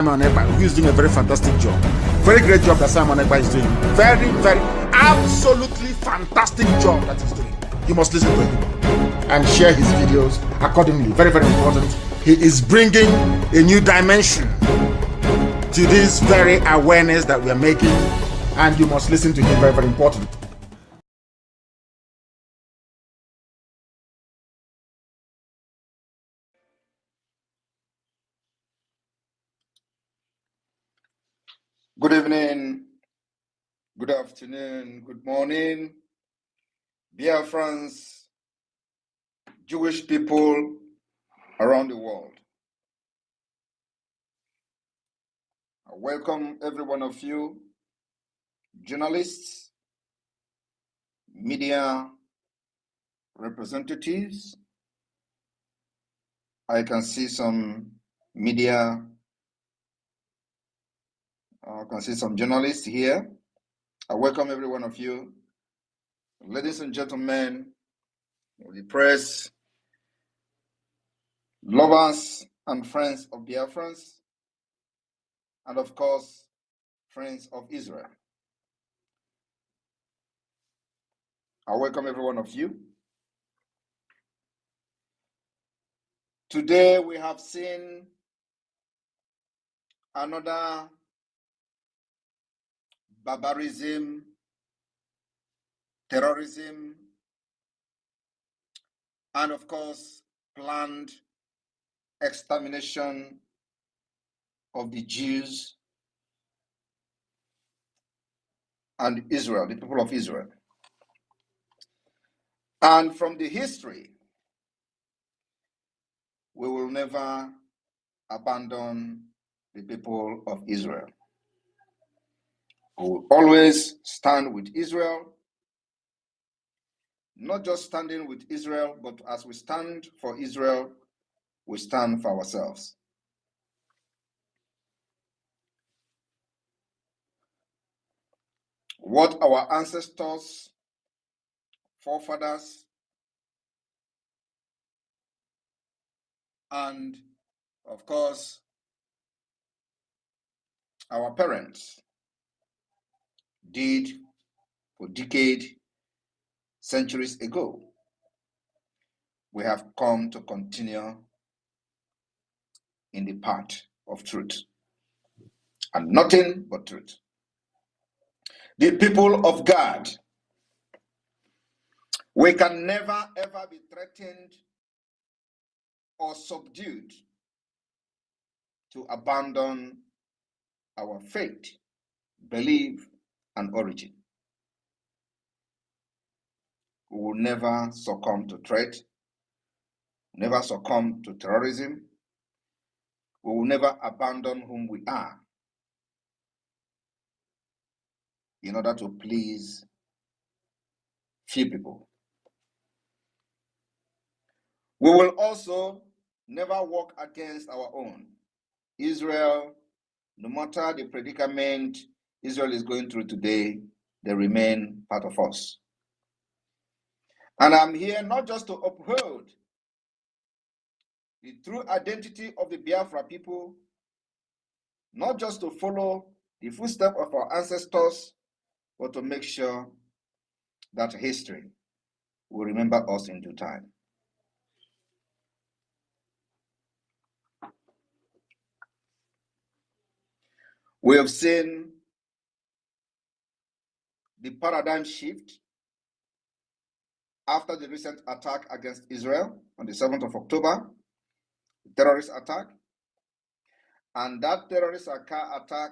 Simon Ekpa, who is doing a very fantastic job. Very great job that Simon Ekpa is doing. Very, very, absolutely fantastic job that he's doing. You must listen to him and share his videos accordingly. Very, very important. He is bringing a new dimension to this very awareness that we are making, and you must listen to him. Very, very important. Good evening, good afternoon, good morning, Biafrans, Jewish people around the world. I welcome every one of you, journalists, media representatives. I can see some media, I can see some journalists here. I welcome every one of you. Ladies and gentlemen of the press, lovers and friends of Biafrans, and of course, friends of Israel. I welcome every one of you. Today we have seen another barbarism, terrorism, and of course, planned extermination of the Jews and Israel, the people of Israel. And from the history, we will never abandon the people of Israel. We will always stand with Israel, not just standing with Israel, but as we stand for Israel, we stand for ourselves. What our ancestors, forefathers, and of course, our parents did for decades, centuries ago, we have come to continue in the path of truth and nothing but truth. The people of God, we can never ever be threatened or subdued to abandon our faith, belief, and origin. We will never succumb to threat, never succumb to terrorism. We will never abandon whom we are in order to please few people. We will also never walk against our own. Israel, no matter the predicament Israel is going through today, they remain part of us. And I'm here not just to uphold the true identity of the Biafra people, not just to follow the footsteps of our ancestors, but to make sure that history will remember us in due time. We have seen the paradigm shift after the recent attack against Israel on the 7th of October, the terrorist attack. And that terrorist attack,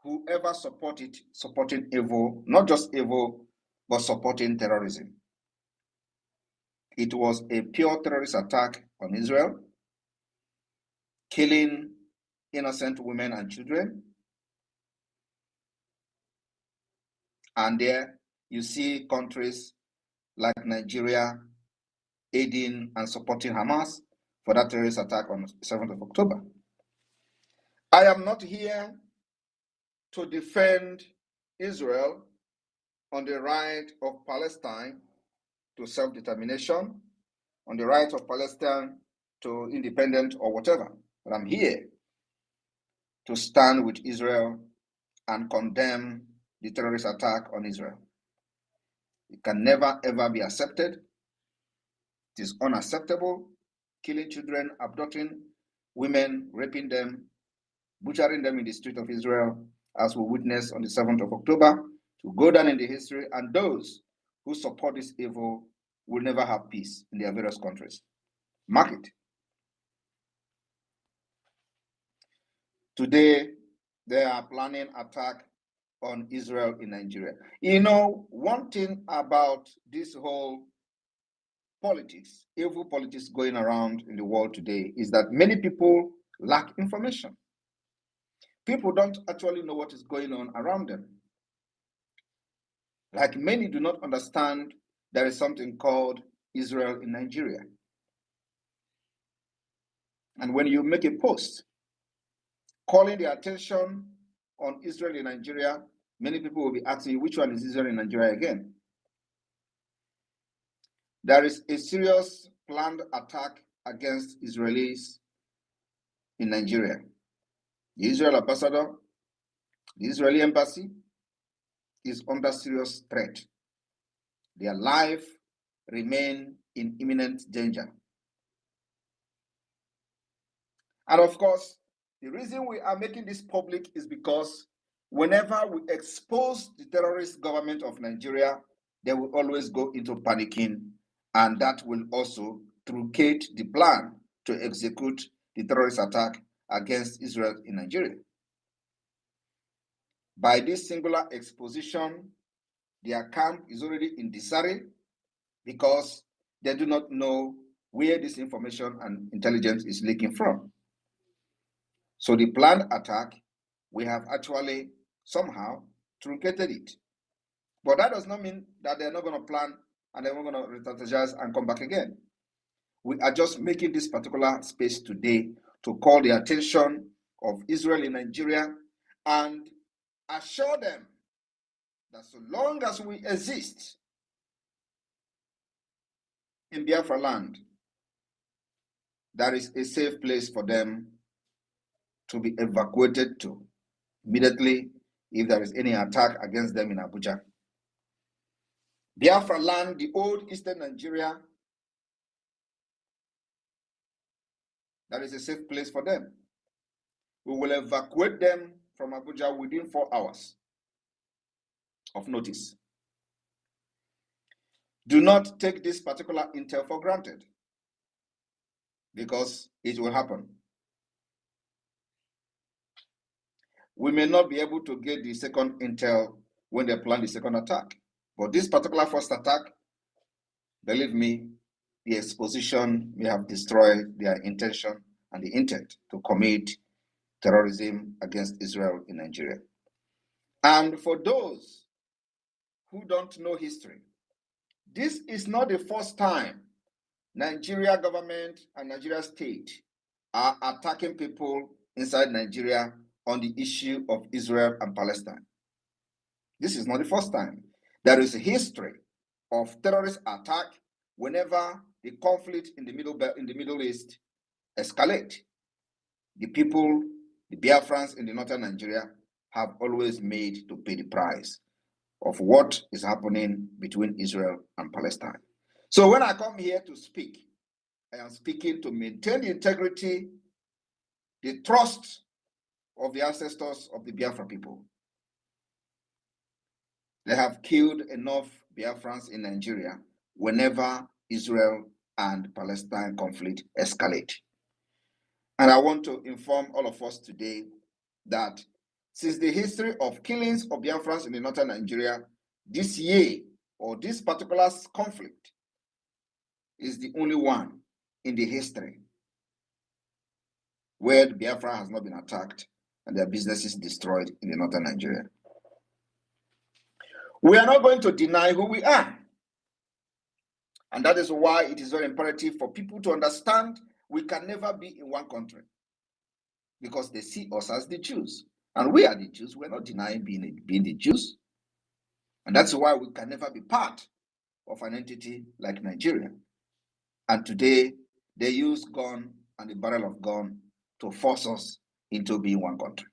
whoever supported, supporting evil, not just evil, but supporting terrorism. It was a pure terrorist attack on Israel, killing innocent women and children. And there you see countries like Nigeria aiding and supporting Hamas for that terrorist attack on the 7th of October. I am not here to defend Israel on the right of Palestine to self-determination, on the right of Palestine to independence or whatever. But I'm here to stand with Israel and condemn the terrorist attack on Israel. It can never, ever be accepted. It is unacceptable. Killing children, abducting women, raping them, butchering them in the street of Israel, as we witnessed on the 7th of October, to go down in the history, and those who support this evil will never have peace in their various countries. Mark it. Today, they are planning attack on Israel in Nigeria. You know, one thing about this whole politics, evil politics going around in the world today, is that many people lack information. People don't actually know what is going on around them. Like many do not understand there is something called Israel in Nigeria. And when you make a post calling the attention on Israel in Nigeria, many people will be asking you, which one is Israel in Nigeria again? There is a serious planned attack against Israelis in Nigeria. The Israel ambassador, the Israeli embassy is under serious threat. Their life remain in imminent danger. And of course, the reason we are making this public is because whenever we expose the terrorist government of Nigeria, they will always go into panicking, and that will also truncate the plan to execute the terrorist attack against Israel in Nigeria. By this singular exposition, their camp is already in disarray because they do not know where this information and intelligence is leaking from. So the planned attack, we have actually somehow truncated it. But that does not mean that they're not going to plan and they're not going to re-strategize and come back again. We are just making this particular space today to call the attention of Israel in Nigeria and assure them that so long as we exist in Biafra land, there is a safe place for them to be evacuated to immediately if there is any attack against them in Abuja. Biafra land, the old eastern Nigeria, that is a safe place for them. We will evacuate them from Abuja within 4 hours of notice. Do not take this particular intel for granted, because it will happen. We may not be able to get the second intel when they plan the second attack, but this particular first attack, believe me, the exposition may have destroyed their intention and the intent to commit terrorism against Israel in Nigeria. And for those who don't know history, this is not the first time Nigeria government and Nigeria state are attacking people inside Nigeria on the issue of Israel and Palestine. This is not the first time. There is a history of terrorist attack whenever the conflict in the Middle East escalate. The people, the Biafrans in the northern Nigeria, have always made to pay the price of what is happening between Israel and Palestine. So when I come here to speak, I am speaking to maintain the integrity, the trust of the ancestors of the Biafra people. They have killed enough Biafrans in Nigeria whenever Israel and Palestine conflict escalate. And I want to inform all of us today that since the history of killings of Biafrans in the northern Nigeria, this year, or this particular conflict, is the only one in the history where the Biafra has not been attacked and their businesses destroyed in the northern Nigeria. We are not going to deny who we are. And that is why it is very imperative for people to understand we can never be in one country, because they see us as the Jews. And we are the Jews. We're not denying being the Jews. And that's why we can never be part of an entity like Nigeria. And today, they use gun and the barrel of gun to force us into being one country.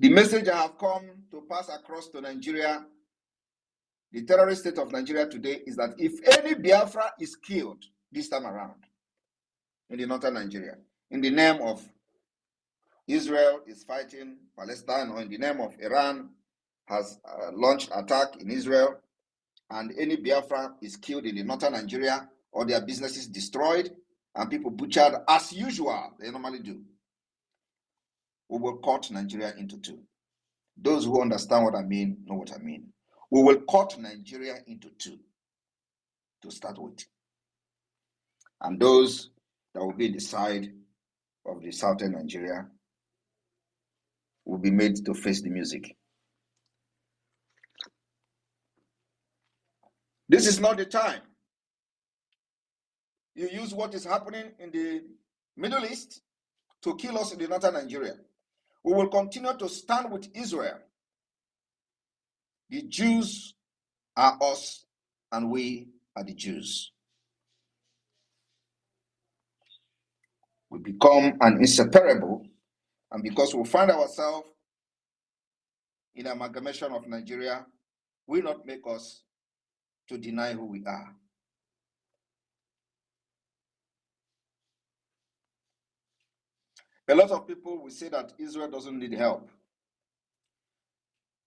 The message I have come to pass across to Nigeria, the terrorist state of Nigeria today, is that if any Biafra is killed this time around in the northern Nigeria, in the name of Israel is fighting Palestine, or in the name of Iran has launched attack in Israel, and any Biafra is killed in the northern Nigeria, or their businesses destroyed, and people butchered as usual, they normally do, we will cut Nigeria into two. Those who understand what I mean know what I mean. We will cut Nigeria into two to start with. And those that will be in the side of the southern Nigeria will be made to face the music. This is not the time. You use what is happening in the Middle East to kill us in the northern Nigeria. We will continue to stand with Israel. The Jews are us, and we are the Jews. We become an inseparable, and because we find ourselves in amalgamation of Nigeria, will not make us to deny who we are. A lot of people will say that Israel doesn't need help.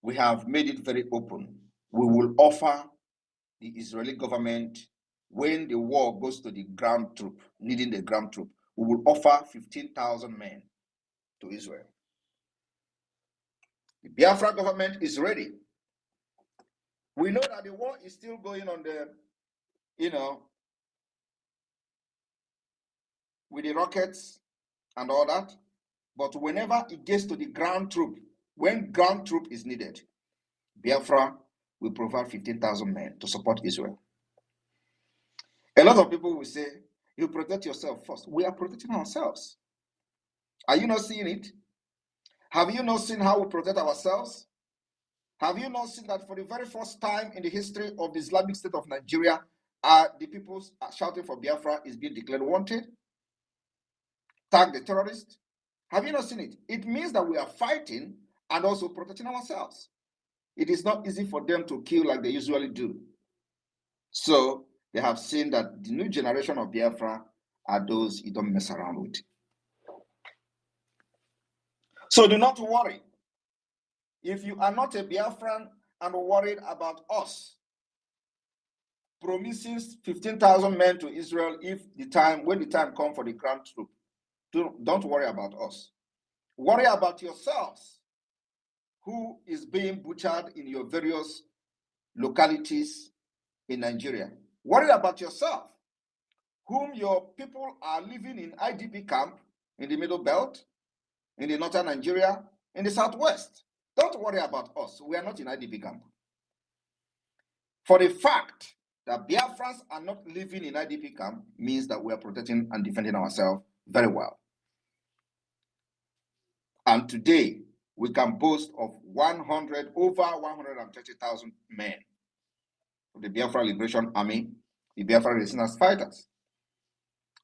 We have made it very open. We will offer the Israeli government, when the war goes to the ground troop, needing the ground troop, we will offer 15,000 men to Israel. The Biafra government is ready. We know that the war is still going on the, with the rockets and all that. But whenever it gets to the ground troop, when ground troop is needed, Biafra will provide 15,000 men to support Israel. A lot of people will say, you protect yourself first. We are protecting ourselves. Are you not seeing it? Have you not seen how we protect ourselves? Have you not seen that for the very first time in the history of the Islamic State of Nigeria, the people shouting for Biafra is being declared wanted? Tag the terrorists? Have you not seen it? It means that we are fighting and also protecting ourselves. It is not easy for them to kill like they usually do. So they have seen that the new generation of Biafra are those you don't mess around with. So do not worry. If you are not a Biafran and worried about us promising 15,000 men to Israel when the time comes for the ground troop, don't worry about us. Worry about yourselves, who is being butchered in your various localities in Nigeria. Worry about yourself, whom your people are living in IDP camp in the Middle Belt, in the northern Nigeria, in the southwest. Don't worry about us. We are not in IDP camp. For the fact that Biafrans are not living in IDP camp means that we are protecting and defending ourselves very well. And today, we can boast of over 130,000 men of the Biafra Liberation Army, the Biafra Resistance Fighters.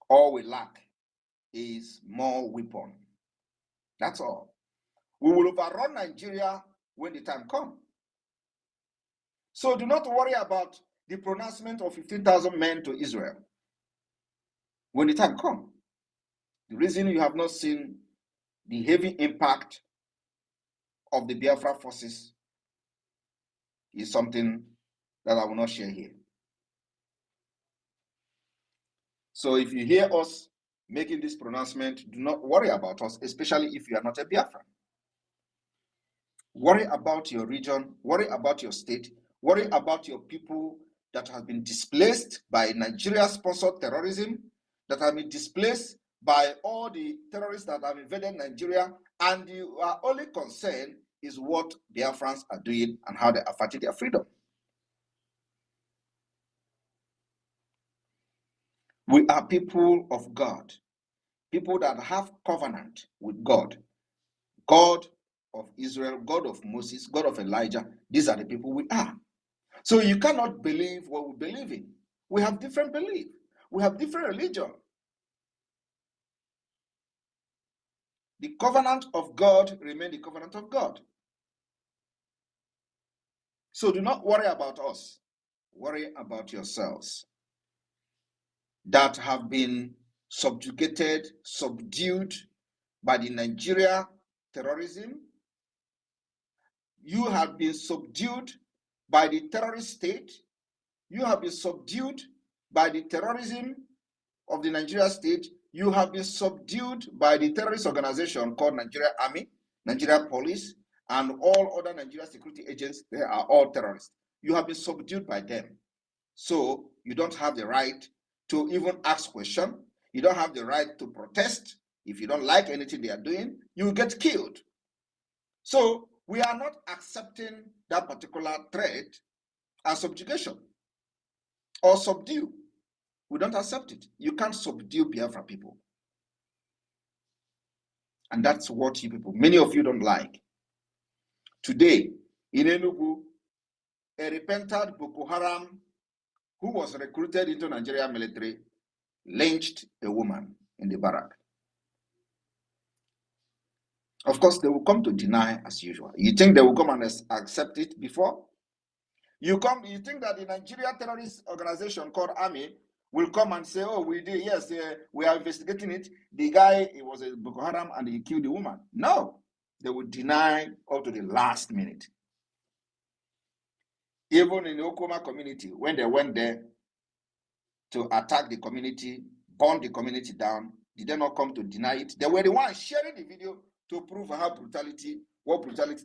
All we lack is more weapons. That's all. We will overrun Nigeria when the time comes. So do not worry about the pronouncement of 15,000 men to Israel when the time comes. The reason you have not seen the heavy impact of the Biafra forces is something that I will not share here. So if you hear us making this pronouncement, do not worry about us, especially if you are not a Biafran. Worry about your region, worry about your state, worry about your people that have been displaced by Nigeria-sponsored terrorism, that have been displaced by all the terrorists that have invaded Nigeria, and you are only concerned is what Biafrans are doing and how they are fighting their freedom. We are people of God, people that have covenant with God, God of Israel, God of Moses, God of Elijah. These are the people we are. So you cannot believe what we believe in. We have different belief. We have different religion. The covenant of God remains the covenant of God. So do not worry about us. Worry about yourselves that have been subjugated, subdued by the Nigeria terrorism. You have been subdued by the terrorist state. You have been subdued by the terrorism of the Nigeria state. You have been subdued by the terrorist organization called Nigeria Army, Nigeria Police, and all other Nigeria security agents. They are all terrorists. You have been subdued by them. So you don't have the right to even ask questions. You don't have the right to protest. If you don't like anything they are doing, you will get killed. So we are not accepting that particular threat as subjugation or subdue. We don't accept it. You can't subdue Biafra people. And that's what you people, many of you don't like. Today, in Enugu, a repentant Boko Haram who was recruited into Nigerian military lynched a woman in the barrack. Of course, they will come to deny as usual. You think they will come and accept it before? You think that the Nigeria terrorist organization called Army will come and say, oh, we did, yes, we are investigating it. The guy, it was a Boko Haram and he killed the woman. No, they will deny up to the last minute. Even in the Okoma community, when they went there to attack the community, burn the community down, did they not come to deny it? They were the ones sharing the video to prove what brutality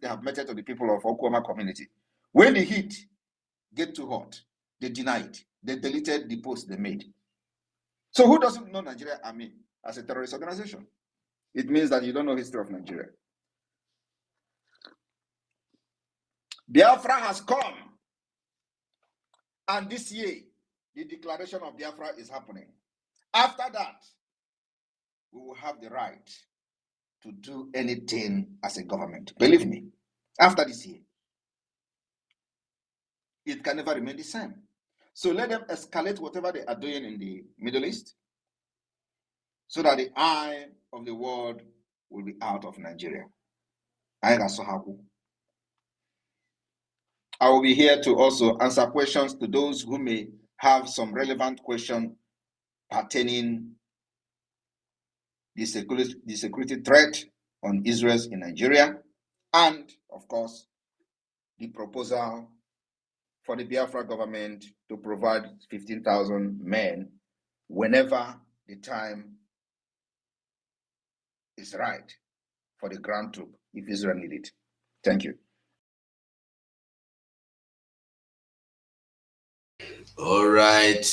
they have meted to the people of Okoma community. When the heat get too hot, they deny it. They deleted the post they made. So who doesn't know Nigeria Army as a terrorist organization? It means that you don't know the history of Nigeria. Biafra has come. And this year, the declaration of Biafra is happening. After that, we will have the right to do anything as a government. Believe me, after this year, it can never remain the same. So let them escalate whatever they are doing in the Middle East so that the eye of the world will be out of Nigeria. I will be here to also answer questions to those who may have some relevant question pertaining the security threat on Israel in Nigeria, and of course, the proposal for the Biafra government to provide 15,000 men whenever the time is right for the ground troop, if Israel need it. Thank you. All right.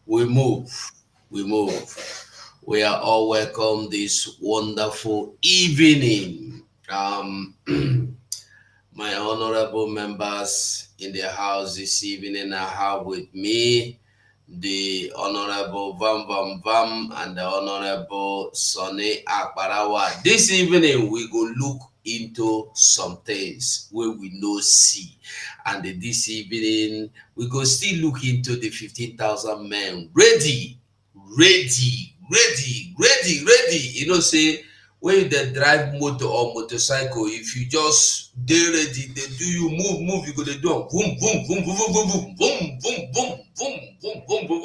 We move. We are all welcome this wonderful evening. My honorable members in the house this evening, I have with me the Honorable Vam and the Honorable Sonny Akbarawa. This evening, we go look into some things where we no see. And this evening, we go still look into the 15,000 men ready. You know, say, when they drive motor or motorcycle, if you just dey ready, they do you move, you go to do boom, boom, boom, boom, boom, boom, boom, boom, boom, boom, boom, boom, boom, boom, boom.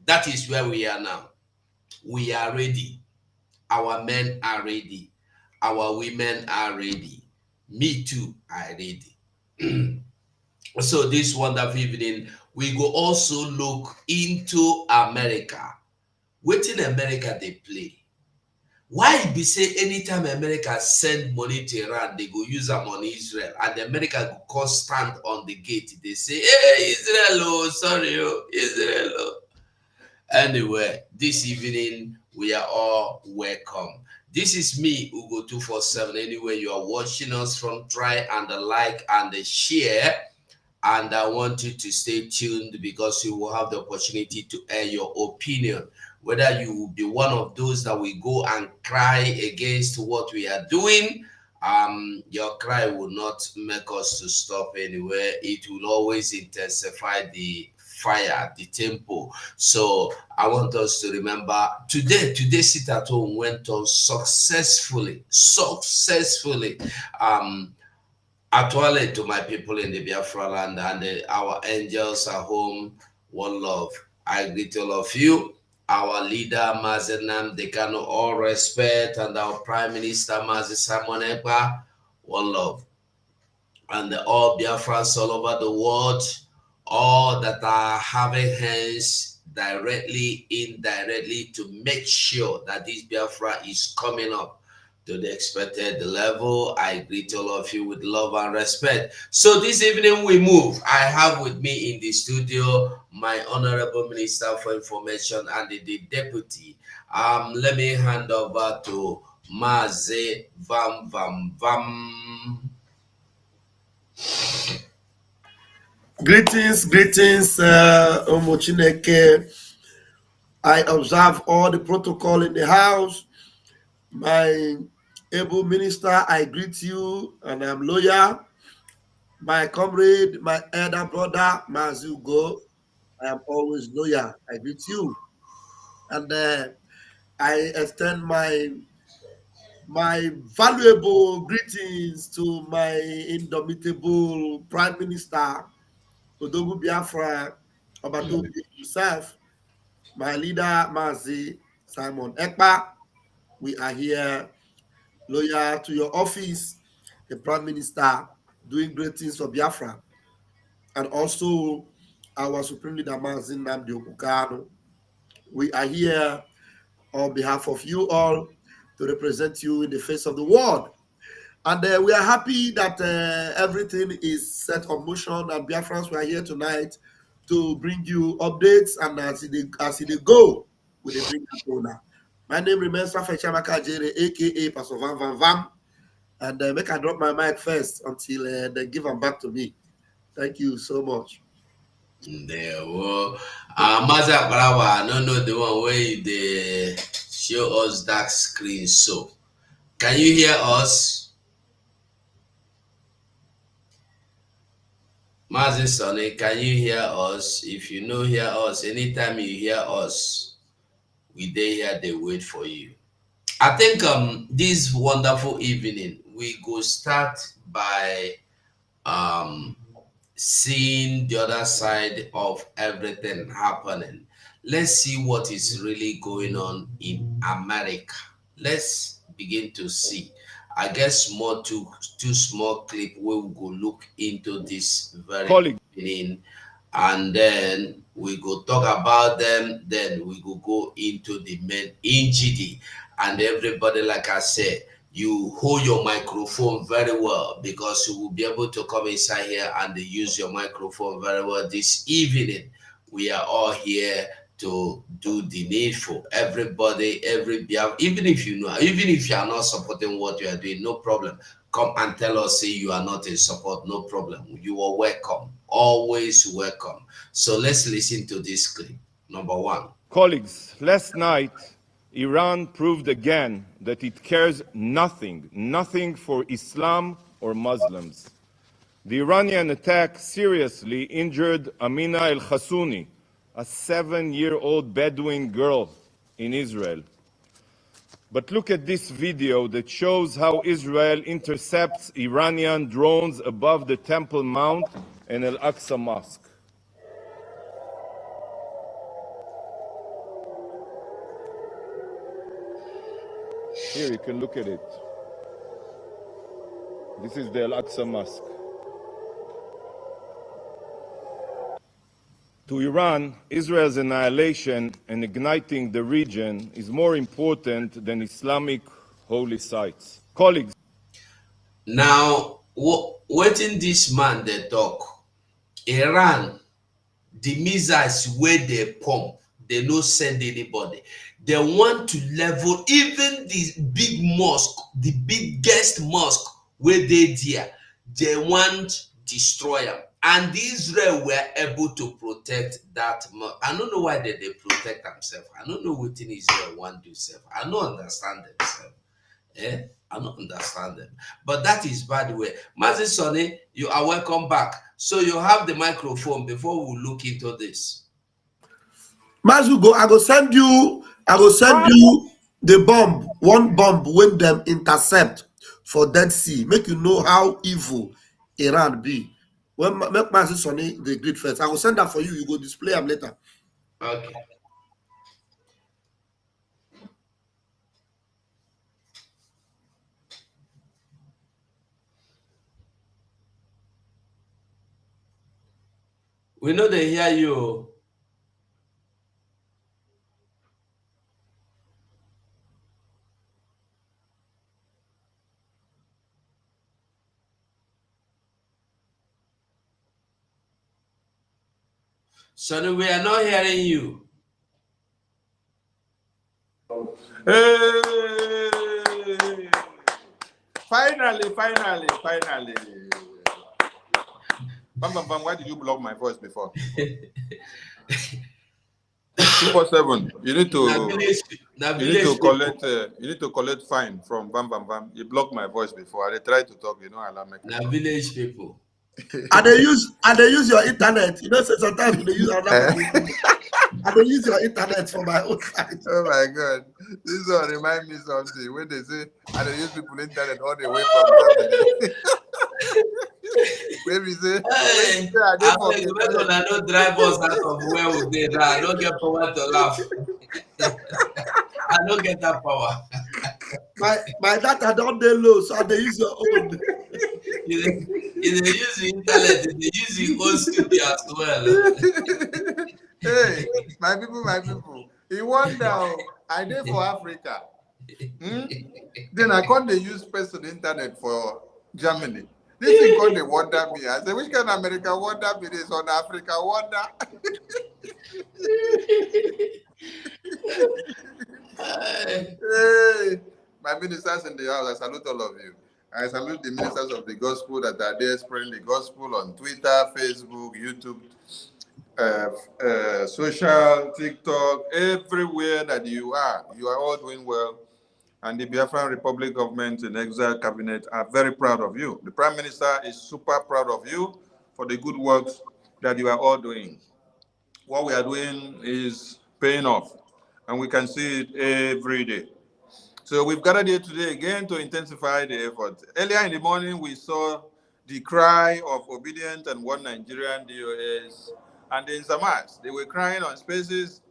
That is where we are now. We are ready. Our men are ready. Our women are ready. Me too, I ready. So this wonderful evening, we go also look into America. Wetin America they play? Why be say anytime America send money to Iran, they go use am on Israel, and America go come stand on the gate. They say, hey, Israel, oh, sorry, oh, Israel. Oh. Anyway, this evening, we are all welcome. This is me, Ugo 247. Anyway, you are watching us from, try and like and share. And I want you to stay tuned because you will have the opportunity to air your opinion. Whether you will be one of those that will go and cry against what we are doing, Your cry will not make us to stop anywhere. It will always intensify the fire, the tempo. So I want us to remember today Sit at Home went on successfully. Actually, to my people in the Biafra land and our angels at home, one love. I greet all of you. Our leader, Mazenam Dekano, all respect, and our Prime Minister, Mazi Simon Ekpa, one love. And all Biafrans all over the world, all that are having hands directly, indirectly to make sure that this Biafra is coming up to the expected level. I greet all of you with love and respect. So this evening we move. I have with me in the studio my Honorable Minister for Information and the Deputy. Let me hand over to Maze Vam Vam Vam. Greetings, Omochineke. I observe all the protocol in the house. My able minister, I greet you, and I'm loyal. My comrade, my elder brother, Mazugo, I am always loyal. I greet you, and I extend my valuable greetings to my indomitable Prime Minister, Odogu Biafra, Obatobi himself, my leader, Mazi Simon Ekpa. We are here loyal to your office, the Prime Minister, doing great things for Biafra, and also our Supreme Leader, Mazi Nnamdi Okukano. We are here on behalf of you all to represent you in the face of the world. And we are happy that everything is set on motion, and Biafrans, we are here tonight to bring you updates, and as they go, we they bring that owner. My name remains Rafael Chamaka Jere, aka Pastor Van Van Vam, and make I drop my mic first until they give them back to me. Thank you so much. There were Maza Brawa, I don't know the one where they show us that screen. So can you hear us? Mazi Sonny, can you hear us? If you know hear us, anytime you hear us, we there here, they wait for you. I think this wonderful evening we go start by seeing the other side of everything happening. Let's see what is really going on in America. Let's begin to see. I guess more two small clip where we go look into this very beginning, and then we go talk about them. Then we go into the main NGD, and everybody, like I said, you hold your microphone very well because you will be able to come inside here and use your microphone very well this evening. We are all here to do the needful. Everybody, even if you are not supporting what you are doing, no problem. Come and tell us, say you are not in support, no problem. You are welcome, always welcome. So let's listen to this clip. Number one. Colleagues, last night, Iran proved again that it cares nothing for Islam or Muslims. The Iranian attack seriously injured Amina al-Khassouni, a 7-year-old Bedouin girl in Israel. But look at this video that shows how Israel intercepts Iranian drones above the Temple Mount and Al-Aqsa Mosque. Here, you can look at it. This is the Al-Aqsa Mosque. To Iran, Israel's annihilation and igniting the region is more important than Islamic holy sites. Colleagues. Now, waiting this man they talk, Iran, the missiles where they pump, they no send anybody. They want to level even the big mosque, the biggest mosque where they there. They want destroy them. And Israel were able to protect that mosque. I don't know why they protect themselves. I don't know what in Israel want to self. I don't understand themselves. I don't understand them. But that is by the way. Mazi Sonny, you are welcome back. So you have the microphone before we look into this. Mazu go, I go send you the bomb, one bomb when them intercept for Dead Sea. Make you know how evil Iran be. When make Mazu Sonny the great first. I will send that for you. You go display them later. Okay. We know they hear you. Sonny, we are not hearing you. Hey! Finally. Bam, why did you block my voice before? 247. You need to collect fine from Bam. You blocked my voice before. I tried to talk, I make now village people. And they use your internet. You know, sometimes they use another people. And they use your internet for my own side. Oh my God. This one remind me something. When they say, and they use people internet all the way from Germany. When we say, I don't drive us out of where we did. I don't get power to laugh. I don't get that power. My data don't they low, so they use your own. If they use the internet, they use the own studio as well. Hey, my people. You wonder, I did for Africa. Then I can't use personal internet for Germany. This is called they wonder me. I said, which kind of America wonder me is on Africa wonder? Hey, my ministers in the house, I salute all of you. I salute the ministers of the gospel that are there spreading the gospel on Twitter, Facebook, YouTube, social, TikTok, everywhere that you are all doing well. And the Biafran Republic government and exile cabinet are very proud of you. The Prime Minister is super proud of you for the good work that you are all doing. What we are doing is paying off, and we can see it every day. So we've gathered here today again to intensify the effort. Earlier in the morning, we saw the cry of obedient and one Nigerian DOS and the Insamas. They were crying on spaces,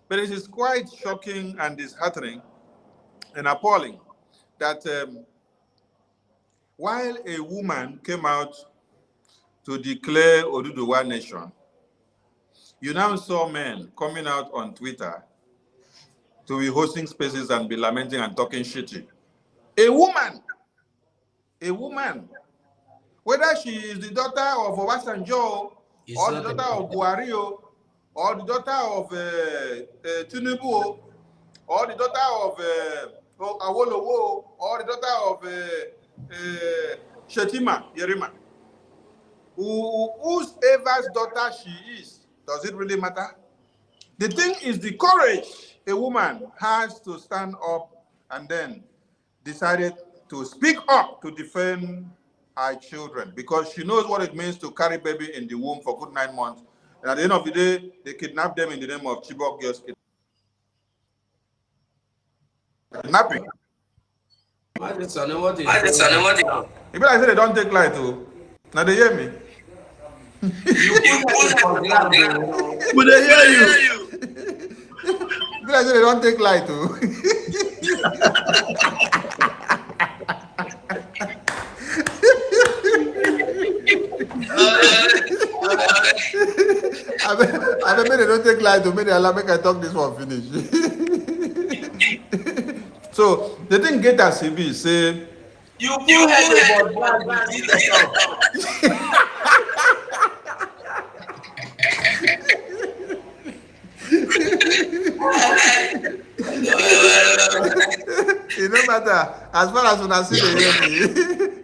but it is quite shocking and disheartening and appalling that while a woman came out to declare Oduduwa nation, you now saw men coming out on Twitter to be hosting spaces and be lamenting and talking shitty. A woman, whether she is the daughter of Obasanjo, or the daughter of Buhari, or the daughter of Tinubu, or the daughter of Awolowo, or the daughter of Shetima Yerima, whosever's daughter she is, does it really matter? The thing is the courage a woman has to stand up and then decided to speak up to defend her children because she knows what it means to carry baby in the womb for good 9 months. And at the end of the day, they kidnap them in the name of Chibok girls kidnapping. I just don't know what it is. If I say they don't take light too, now they hear me. But they hear you. If I say they don't take light too. I bet they don't take light to me. They allow me to talk this one finish. So the thing get as it be say You had about it no matter. As far as when I see they hear me,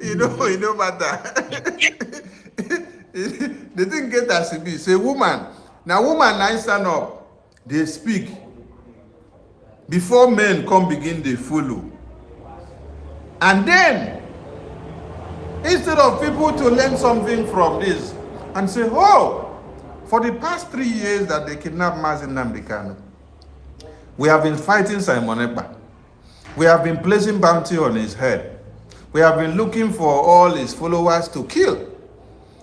it no matter. The thing get as it be say woman. Now woman now stand up, they speak. Before men come begin they follow. And then, instead of people to learn something from this and say, oh, for the past 3 years that they kidnapped Mazi Nnamdi Kanu, we have been fighting Simon Ekpa. We have been placing bounty on his head. We have been looking for all his followers to kill.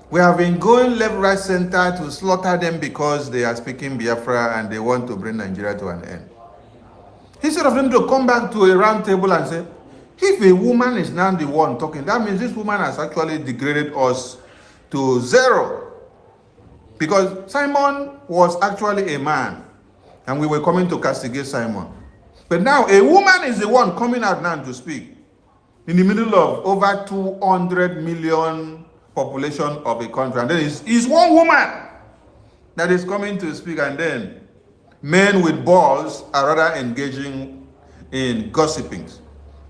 We have been going left, right, center to slaughter them because they are speaking Biafra and they want to bring Nigeria to an end. Instead of them to come back to a round table and say, if a woman is now the one talking, that means this woman has actually degraded us to zero. Because Simon was actually a man and we were coming to castigate Simon. But now a woman is the one coming out now to speak in the middle of over 200 million population of a country. And then it's one woman that is coming to speak, and then men with balls are rather engaging in gossiping,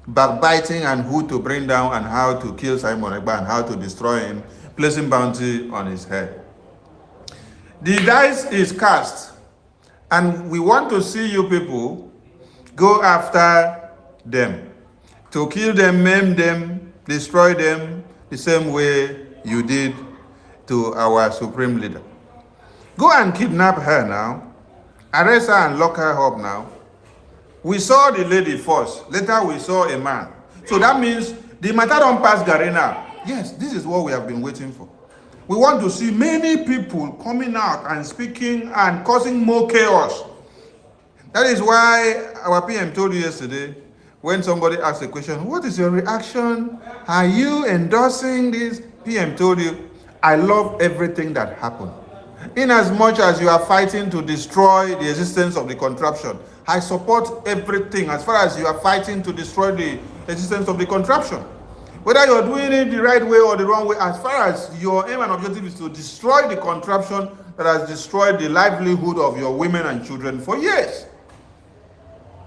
backbiting, and who to bring down and how to kill Simon Ekpa and how to destroy him, placing bounty on his head. The dice is cast, and we want to see you people go after them, to kill them, maim them, destroy them, the same way you did to our supreme leader. Go and kidnap her now, arrest her and lock her up now. We saw the lady first, later we saw a man. So that means the matter don't pass Garena. Yes, this is what we have been waiting for. We want to see many people coming out and speaking and causing more chaos. That is why our PM told you yesterday, when somebody asked a question, what is your reaction? Are you endorsing this? PM told you, I love everything that happened. In as much as you are fighting to destroy the existence of the contraption, I support everything as far as you are fighting to destroy the existence of the contraption. Whether you're doing it the right way or the wrong way, as far as your aim and objective is to destroy the contraption that has destroyed the livelihood of your women and children for years.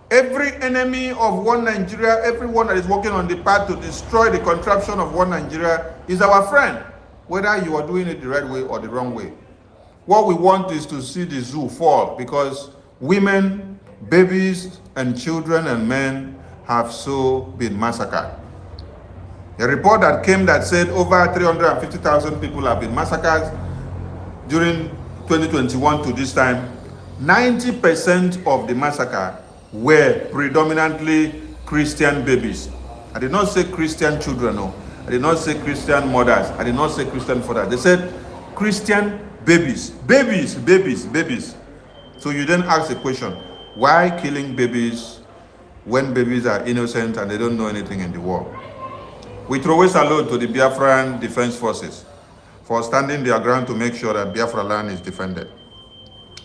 Every enemy of one Nigeria, everyone that is working on the path to destroy the contraption of one Nigeria is our friend, whether you are doing it the right way or the wrong way. What we want is to see the zoo fall, because women, babies, and children and men have so been massacred. A report that came that said over 350,000 people have been massacred during 2021 to this time. 90% of the massacre were predominantly Christian babies. I did not say Christian children, no. I did not say Christian mothers. I did not say Christian fathers. They said Christian babies. Babies. So you then ask the question, why killing babies when babies are innocent and they don't know anything in the war? We throw a salute to the Biafran Defense Forces for standing their ground to make sure that Biafra land is defended.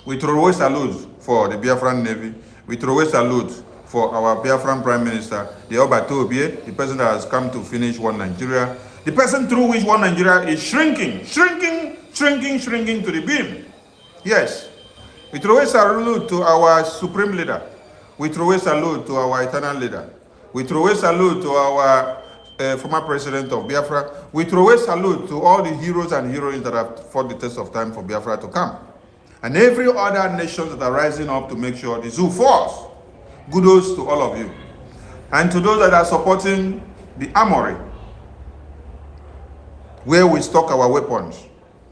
We throw a salute for the Biafran Navy. We throw a salute for our Biafran Prime Minister, the Obato Obie, the person that has come to finish one Nigeria, the person through which one Nigeria is shrinking to the beam. Yes. We throw a salute to our supreme leader. We throw a salute to our eternal leader. We throw a salute to our former president of Biafra. We throw a salute to all the heroes and heroines that have fought the test of time for Biafra to come. And every other nation that are rising up to make sure the zoo falls. Kudos to all of you. And to those that are supporting the armory, where we stock our weapons,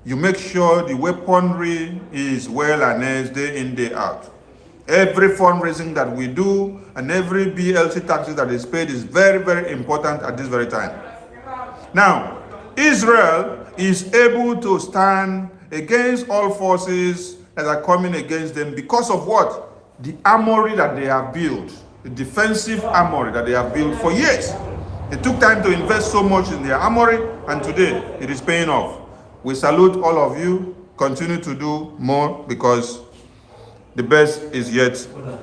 you make sure the weaponry is well harnessed day in, day out. Every fundraising that we do and every BLC taxes that is paid is very, very important at this very time. Now, Israel is able to stand against all forces that are coming against them because of what? The armory that they have built, the defensive armory that they have built for years. They took time to invest so much in their armory, and today it is paying off. We salute all of you. Continue to do more, because the best is yet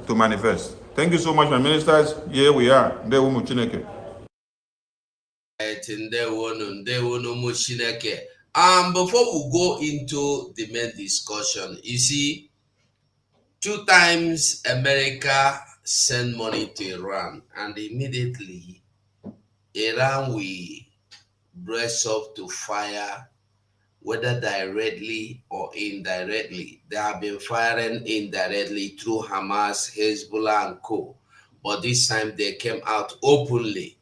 to manifest. Thank you so much, my ministers. Here we are. Before we go into the main discussion, you see, 2 times America sent money to Iran, and immediately Iran will brace up to fire, whether directly or indirectly. They have been firing indirectly through Hamas, Hezbollah, and co. But this time they came out openly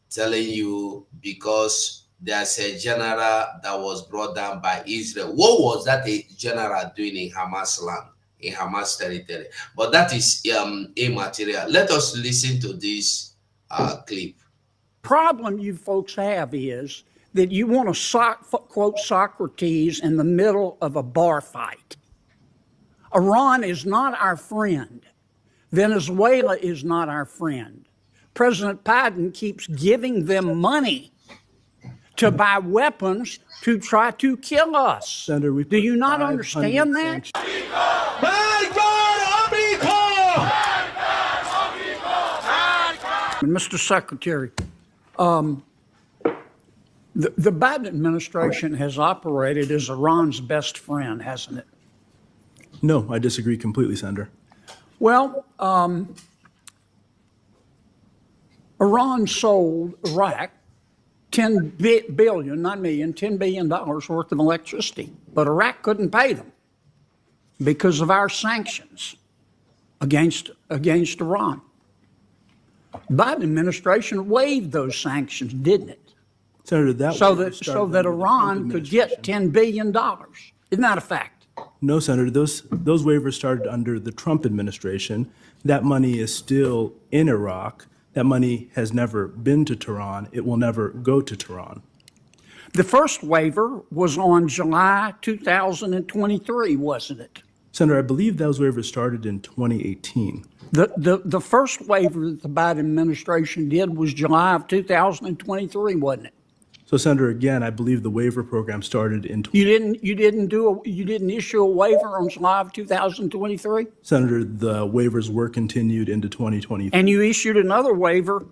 telling you because there's a general that was brought down by Israel. What was that a general doing in Hamas land, in Hamas territory? But that is immaterial. Let us listen to this clip. Problem you folks have is that you want to quote Socrates in the middle of a bar fight. Iran is not our friend. Venezuela is not our friend. President Biden keeps giving them money to buy weapons to try to kill us. Senator, do you not understand that? Mr. Secretary, the Biden administration has operated as Iran's best friend, hasn't it? No, I disagree completely, Senator. Well, Iran sold Iraq $10 billion, not million, $10 billion worth of electricity, but Iraq couldn't pay them because of our sanctions against Iran. The Biden administration waived those sanctions, didn't it? Senator, so that Iran could get $10 billion. Isn't that a fact? No, Senator, those waivers started under the Trump administration. That money is still in Iraq. That money has never been to Tehran. It will never go to Tehran. The first waiver was on July 2023, wasn't it? Senator, I believe those waivers started in 2018. The first waiver that the Biden administration did was July of 2023, wasn't it? So, Senator, again, I believe the waiver program started in. You didn't issue a waiver on July of 2023. Senator, the waivers were continued into 2023. And you issued another waiver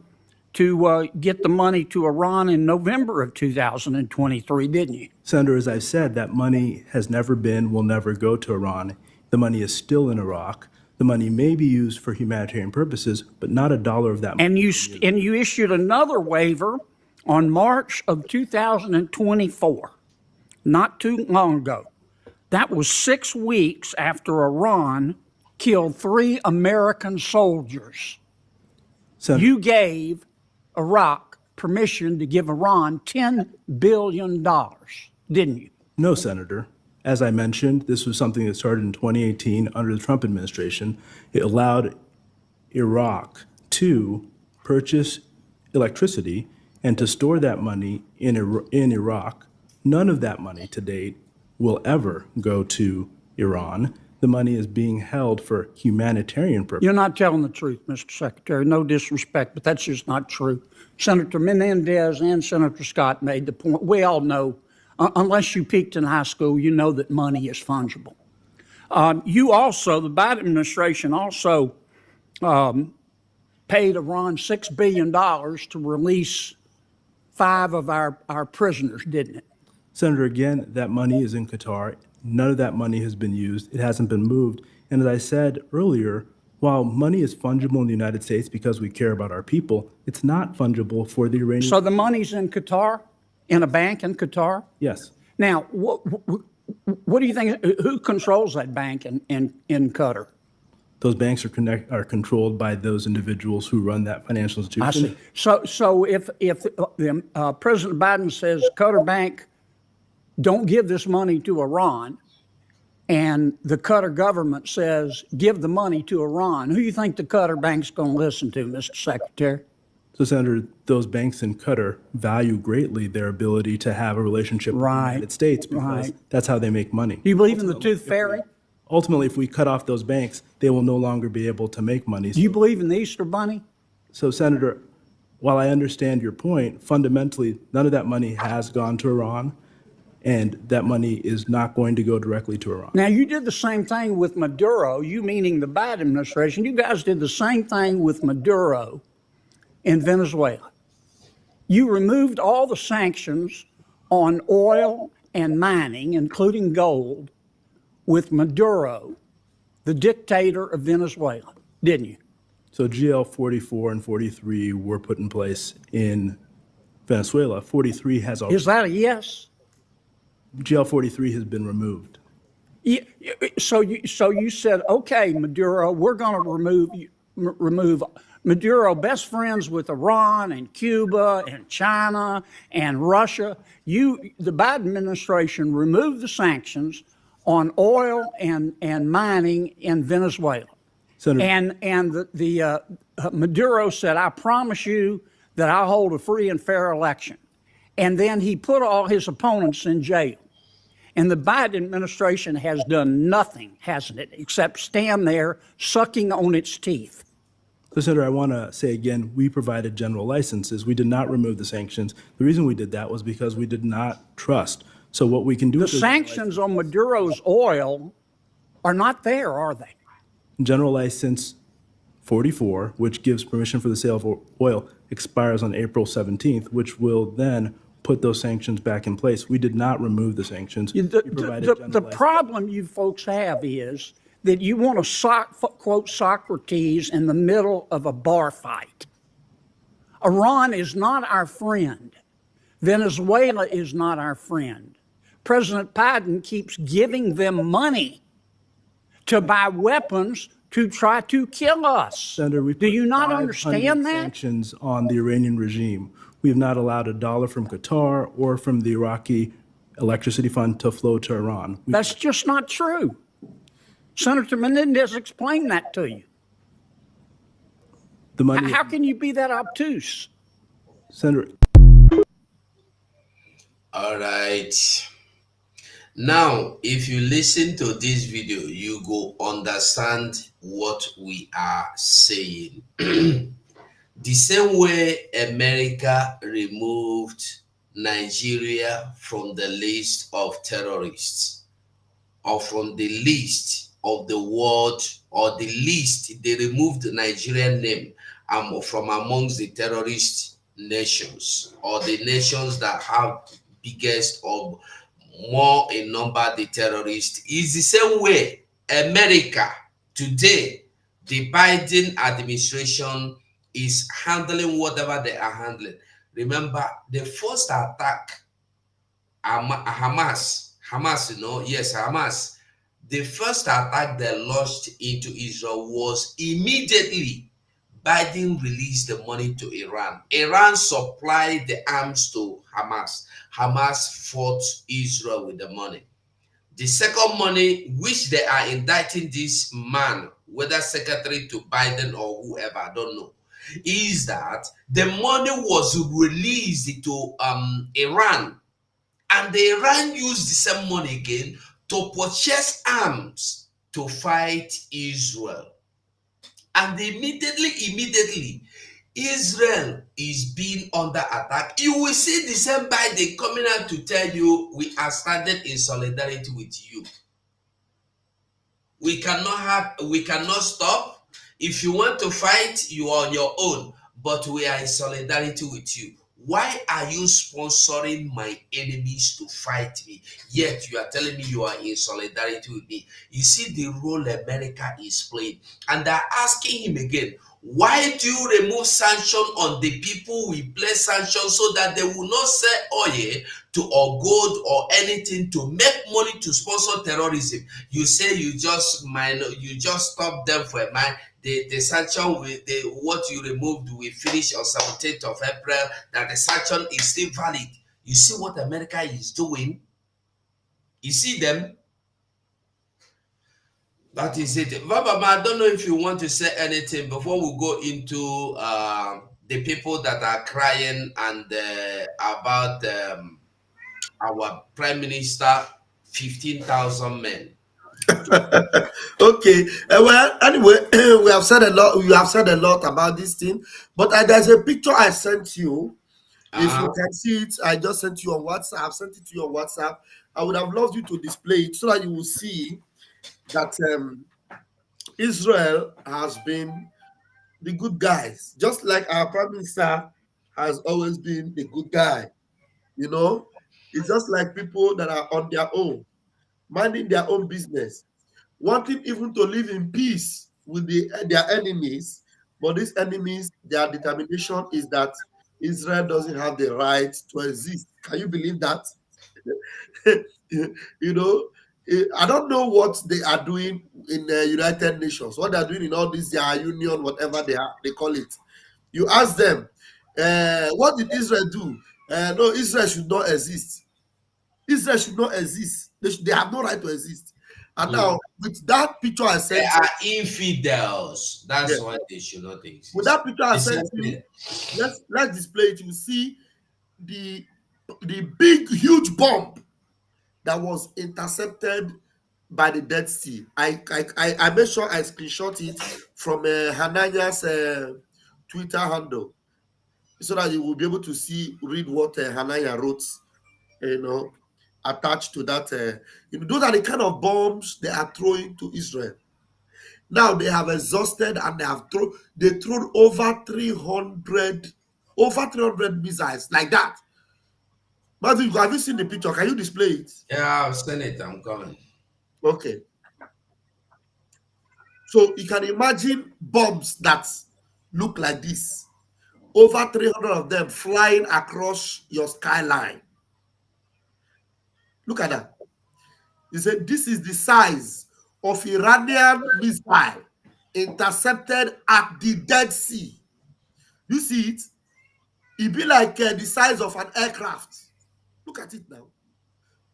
to get the money to Iran in November of 2023, didn't you? Senator, as I said, that money has never been, will never go to Iran. The money is still in Iraq. The money may be used for humanitarian purposes, but not a dollar of that money. And you issued another waiver on March of 2024, not too long ago. That was 6 weeks after Iran killed 3 American soldiers. Senator, you gave Iraq permission to give Iran $10 billion, didn't you? No, Senator. As I mentioned, this was something that started in 2018 under the Trump administration. It allowed Iraq to purchase electricity and to store that money in Iraq. None of that money to date will ever go to Iran. The money is being held for humanitarian purposes. You're not telling the truth, Mr. Secretary. No disrespect, but that's just not true. Senator Menendez and Senator Scott made the point. We all know, unless you peaked in high school, you know that money is fungible. You also, the Biden administration also paid Iran $6 billion to release 5 of our prisoners, didn't it? Senator, again, that money is in Qatar. None of that money has been used. It hasn't been moved. And as I said earlier, while money is fungible in the United States because we care about our people, it's not fungible for the Iranian. So the money's in Qatar, in a bank in Qatar? Yes. Now, what do you think? Who controls that bank in Qatar? Those banks are controlled by those individuals who run that financial institution. I see. So if President Biden says Qatar Bank, don't give this money to Iran, and the Qatar government says give the money to Iran, who do you think the Qatar Bank's going to listen to, Mr. Secretary? So, Senator, those banks in Qatar value greatly their ability to have a relationship with the United States because that's how they make money. Do you believe in the tooth fairy? Ultimately, if we cut off those banks, they will no longer be able to make money. Do you believe in the Easter Bunny? So, Senator, while I understand your point, fundamentally, none of that money has gone to Iran, and that money is not going to go directly to Iran. Now, you did the same thing with Maduro, you meaning the Biden administration. You guys did the same thing with Maduro in Venezuela. You removed all the sanctions on oil and mining, including gold, with Maduro, the dictator of Venezuela, didn't you? So GL 44 and 43 were put in place in Venezuela. 43 has already. Is that a yes? GL 43 has been removed. So you said, okay, Maduro, we're going to remove Maduro best friends with Iran and Cuba and China and Russia. The Biden administration removed the sanctions on oil and mining in Venezuela. Senator, And Maduro said, I promise you that I'll hold a free and fair election. And then he put all his opponents in jail. And the Biden administration has done nothing, hasn't it, except stand there sucking on its teeth. So, Senator, I want to say again, we provided general licenses. We did not remove the sanctions. The reason we did that was because we did not trust. So what we can do The with those sanctions on Maduro's oil are not there, are they? General License 44, which gives permission for the sale of oil, expires on April 17th, which will then put those sanctions back in place. We did not remove the sanctions. We provided general The license. problem you folks have is that you want to quote Socrates in the middle of a bar fight. Iran is not our friend. Venezuela is not our friend. President Biden keeps giving them money to buy weapons to try to kill us. Senator, we Do you not 500 understand that? sanctions on the Iranian regime. We have not allowed $1 from Qatar or from the Iraqi electricity fund to flow to Iran. That's just not true. Senator Menendez explained that to you. The money, How can you be that obtuse? Senator, All right. Now, if you listen to this video, you go understand what we are saying. The same way America removed Nigeria from the list of terrorists, or from the list of the world, or the list, they removed the Nigerian name from amongst the terrorist nations, or the nations that have biggest or more in number the terrorists. Is the same way America today, the Biden administration is handling whatever they are handling. Remember, the first attack, Hamas, Hamas. The first attack they launched into Israel was immediately Biden released the money to Iran. Iran supplied the arms to Hamas. Hamas fought Israel with the money. The second money, which they are indicting this man, whether secretary to Biden or whoever, I don't know, is that the money was released to Iran, and the Iran used the same money again to purchase arms to fight Israel. And immediately, Israel is being under attack. You will see the same Biden coming out to tell you, we are standing in solidarity with you. We cannot stop. If you want to fight, you are on your own, but we are in solidarity with you. Why are you sponsoring my enemies to fight me? Yet you are telling me you are in solidarity with me. You see the role America is playing. And they're asking him again, why do you remove sanction on the people we place sanctions so that they will not sell oil to or gold or anything to make money to sponsor terrorism? You say you just stop them for a man. The sanction with what you removed will finish on 17th of April, that the sanction is still valid. You see what America is doing? You see them? That is it. Baba, I don't know if you want to say anything before we go into the people that are crying and about our Prime Minister, 15,000 men. Okay. Well, anyway, we have said a lot. You have said a lot about this thing, but there's a picture I sent you. If you can see it, I just sent you on WhatsApp. I've sent it to you on WhatsApp. I would have loved you to display it so that you will see that Israel has been the good guys, just like our Prime Minister has always been the good guy. You know, it's just like people that are on their own, minding their own business, wanting even to live in peace with their enemies. But these enemies, their determination is that Israel doesn't have the right to exist. Can you believe that? You know, I don't know what they are doing in the United Nations, what they are doing in all these union, whatever they call it. You ask them, what did Israel do? No, Israel should not exist. Israel should not exist. They have no right to exist. And now, with that picture I They sent are infidels. That's you, why they should not exist. with that picture I It's sent a- you, let's display it. You see the big, huge bomb that was intercepted by the Dead Sea. I made sure I screenshot it from Hananya's Twitter handle so that you will be able to read what Hananya wrote, attached to that. Those are the kind of bombs they are throwing to Israel. Now they have exhausted and they thrown over 300 missiles like that. Matthew, have you seen the picture? Can you display it? Yeah, I've seen it. I'm coming. Okay. So you can imagine bombs that look like this. Over 300 of them flying across your skyline. Look at that. He said this is the size of Iranian missile intercepted at the Dead Sea. You see it? It be like the size of an aircraft. Look at it now.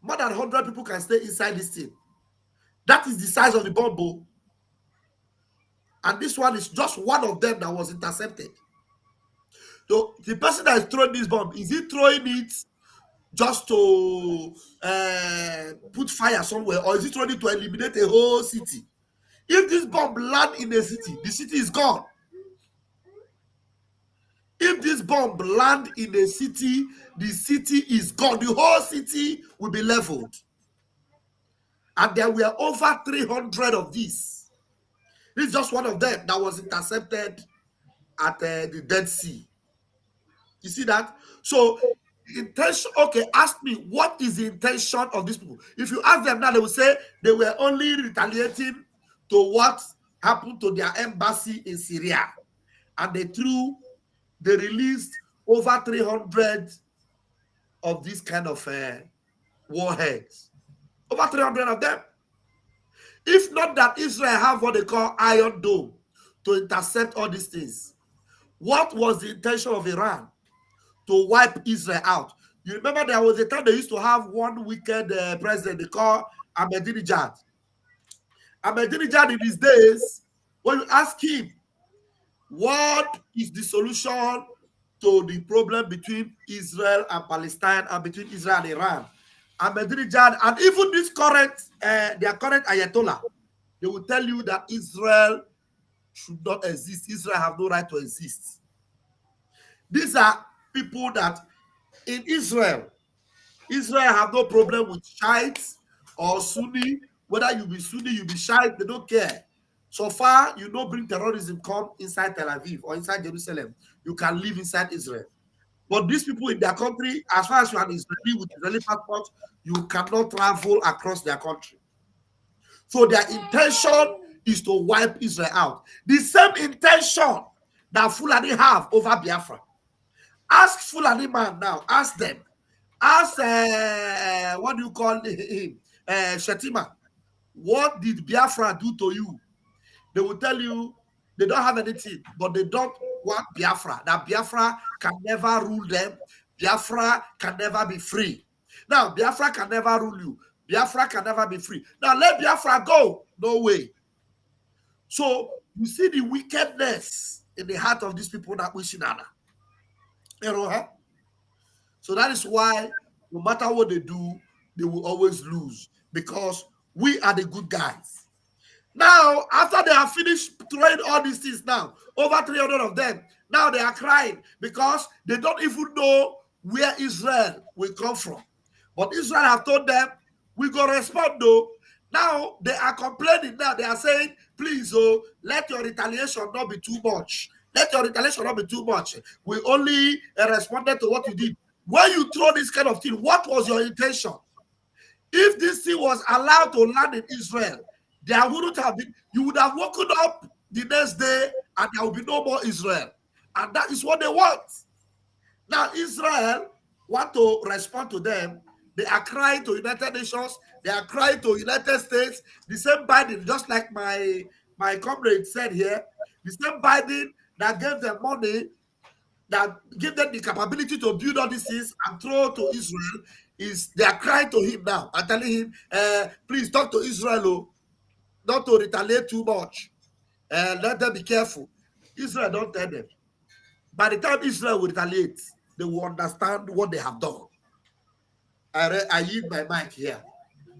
More than 100 people can stay inside this thing. That is the size of the bomb. And this one is just one of them that was intercepted. So the person that is throwing this bomb, is he throwing it just to put fire somewhere, or is he throwing it to eliminate a whole city? If this bomb lands in a city, the city is gone. If this bomb lands in a city, the city is gone. The whole city will be leveled. And there were over 300 of these. This is just one of them that was intercepted at the Dead Sea. You see that? So, intention. Okay, ask me, what is the intention of these people? If you ask them now, they will say they were only retaliating to what happened to their embassy in Syria. And they released over 300 of these kind of warheads. Over 300 of them. If not that Israel have what they call Iron Dome to intercept all these things, what was the intention of Iran? To wipe Israel out. You remember there was a time they used to have one wicked president they call Ahmadinejad. Ahmadinejad in these days, when you ask him, what is the solution to the problem between Israel and Palestine and between Israel and Iran? Ahmadinejad and even this their current Ayatollah, they will tell you that Israel should not exist. Israel have no right to exist. These are people that in Israel have no problem with Shiites or Sunni. Whether you be Sunni, you be Shiite, they don't care. So far, you don't bring terrorism come inside Tel Aviv or inside Jerusalem. You can live inside Israel. But these people in their country, as far as you are an Israeli with Israeli passport, you cannot travel across their country. So their intention is to wipe Israel out. The same intention that Fulani have over Biafra. Ask Fulani man now. Ask them. Ask, what do you call him? Shetima. What did Biafra do to you? They will tell you they don't have anything, but they don't want Biafra. That Biafra can never rule them. Biafra can never be free. Now, Biafra can never rule you. Biafra can never be free. Now, let Biafra go. No way. So, you see the wickedness in the heart of these people that we Shinana. So that is why no matter what they do, they will always lose because we are the good guys. Now, after they have finished throwing all these things now, over 300 of them, now they are crying because they don't even know where Israel will come from. But Israel have told them, we go respond though. Now, they are complaining now. They are saying, please, let your retaliation not be too much. Let your retaliation not be too much. We only responded to what you did. When you throw this kind of thing, what was your intention? If this thing was allowed to land in Israel, there wouldn't have been, you would have woken up the next day and there will be no more Israel. And that is what they want. Now, Israel want to respond to them They are crying to United Nations. They are crying to United States. The same Biden, just like my comrade said here, the same Biden that gave them money, that give them the capability to build all these things and throw to Israel, is they are crying to him now and telling him, please talk to Israel, not to retaliate too much. Let them be careful. Israel don't tell them. By the time Israel will retaliate, they will understand what they have done. I yield my mic here.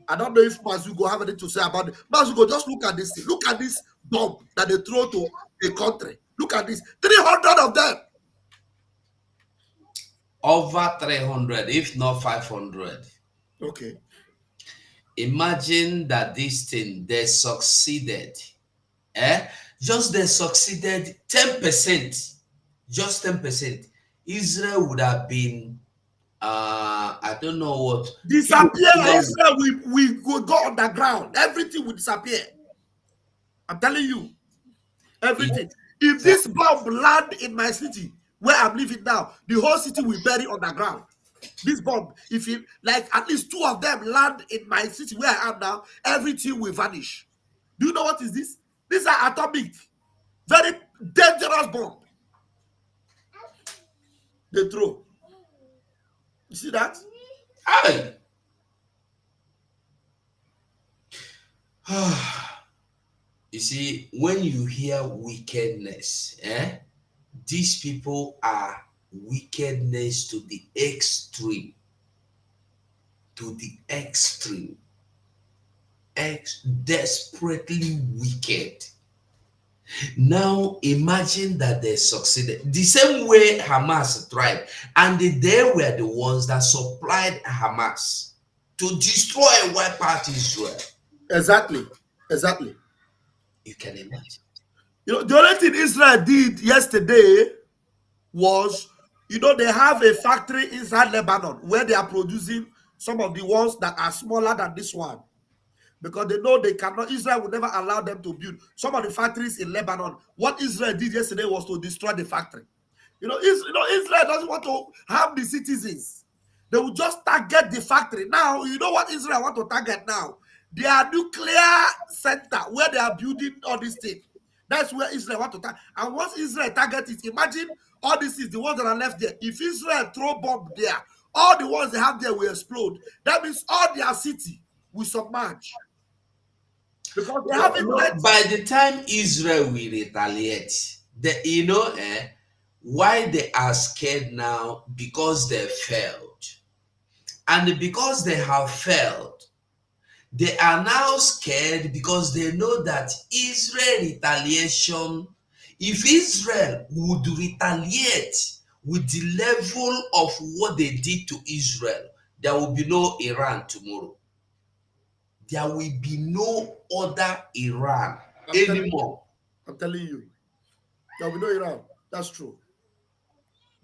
I don't know if Mazugo have anything to say about it. Mazugo, just look at this thing. Look at this bomb that they throw to a country. Look at this. 300 of them. Over 300, if not 500. Okay. Imagine that this thing, they succeeded. Just they succeeded 10%. Just 10%. Israel would have been, I don't know what. Disappear. Israel, we would go underground. Everything will disappear. I'm telling you. Everything. If this bomb land in my city, where I'm living now, the whole city will bury underground. This bomb, if it, like at least 2 of them land in my city where I am now, everything will vanish. Do you know what is this? These are atomic, very dangerous bomb. They throw. You see that? Hey. You see, when you hear wickedness, these people are wickedness to the extreme. To the extreme. Desperately wicked. Now imagine that they succeeded. The same way Hamas tried. And they were the ones that supplied Hamas to destroy and wipe out Israel. Exactly. Exactly. You can imagine. You know, the only thing Israel did yesterday was, you know, they have a factory inside Lebanon where they are producing some of the ones that are smaller than this one. Because they know they cannot, Israel will never allow them to build some of the factories in Lebanon. What Israel did yesterday was to destroy the factory. Israel doesn't want to harm the citizens. They will just target the factory. Now, you know what Israel want to target now? Their nuclear center where they are building all these things. That's where Israel want to target. And once Israel target it, imagine all these things, the ones that are left there. If Israel throw bomb there, all the ones they have there will explode. That means all their city will submerge. Because they haven't by the time Israel will retaliate, why they are scared now? Because they failed. And because they have failed, they are now scared because they know that Israel retaliation, if Israel would retaliate with the level of what they did to Israel, there will be no Iran tomorrow. There will be no other Iran anymore. I'm telling you. There will be no Iran. That's true.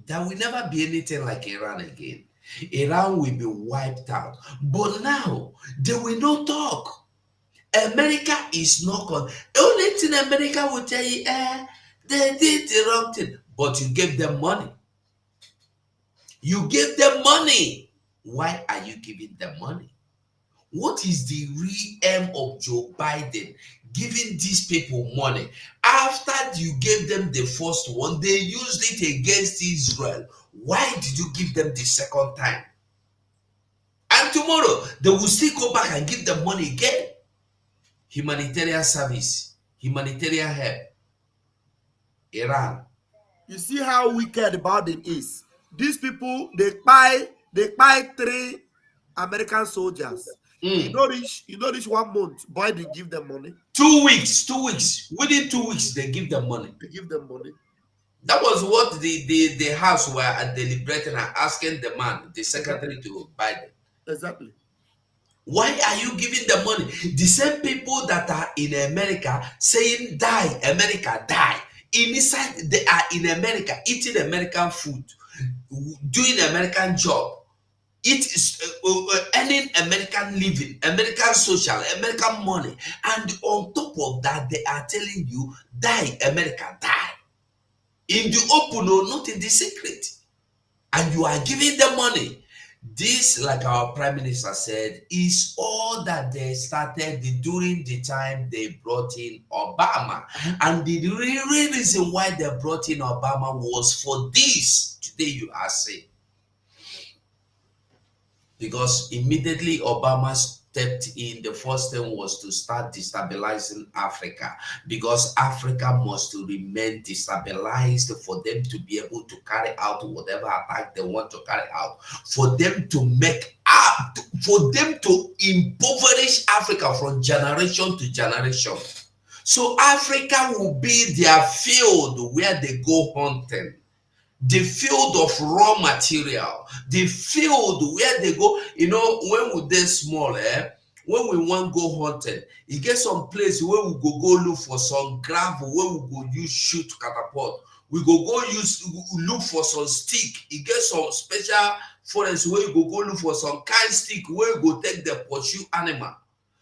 There will never be anything like Iran again. Iran will be wiped out. But now, they will not talk. America is not going. Only thing America will tell you, they did the wrong thing. But you gave them money. You gave them money. Why are you giving them money? What is the real aim of Joe Biden giving these people money? After you gave them the first one, they used it against Israel. Why did you give them the second time? And tomorrow, they will still go back and give them money again. Humanitarian service, humanitarian help. Iran. You see how wicked Biden is. These people, they buy 3 American soldiers. You know this 1 month, Biden give them money. 2 weeks. Within 2 weeks, they give them money. That was what the House were deliberating and asking the man, the secretary to Biden. Exactly. Why are you giving them money? The same people that are in America saying, die, America, die. Inside, they are in America eating American food, doing American job. It is earning American living, American social, American money. And on top of that, they are telling you, die, America, die. In the open or not in the secret. And you are giving them money. This, like our prime minister said, is all that they started during the time they brought in Obama. And the real reason why they brought in Obama was for this. Today you are saying. Because immediately Obama stepped in, the first thing was to start destabilizing Africa, because Africa must remain destabilized for them to be able to carry out whatever attack they want to carry out, for them to make up, for them to impoverish Africa from generation to generation. So Africa will be their field where they go hunting, the field of raw material, the field where they go. When we dey small, when we want go hunting, e get some place where we go look for some gravel where we go use shoot catapult. We go look for some stick. E get some special forest where you go look for some kind stick where you go take the pursue animal.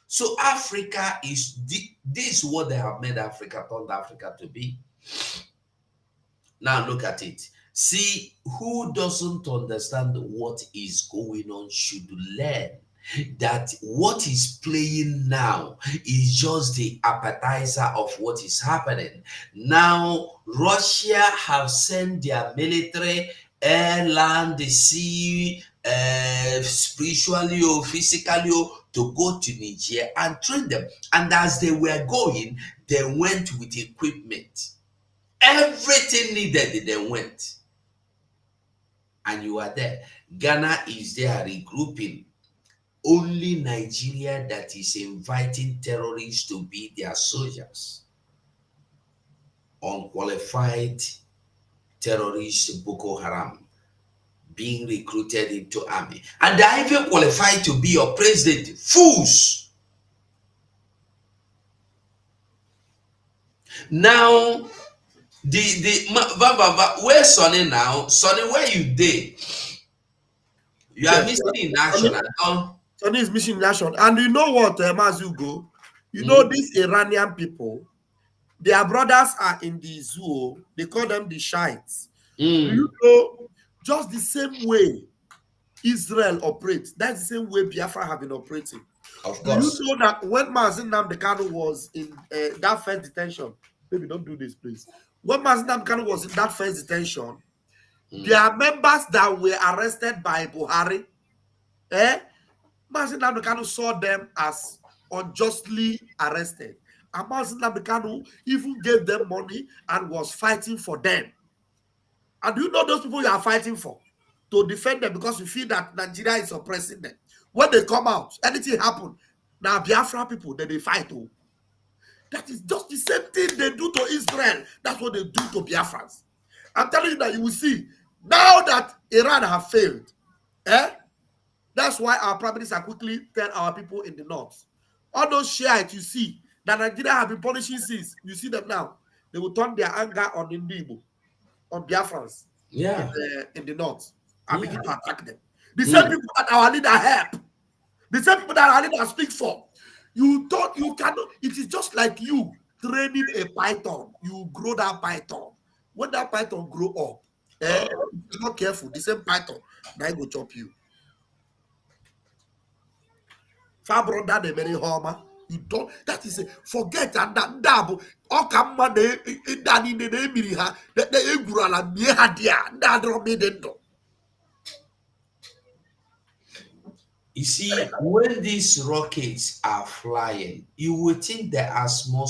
So Africa is this is what they have made Africa, turned Africa to be. Now look at it. See, who doesn't understand what is going on should learn that what is playing now is just the appetizer of what is happening. Now, Russia have sent their military, air, land, sea, spiritually or physically, to go to Niger and train them. And as they were going, they went with equipment. Everything needed, they went. And you are there. Ghana is there regrouping. Only Nigeria that is inviting terrorists to be their soldiers. Unqualified terrorists, Boko Haram, being recruited into army. And they are even qualified to be your president. Fools! Now, where's Sonny now? Sonny, where you dey? You are missing in action. Sonny is missing in action. And you know what, as you go, these Iranian people, their brothers are in the zoo. They call them the Shiites. You know, just the same way Israel operates, that's the same way Biafra have been operating. Of course. You know that when Mazin Namdekanu was in that first detention, baby, don't do this, please. When Mazin Namdekanu was in that first detention, there are members that were arrested by Buhari. Mazin Namdekanu saw them as unjustly arrested. And Mazin Namdekanu even gave them money and was fighting for them. And do you know those people you are fighting for? To defend them, because you feel that Nigeria is oppressing them. When they come out, anything happen, now Biafra people, then they fight. That is just the same thing they do to Israel. That's what they do to Biafrans. I'm telling you that you will see, now that Iran have failed, that's why our prime minister quickly tell our people in the north, all those Shiites you see, that Nigeria have been punishing since, you see them now, they will turn their anger on Indibo, on Biafrans, in the north, and begin to attack them. The same people that our leader help, the same people that our leader speak for. You thought you cannot. It is just like you training a python. You grow that python. When that python grow up, if you're not careful, the same python now go chop you. Far brother, the very homer. You don't. That is a forget that double. All come man, they miriha. They gurala mihadia. That don't be the. You see, when these rockets are flying, you would think they are small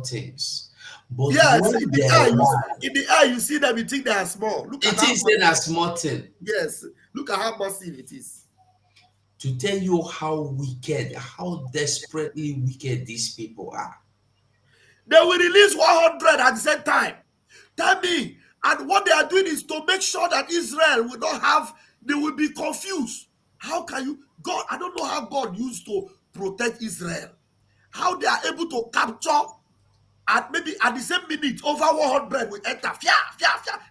things. But yes, when in the air, you see them, you think they are small. Look at it a small thing. Yes, look at how massive it is. To tell you how wicked, how desperately wicked these people are. They will release 100 at the same time. Tell me, and what they are doing is to make sure that Israel will not have, they will be confused. How can you, God, I don't know how God used to protect Israel. How they are able to capture, at maybe at the same minute, over 100 will enter.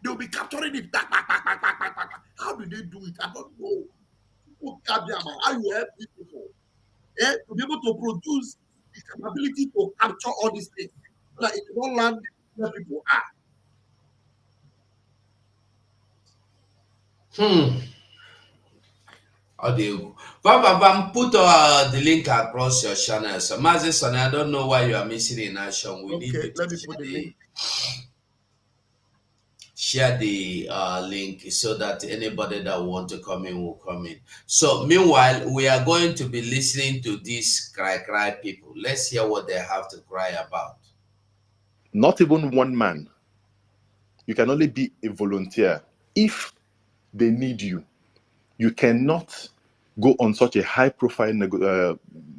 They will be capturing it. How do they do it? I don't know. How you help these people to be able to produce the capability to capture all these things. Like it won't land where people are. Audio. Put the link across your channel. So, Mazi Sonny, I don't know why you are missing in action. We need Okay, you to let me put the link. share the link so that anybody that want to come in will come in. So, meanwhile, we are going to be listening to these cry people. Let's hear what they have to cry about. Not even one man. You can only be a volunteer if they need you. You cannot go on such a high-profile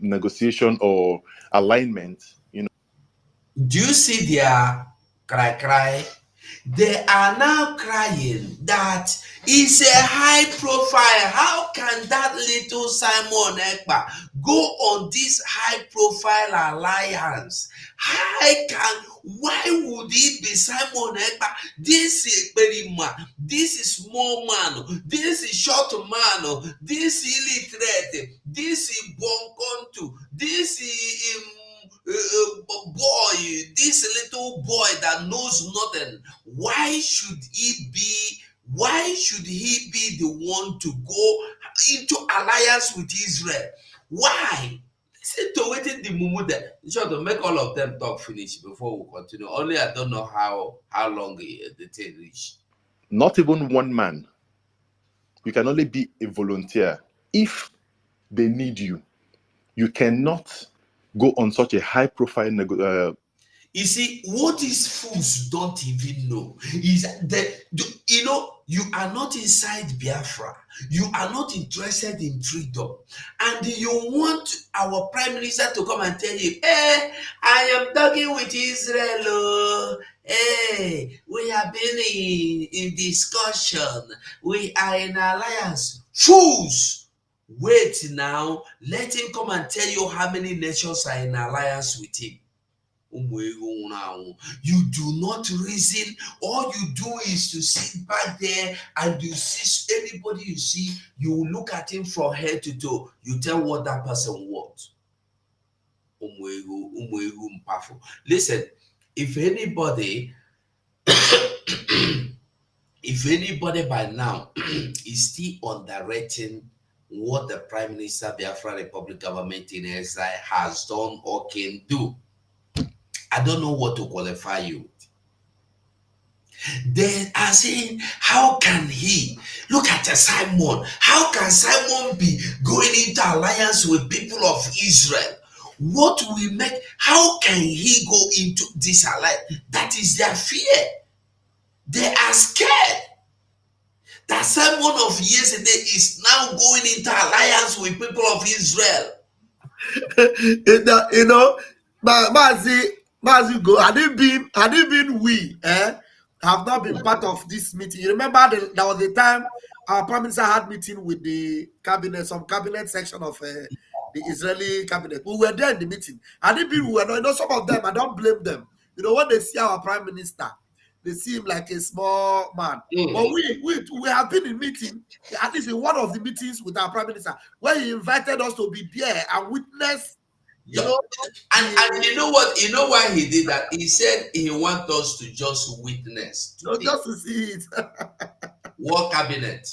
negotiation or alignment. You know. Do you see their cry? They are now crying that it's a high profile. How can that little Simon Ekpa go on this high profile alliance? Why would it be Simon Ekpa? This is Berima, this is small man, this is short man, this is illiterate, this is Bonkontu, this is boy, this little boy that knows nothing. Why should he be the one to go into alliance with Israel? Why? Listen to waiting the mumu there. Sure to make all of them talk finish before we continue. Only I don't know how long the thing reach. Not even one man. You can only be a volunteer if they need you. You cannot go on such a high-profile You see, what these fools don't even know is that, you are not inside Biafra. You are not interested in freedom. And you want our prime minister to come and tell you, hey, I am talking with Israel. Oh. Hey, we have been in discussion. We are in alliance. Fools! Wait now. Let him come and tell you how many nations are in alliance with him. You do not reason. All you do is to sit back there and you see anybody you see, you look at him from head to toe. You tell what that person wants. Listen, if anybody by now is still underrating what the Prime Minister Biafra Republic government in Israel has done or can do, I don't know what to qualify you. They are saying, how can he look at Simon? How can Simon be going into alliance with people of Israel? What will make, how can he go into this alliance? That is their fear. They are scared that Simon of yesterday is now going into alliance with people of Israel. Mazi go, had it been we have not been part of this meeting. You remember there was a time our prime minister had meeting with the cabinet, some cabinet section of the Israeli cabinet. We were there in the meeting. Had it been we were not, some of them, I don't blame them. When they see our prime minister, they see him like a small man. But we have been in meeting, at least in one of the meetings with our prime minister, where he invited us to be there and witness. And you know what? You know why he did that? He said he wants us to just witness. Just to see it. War cabinet.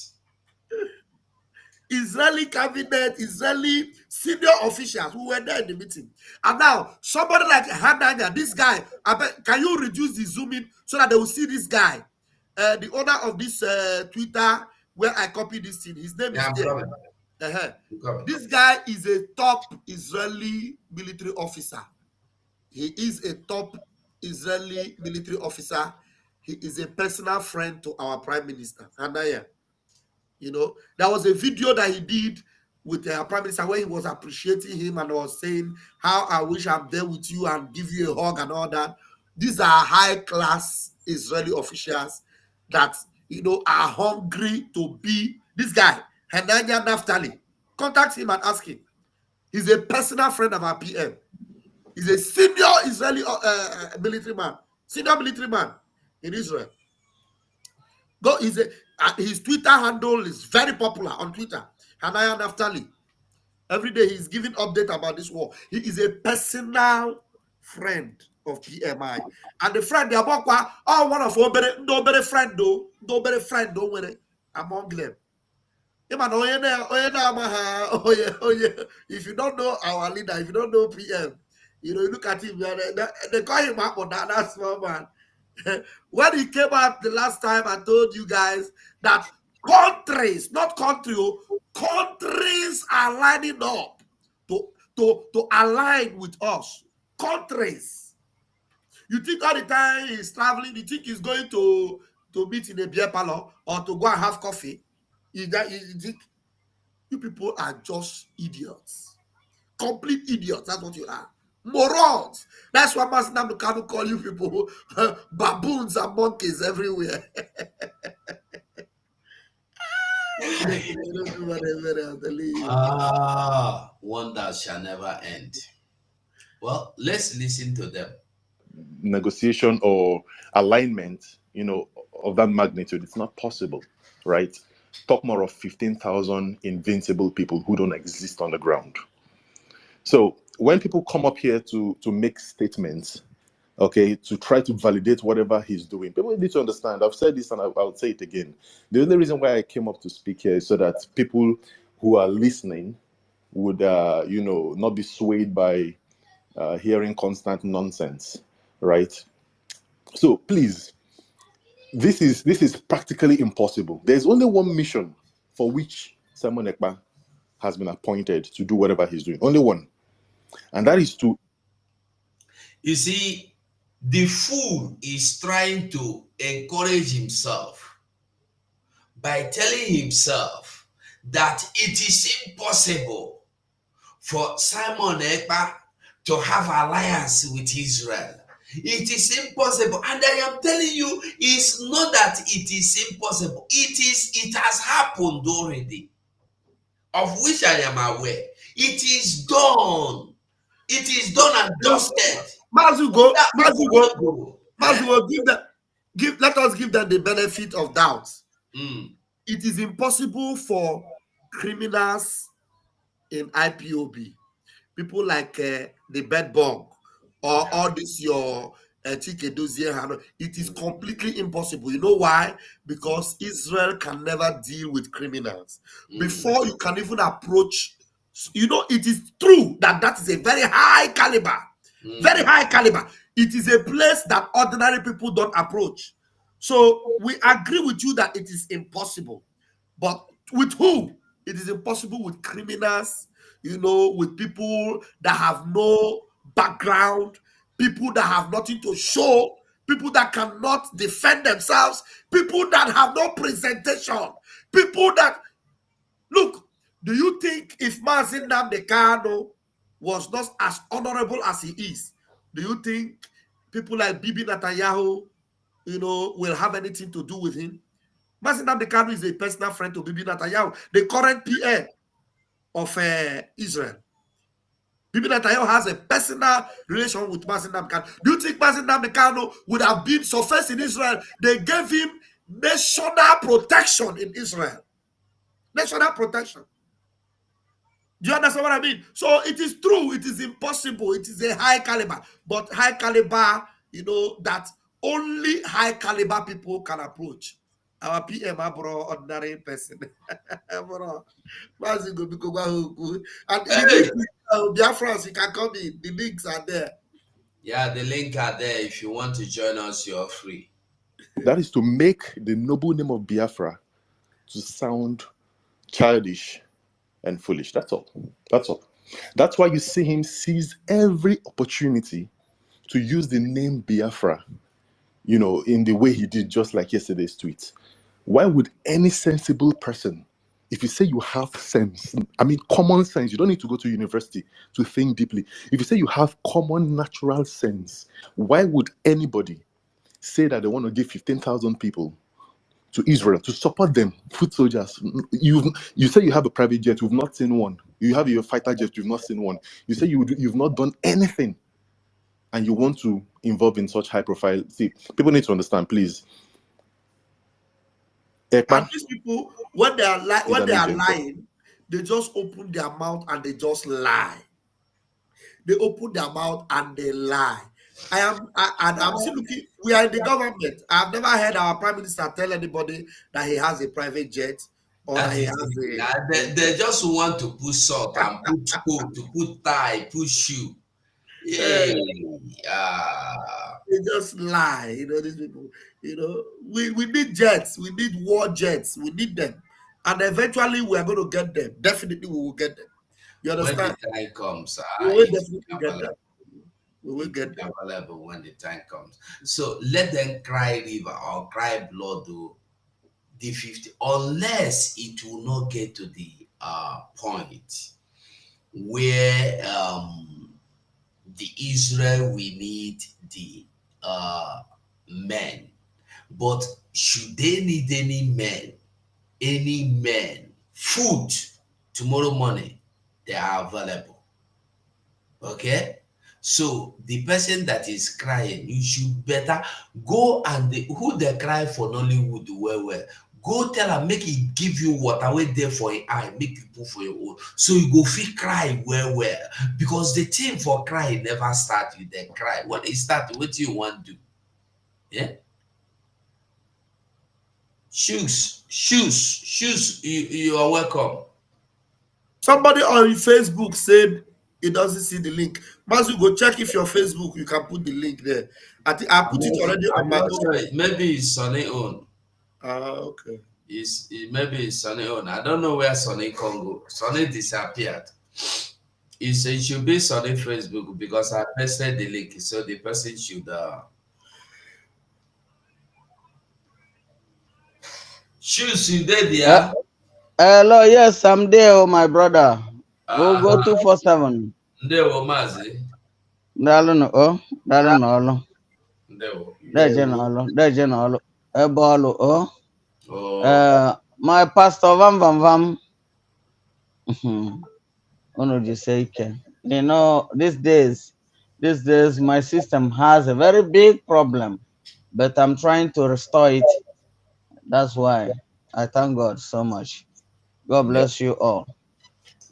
Israeli cabinet, Israeli senior officials who were there in the meeting. And now, somebody like Hananya, this guy, can you reduce the zoom in so that they will see this guy? The owner of this Twitter, where I copied this thing, his name is there. This guy is a top Israeli military officer. He is a top Israeli military officer. He is a personal friend to our prime minister, Hanaya. There was a video that he did with our prime minister where he was appreciating him and was saying how I wish I'm there with you and give you a hug and all that. These are high-class Israeli officials that are hungry to be this guy, Hananya Naftali. Contact him and ask him. He's a personal friend of our PM. He's a senior Israeli military man, senior military man in Israel. His Twitter handle is very popular on Twitter. Hanaya Naftali. Every day he's giving update about this war. He is a personal friend of PMI. And the friend, they are one of our better friend though, among them. If you don't know our leader, if you don't know PM, you look at him, they call him up on that small man. When he came out the last time, I told you guys that countries, not country, countries are lining up to align with us. Countries. You think all the time he's traveling, you think he's going to meet in a beer parlor or to go and have coffee? You think you people are just idiots. Complete idiots. That's what you are. Morons. That's why Master Kanu call you people baboons and monkeys everywhere. Wonders shall never end. Well, let's listen to them. Negotiation or alignment, of that magnitude, it's not possible, right? Talk more of 15,000 invincible people who don't exist on the ground. So when people come up here to make statements, okay, to try to validate whatever he's doing, people need to understand, I've said this and I'll say it again. The only reason why I came up to speak here is so that people who are listening would, not be swayed by hearing constant nonsense, right? So please, this is practically impossible. There's only one mission for which Simon Ekpa has been appointed to do whatever he's doing. Only one. And that is to... You see, the fool is trying to encourage himself by telling himself that it is impossible for Simon Ekpa to have alliance with Israel. It is impossible. And I am telling you, it's not that it is impossible. It has happened already, of which I am aware. It is done. It is done and dusted. Mazugo, let us give them the benefit of doubt. It is impossible for criminals in IPOB, people like the bed bug or all this your Chike Dozie. It is completely impossible. You know why? Because Israel can never deal with criminals. Before you can even approach, it is true that is a very high caliber. Very high caliber. It is a place that ordinary people don't approach. So we agree with you that it is impossible. But with who? It is impossible with criminals, with people that have no background, people that have nothing to show, people that cannot defend themselves, people that have no presentation, people that... Look, do you think if Mazi Nnamdi Kanu was not as honorable as he is, do you think people like Bibi Netanyahu, will have anything to do with him? Mazi Nnamdi Kanu is a personal friend to Bibi Netanyahu, the current PM of Israel. Bibi Netanyahu has a personal relation with Mazi Nnamdi Kanu. Do you think Mazi Nnamdi Kanu would have been so first in Israel? They gave him national protection in Israel. National protection. Do you understand what I mean? So it is true, it is impossible, it is a high caliber, but high caliber, that only high caliber people can approach. Our PM, bro, ordinary person. Bro, and the Biafrans, you can come in, the links are there. Yeah, the link are there. If you want to join us, you're free. That is to make the noble name of Biafra to sound childish and foolish. That's all. That's all. That's why you see him seize every opportunity to use the name Biafra, in the way he did just like yesterday's tweet. Why would any sensible person, if you say you have sense, common sense, you don't need to go to university to think deeply. If you say you have common natural sense, why would anybody say that they want to give 15,000 people to Israel to support them, foot soldiers? You say you have a private jet, we've not seen one. You have your fighter jet, you've not seen one. You say you've not done anything, and you want to involve in such high profile. See, people need to understand, please. And these people, when they are lying, they just open their mouth and they just lie. They open their mouth and they lie. I'm still looking. We are in the government. I've never heard our prime minister tell anybody that he has a private jet or That he is has it. a. Now, they just want to put salt and put coat, to put tie, put shoe. Hey, They just lie, these people. We need jets, we need war jets, we need them. And eventually we are going to get them. Definitely we will get them. You when the understand? time comes, We will it will definitely be get them. available. We will It will get be them. available when the time comes. So let them cry river or cry blood to the 50, unless it will not get to the point where the Israel we need the men. But should they need any men, food tomorrow morning, they are available. Okay? So the person that is crying, you should better go and who they cry for Nollywood well. Go tell am make he give you water wey there for your eye, make you put for your own. So you go fit cry well. Because the thing for cry never start with the cry. When it start, what you want to do? Yeah? Shoes, you are welcome. Somebody on Facebook said he doesn't see the link. Mazu, go check if your Facebook, you can put the link there. I think I put it already on I'm my not own. sure. Maybe it's Sonny own. Okay. Maybe it's Sonny own. I don't know where Sonny Congo. Sonny disappeared. It should be Sonny Facebook because I pasted the link, so the person should shoes you there, dear. Hello, yes, I'm there, my brother. Go Uh-huh. 247. Ndewo mazi. Dalo oh, dalo no, Ndewo. deje no, ebolo oh. Oh, My pastor vam. Ono just say okay. These days, my system has a very big problem, but I'm trying to restore it. That's why I thank God so much. God bless you all.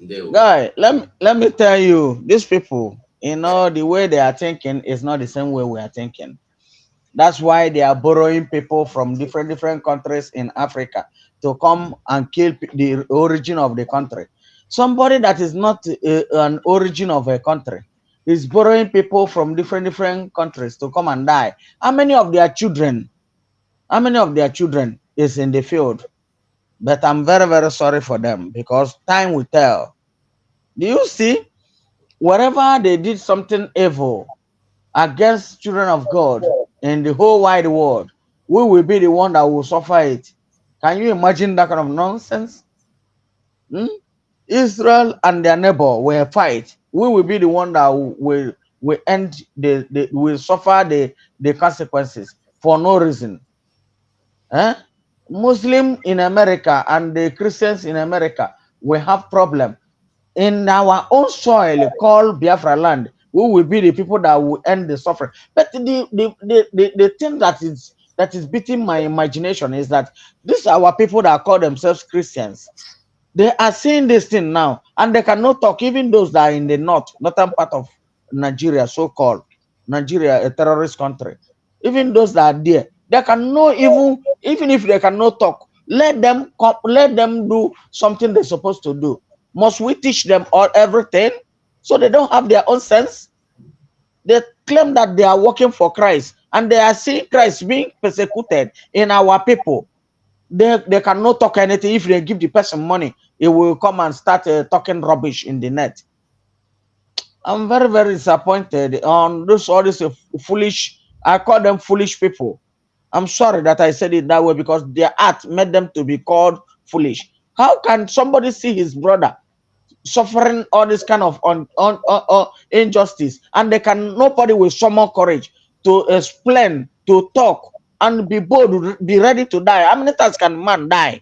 ndewo. Guy, let me tell you, these people, the way they are thinking is not the same way we are thinking. That's why they are borrowing people from different countries in Africa to come and kill the origin of the country. Somebody that is not an origin of a country is borrowing people from different countries to come and die. How many of their children is in the field? But I'm very sorry for them because time will tell. Do you see? Wherever they did something evil against children of God in the whole wide world, we will be the one that will suffer it. Can you imagine that kind of nonsense? Israel and their neighbor will fight. We will be the one that will end will suffer the consequences for no reason. Muslim in America and the Christians in America will have problem. In our own soil called Biafra land, we will be the people that will end the suffering. But the thing that is beating my imagination is that these are our people that call themselves Christians. They are seeing this thing now, and they cannot talk. Even those that are in the northern part of Nigeria, so-called Nigeria, a terrorist country. Even those that are there, they cannot even if they cannot talk. Let them come, let them do something they're supposed to do. Must we teach them all everything so they don't have their own sense? They claim that they are working for Christ, and they are seeing Christ being persecuted in our people. They cannot talk anything. If they give the person money, he will come and start talking rubbish in the net. I'm very disappointed on all these foolish. I call them foolish people. I'm sorry that I said it that way because their act made them to be called foolish. How can somebody see his brother suffering all this kind of injustice, and nobody will summon courage to explain, to talk, and be bold, be ready to die? How many times can man die?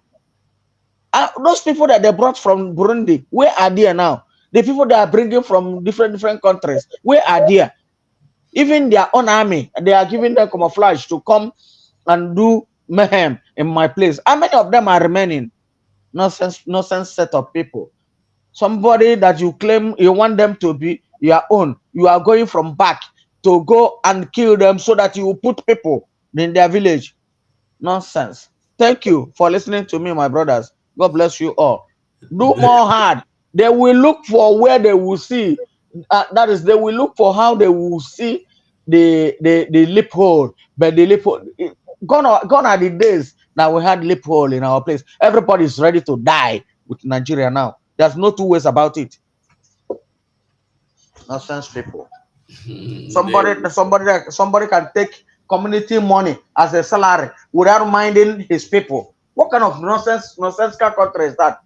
Those people that they brought from Burundi, where are they now? The people that are bringing from different countries, where are they? Even their own army, they are giving them camouflage to come and do mayhem in my place. How many of them are remaining? Nonsense set of people. Somebody that you claim you want them to be your own, you are going from back to go and kill them so that you will put people in their village. Nonsense. Thank you for listening to me, my brothers. God bless you all. Do more hard. They will look for where they will see. That is, they will look for how they will see the loophole. But the loophole, gone are the days that we had loophole in our place. Everybody is ready to die with Nigeria now. There's no two ways about it. Nonsense people. Somebody can take community money as a salary without minding his people. What kind of nonsensical country is that?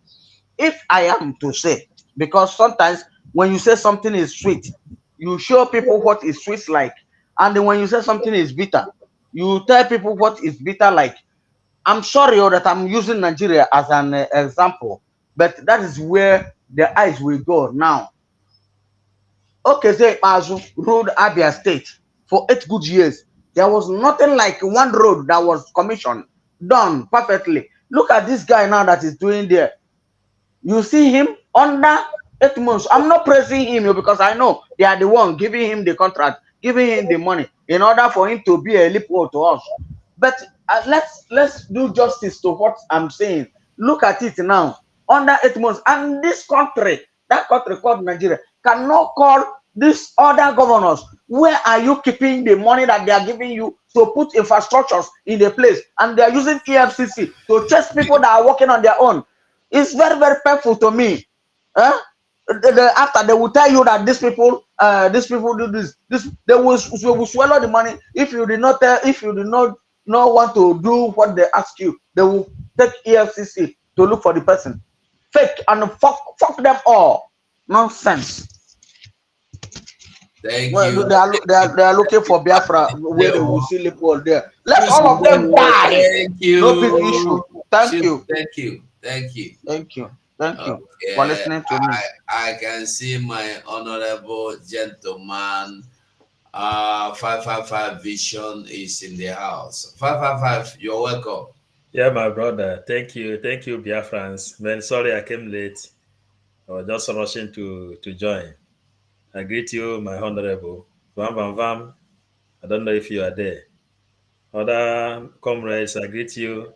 If I am to say, because sometimes when you say something is sweet, you show people what is sweet like, and then when you say something is bitter, you tell people what is bitter like. I'm sorry that I'm using Nigeria as an example, but that is where the eyes will go now. Okay, say Mazu ruled Abia State for 8 good years. There was nothing like one road that was commissioned, done perfectly. Look at this guy now that is doing there. You see him under 8 months. I'm not praising him because I know they are the one giving him the contract, giving him the money in order for him to be a loophole to us. But let's do justice to what I'm saying. Look at it now. Under 8 months, and this country, that country called Nigeria, cannot call these other governors. Where are you keeping the money that they are giving you to put infrastructures in the place? And they are using EFCC to chase people that are working on their own. It's very, very painful to me. After they will tell you that these people do this, they will swallow the money. If you did not want to do what they ask you, they will take EFCC to look for the person. Fake and fuck them all. Nonsense. Thank Well, you. They are looking for Biafra where they will see people there. Let all of them die. Thank you. No big issue. Thank you. Thank you. Thank you. Thank you. Thank you for listening to me. I can see my honorable gentleman. 555 Vision is in the house. 555, you're welcome. Yeah, my brother. Thank you, Biafrans. Man, sorry I came late. I was just rushing to join. I greet you, my honorable. Vam Vam Vam. I don't know if you are there. Other comrades, I greet you.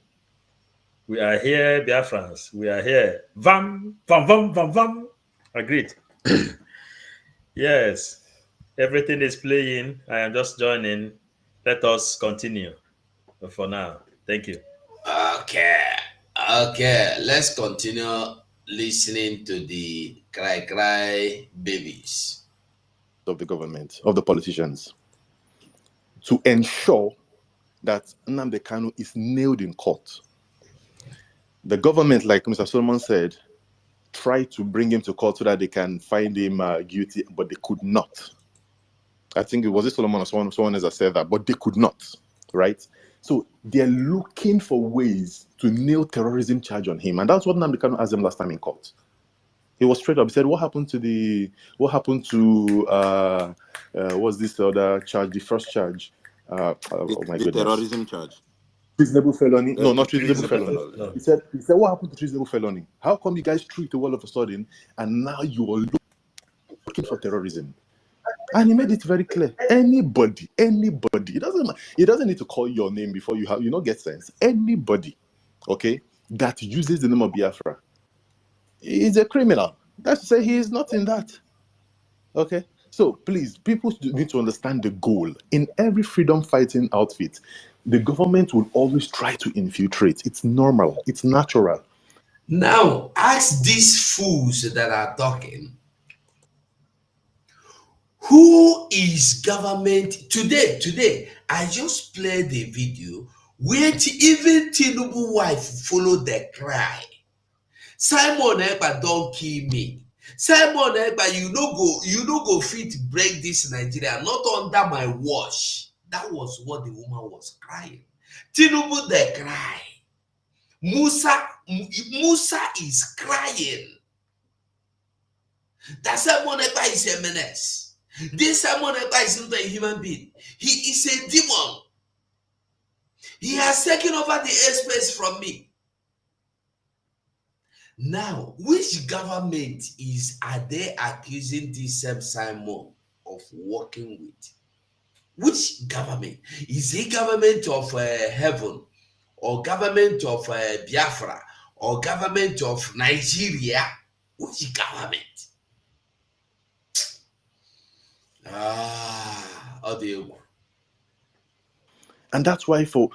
We are here, Biafrans. We are here. Vam Vam Vam Vam Vam. I greet. Yes, everything is playing. I am just joining. Let us continue for now. Thank you. Okay. Let's continue listening to the cry babies of the government, of the politicians, to ensure that Nnamdi Kanu is nailed in court. The government, like Mr. Solomon said, tried to bring him to court so that they can find him guilty, but they could not. I think it was Solomon or someone else that said that, but they could not, right? So they're looking for ways to nail terrorism charge on him, and that's what Nnamdi Kanu asked them last time in court. He was straight up. He said, "What happened to what's this other charge? The first charge? Oh my goodness, terrorism charge. Treasonable felony? No, not treasonable felony. No. He said, what happened to treasonable felony? How come you guys treat it all of a sudden, and now you are looking for terrorism?" And he made it very clear. Anybody. It doesn't need to call your name before you not get sense. Anybody, okay, that uses the name of Biafra is a criminal. That's to say he is not in that. Okay? So please, people need to understand the goal. In every freedom fighting outfit, the government will always try to infiltrate. It's normal. It's natural. Now, ask these fools that are talking. Who is government today? I just played the video where even Tinubu wife followed the cry. Simon Ekpa don't kill me. Simon Ekpa, you no go fit break this Nigeria, not under my watch. That was what the woman was crying. Tinubu they cry. Musa is crying. That Simon Ekpa is a menace. This Simon Ekpa is not a human being. He is a demon. He has taken over the airspace from me. Now, which government are they accusing this same Simon of working with? Which government? Is it government of heaven, or government of Biafra, or government of Nigeria, which government? Audio. And that's why for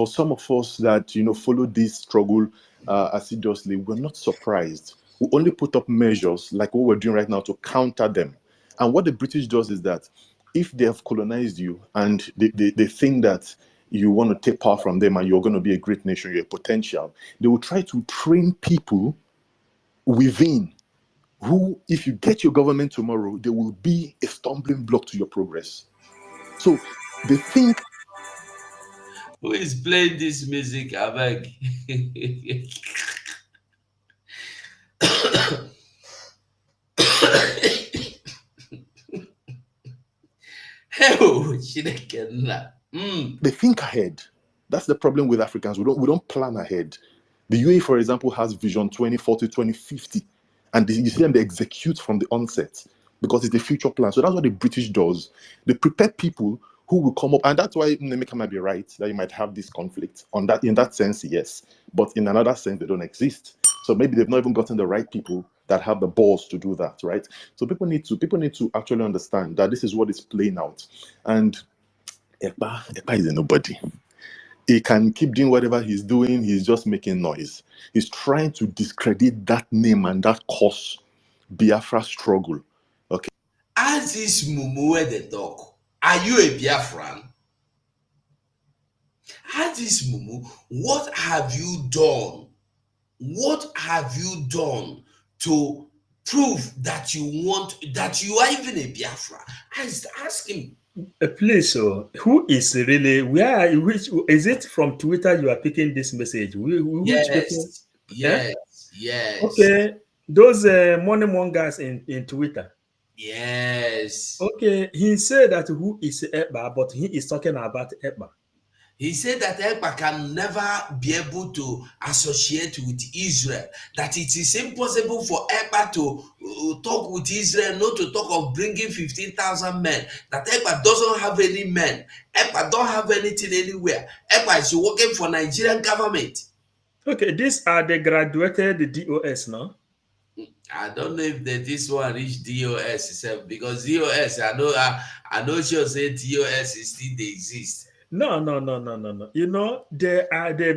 some of us that follow this struggle assiduously, we're not surprised. We only put up measures like what we're doing right now to counter them. And what the British does is that if they have colonized you and they think that you want to take power from them and you're going to be a great nation, you're a potential, they will try to train people within who, if you get your government tomorrow, they will be a stumbling block to your progress. So they think. Who is playing this music? I beg. They think ahead. That's the problem with Africans. We don't plan ahead. The UAE, for example, has Vision 2040, 2050. And you see them, they execute from the onset because it's the future plan. So that's what the British does. They prepare people who will come up. And that's why Nemeka might be right, that you might have this conflict. In that sense, yes. But in another sense, they don't exist. So maybe they've not even gotten the right people that have the balls to do that, right? So people need to actually understand that this is what is playing out. And Ekpa is a nobody. He can keep doing whatever he's doing. He's just making noise. He's trying to discredit that name and that cause, Biafra struggle. Okay. As this mumu where they talk, are you a Biafran? As this mumu, what have you done? What have you done to prove that you are even a Biafra? Ask him. Please, so who is really which is it from Twitter you are picking this message? Which people? Yes. Okay, those money mongers in Twitter. Yes. Okay, he said that who is Ekpa, but he is talking about Ekpa. He said that Ekpa can never be able to associate with Israel, that it is impossible for Ekpa to talk with Israel, not to talk of bringing 15,000 men, that Ekpa doesn't have any men, Ekpa don't have anything anywhere, Ekpa is working for Nigerian government. Okay, these are the graduated DOS, no? I don't know if this one reach DOS itself, because DOS, I know sure say DOS is still they exist. No. You know, they're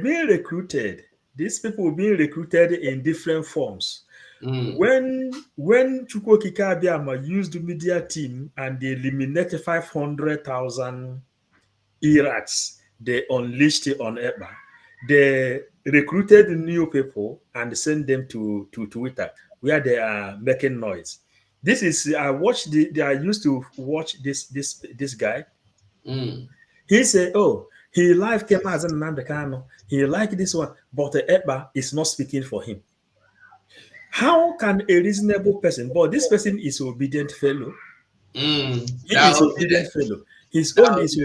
being recruited. These people being recruited in different forms. When Chukwokika Abiyama used the media team and they eliminated 500,000 Iraqs, they unleashed it on Ekpa. They recruited new people and sent them to Twitter where they are making noise. This is I used to watch this guy. He said, "Oh, he live came as an Nandekano. He liked this one, but Ekpa is not speaking for him." How can a reasonable person, but this person is obedient fellow. He is obedient fellow. His own is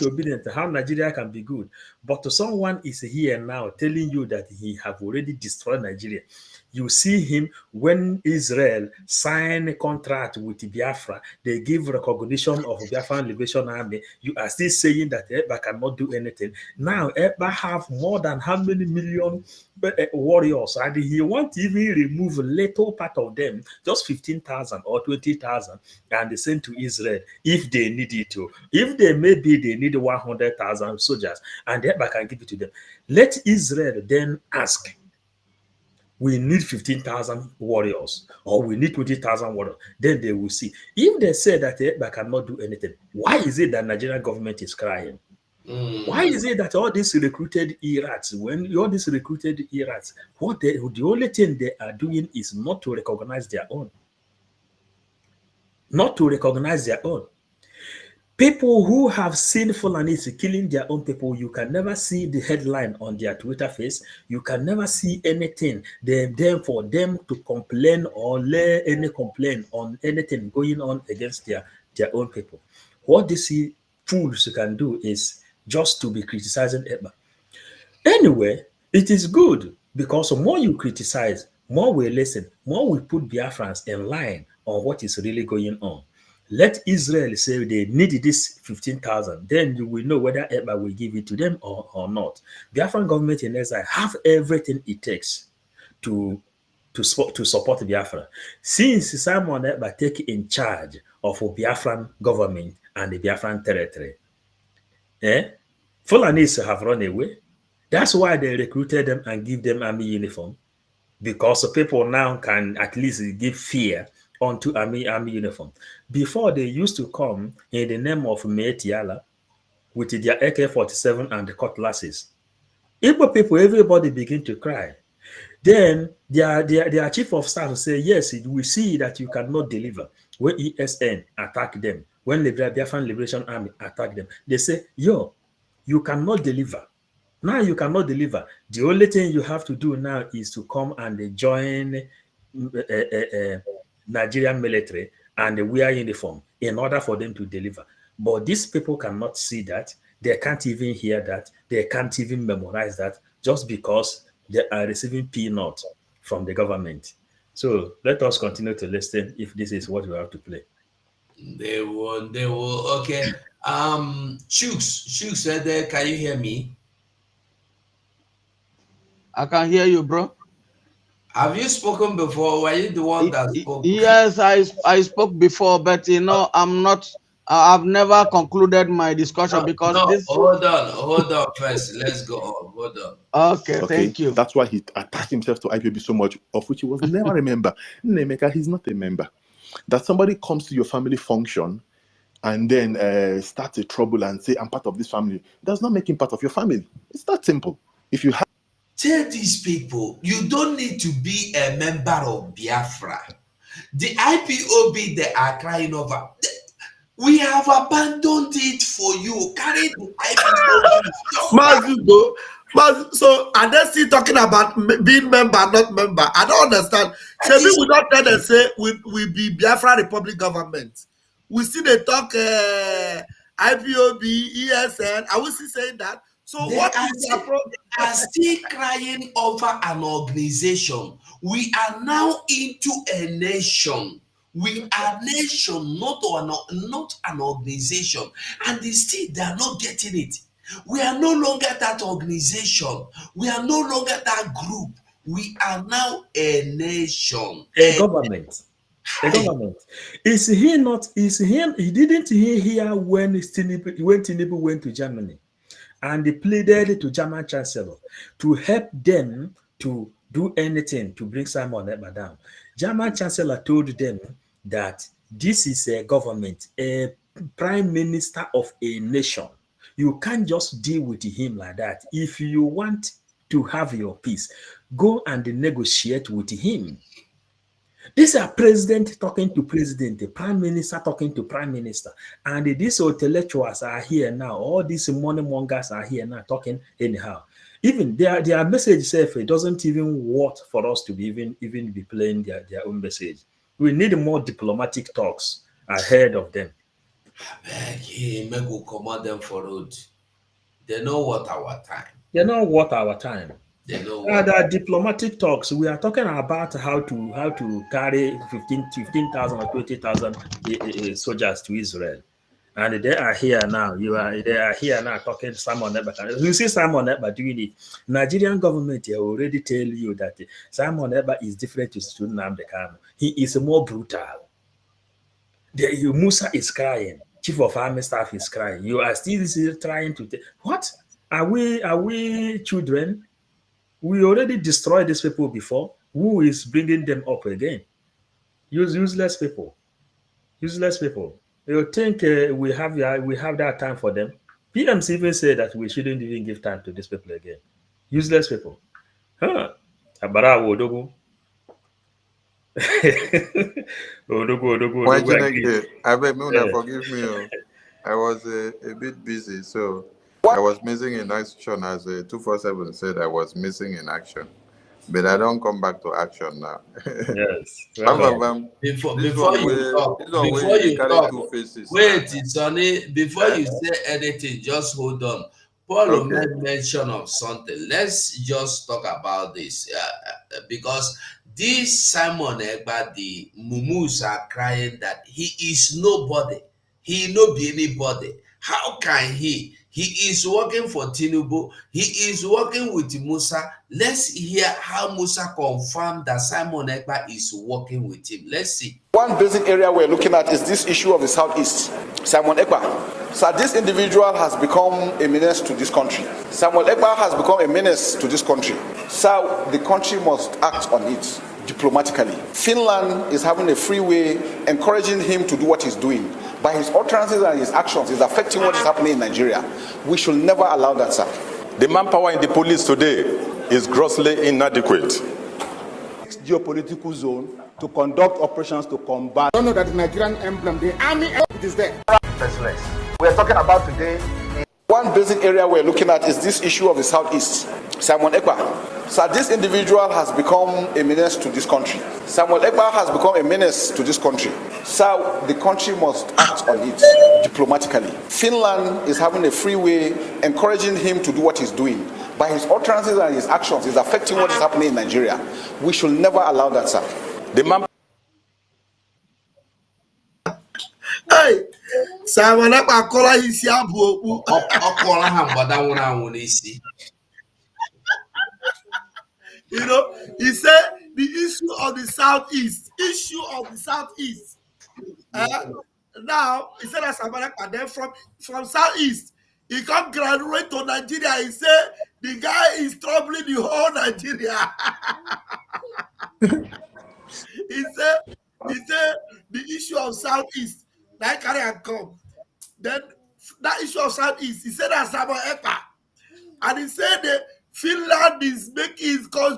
obedient. How Nigeria can be good. But to someone is here now telling you that he have already destroyed Nigeria. You see him when Israel signed a contract with Biafra, they give recognition of Biafran Liberation Army. You are still saying that Ekpa cannot do anything. Now Ekpa have more than how many million warriors, and he want to even remove a little part of them, just 15,000 or 20,000, and they send to Israel if they need it to. If they need 100,000 soldiers, and Ekpa can give it to them. Let Israel then ask, we need 15,000 warriors, or we need 20,000 warriors. Then they will see. If they say that Ekpa cannot do anything, why is it that Nigerian government is crying? Why is it that all these recruited Iraqs, the only thing they are doing is not to recognize their own? Not to recognize their own. People who have seen Fulanis killing their own people, you can never see the headline on their Twitter face. You can never see anything. Then for them to complain or lay any complaint on anything going on against their own people. What these fools can do is just to be criticizing Ekpa. Anyway, it is good because the more you criticize, more we listen, more we put Biafrans in line on what is really going on. Let Israel say they need this 15,000. Then you will know whether Eba will give it to them or not. Biafran government in exile have everything it takes to support Biafra. Since Simon Eba take in charge of Biafran government and the Biafran territory, Fulanis have run away. That's why they recruited them and give them army uniform, because people now can at least give fear onto army uniform. Before, they used to come in the name of Metiala with their AK-47 and the cutlasses. Igbo people, everybody begin to cry. Then their chief of staff will say, yes, we see that you cannot deliver. When ESN attack them, when the Biafran Liberation Army attack them, they say, yo, you cannot deliver. Now you cannot deliver. The only thing you have to do now is to come and join Nigerian military and wear uniform in order for them to deliver. But these people cannot see that. They can't even hear that. They can't even memorize that, just because they are receiving peanuts from the government. So let us continue to listen if this is what we have to play. They will, okay. Shooks said there, can you hear me? I can hear you, bro. Have you spoken before? Were you the one that spoke? Yes, I spoke before, but I'm not. I've never concluded my discussion because this. Hold on first. Let's go on. Hold on. Okay, thank you. That's why he attached himself to IPOB so much, of which he was never a member. Nemeka, he's not a member. That somebody comes to your family function and then starts a trouble and say, I'm part of this family, does not make him part of your family. It's that simple. If you have. Tell these people, you don't need to be a member of Biafra. The IPOB they are crying over, we have abandoned it for you. Carry the IPOB. So are they still talking about being member, not member? I don't understand. Maybe we don't tell them say we be Biafra Republic government. We see they talk IPOB, ESN. Are we still saying that? So what is the approach? They are still crying over an organization. We are now into a nation. We are nation, not an organization. And they are not getting it. We are no longer that organization. We are no longer that group. We are now a nation. A government. A government. Is he not? Is him? He didn't hear when Tinubu went to Germany, and he pleaded to German Chancellor to help them to do anything to bring Simon Ekpa down. German Chancellor told them that this is a government, a prime minister of a nation. You can't just deal with him like that. If you want to have your peace, go and negotiate with him. These are president talking to president, the prime minister talking to prime minister, and these intellectuals are here now. All these money mongers are here now talking anyhow. Even their message self, it doesn't even worth for us to be even be playing their own message. We need more diplomatic talks ahead of them. Hey, maybe we'll command them for road. They know what our time. They know what our time. They know the diplomatic talks. We are talking about how to carry 15,000 or 20,000 soldiers to Israel, and they are here now. They are here now talking to Simon Ekpa. You see Simon Ekpa doing it. Nigerian government already tell you that Simon Ekpa is different to Nnamdi Kanu. He is more brutal. Musa is crying. Chief of Army Staff is crying. You are still trying to what? Are we children? We already destroyed these people before. Who is bringing them up again? Useless people. Useless people. You think we have that time for them? PMC even say that we shouldn't even give time to these people again. Useless people. Huh? Abarawo Odogu. Odogu. I beg me, forgive me. I was a bit busy, so I was missing in action, as 247 said. I was missing in action, but I don't come back to action now. Yes. Before you talk, wait, Sonny. Before you say anything, just hold on. Paul made mention of something. Let's just talk about this because This Simon Egba, the mumus are crying that he is nobody. He no be anybody. How can he? He is working for Tinubu. He is working with Musa. Let's hear how Musa confirmed that Simon Egba is working with him. Let's see. One basic area we're looking at is this issue of the Southeast. Simon Ekpa. So this individual has become a menace to this country. Simon Ekpa has become a menace to this country. So the country must act on it diplomatically. Finland is having a free way, encouraging him to do what he's doing. By his utterances and his actions, is affecting what is happening in Nigeria. We should never allow that, sir. The manpower in the police today is grossly inadequate. Geopolitical zone to conduct operations to combat. I don't know that the Nigerian emblem, the army, it is there. We are talking about today. One basic area we're looking at is this issue of the Southeast. Simon Ekpa. So this individual has become a menace to this country. Samuel Ekpa has become a menace to this country. So the country must act on it diplomatically. Finland is having a free way, encouraging him to do what he's doing. By his utterances and his actions, is affecting what is happening in Nigeria. We should never allow that, sir. Hey, Simon Ekpa kola isi abu okpu. Okola ha mbada nwụrụ anwụ n'isi. You know, he said the issue of the Southeast. Now, he said that Simon Ekpa, then from Southeast, he come graduate to Nigeria. He said the guy is troubling the whole Nigeria. he said the issue of Southeast. That carry come. Then that issue of Southeast, he said that Simon Ekpa, and he said that Finland is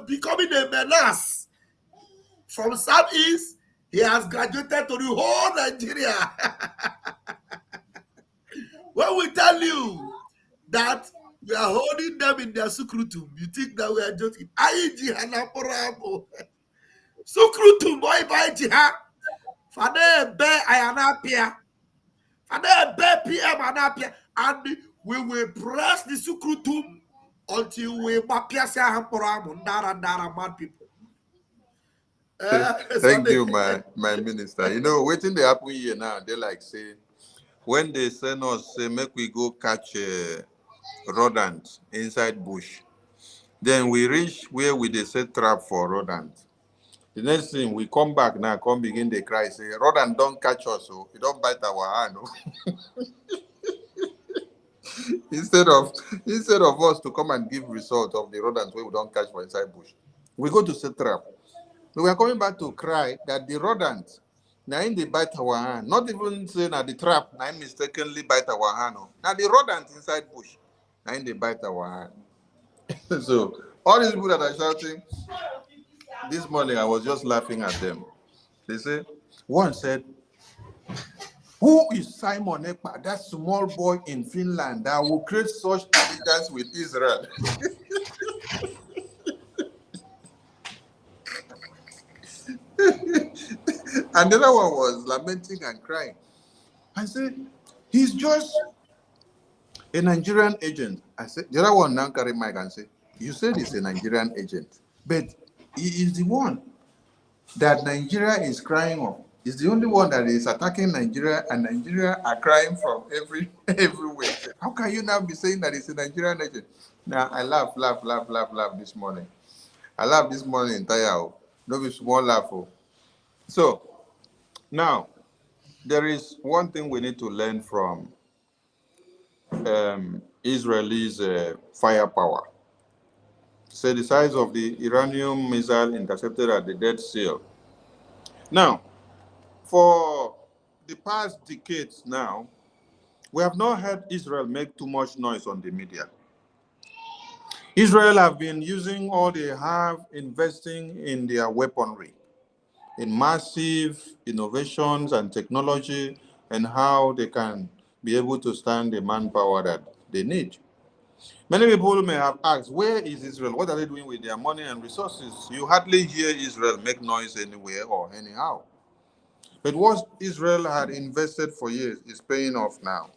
becoming a menace. From Southeast, he has graduated to the whole Nigeria. When we tell you that we are holding them in their sukrutum, you think that we are joking. Aiji hanaporabo. Sukrutum boy by jiha. Fade be ayanapia. Fade be PM anapia. And we will press the sukrutum until we mapiasa hamporamo. Ndara mad people. Thank you, my minister. You know, waiting the happen here now, they like say, when they send us, say, make we go catch rodents inside bush. Then we reach where we they set trap for rodents. The next thing, we come back now, come begin to cry, say, rodent don't catch us, so you don't bite our hand. Oh. Instead of us to come and give result of the rodents where we don't catch for inside bush, we go to set trap. We were coming back to cry that the rodent, now in they bite our hand, not even saying that the trap, now mistakenly bite our hand. No. Now the rodent inside bush, now in they bite our hand. So all these people that are shouting, this morning I was just laughing at them. They say, one said, who is Simon Ekpa, that small boy in Finland that will create such alliance with Israel? And the other one was lamenting and crying. I said, he's just a Nigerian agent. I said, the other one now carry mic and say, you said he's a Nigerian agent, but he is the one that Nigeria is crying on. He's the only one that is attacking Nigeria, and Nigeria are crying from everywhere. How can you now be saying that he's a Nigerian agent? Now I laugh this morning. I laugh this morning entire. No be small laugh. So now there is one thing we need to learn from Israelis' firepower. Say the size of the Iranian missile intercepted at the Dead Sea. Now, for the past decades now, we have not heard Israel make too much noise on the media. Israel have been using all they have, investing in their weaponry, in massive innovations and technology, and how they can be able to stand the manpower that they need. Many people may have asked, where is Israel? What are they doing with their money and resources? You hardly hear Israel make noise anywhere or anyhow. But what Israel had invested for years is paying off now.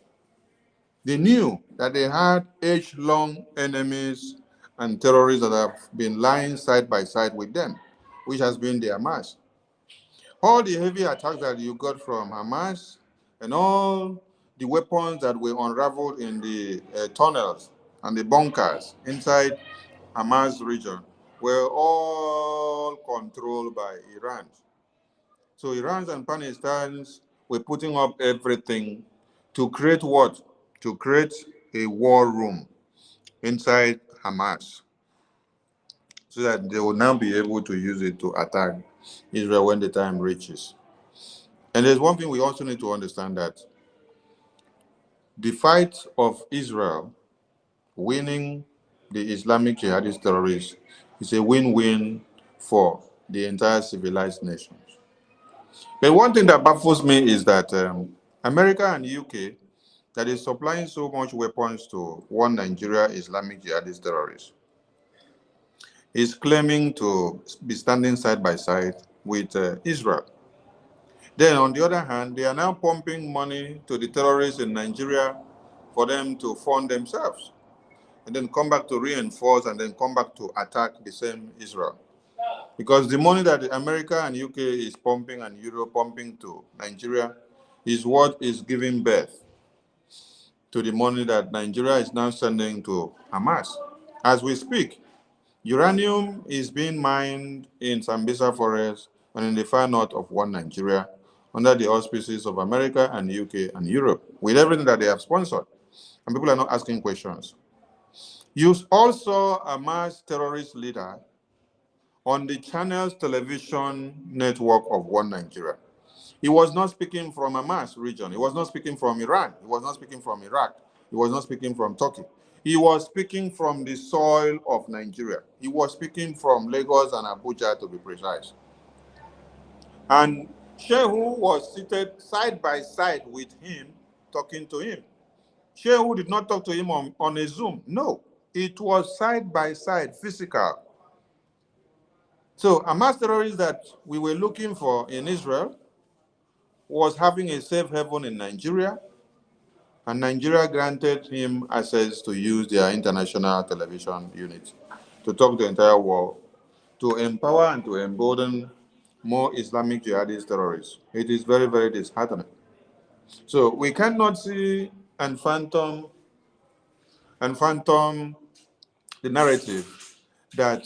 They knew that they had age-long enemies and terrorists that have been lying side by side with them. which has been the Hamas. All the heavy attacks that you got from Hamas and all the weapons that were unraveled in the tunnels and the bunkers inside Hamas region were all controlled by Iran. So Iran and Pakistan were putting up everything to create what? To create a war room inside Hamas so that they will now be able to use it to attack Israel when the time reaches. And there's one thing we also need to understand, that the fight of Israel winning the Islamic jihadist terrorists is a win-win for the entire civilized nations. But one thing that baffles me is that America and UK, that is supplying so much weapons to one Nigeria Islamic jihadist terrorist, is claiming to be standing side by side with Israel. Then, on the other hand, they are now pumping money to the terrorists in Nigeria for them to fund themselves, and then come back to reinforce and then come back to attack the same Israel. Because the money that America and UK is pumping and Europe pumping to Nigeria is what is giving birth to the money that Nigeria is now sending to Hamas. As we speak, uranium is being mined in Sambisa Forest and in the far north of one Nigeria under the auspices of America and UK and Europe, with everything that they have sponsored. And people are not asking questions. You also a mass terrorist leader on the channel's television network of one Nigeria. He was not speaking from a mass region. He was not speaking from Iran. He was not speaking from Iraq. He was not speaking from Turkey. He was speaking from the soil of Nigeria. He was speaking from Lagos and Abuja, to be precise. And Shehu was seated side by side with him, talking to him. Shehu did not talk to him on a Zoom. No, it was side by side, physical. So a mass terrorist that we were looking for in Israel was having a safe haven in Nigeria, and Nigeria granted him access to use their international television unit to talk to the entire world, to empower and to embolden more Islamic jihadist terrorists. It is very, very disheartening. So we cannot see and phantom the narrative that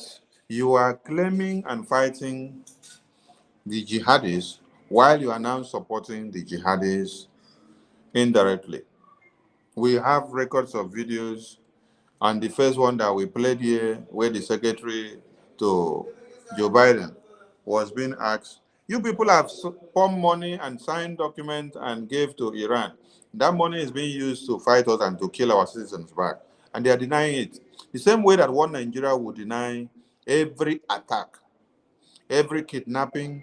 you are claiming and fighting the jihadists while you are now supporting the jihadists indirectly. We have records of videos, and the first one that we played here, where the secretary to Joe Biden was being asked, you people have pumped money and signed documents and gave to Iran. That money is being used to fight us and to kill our citizens back. And they are denying it. The same way that one Nigeria would deny every attack, every kidnapping,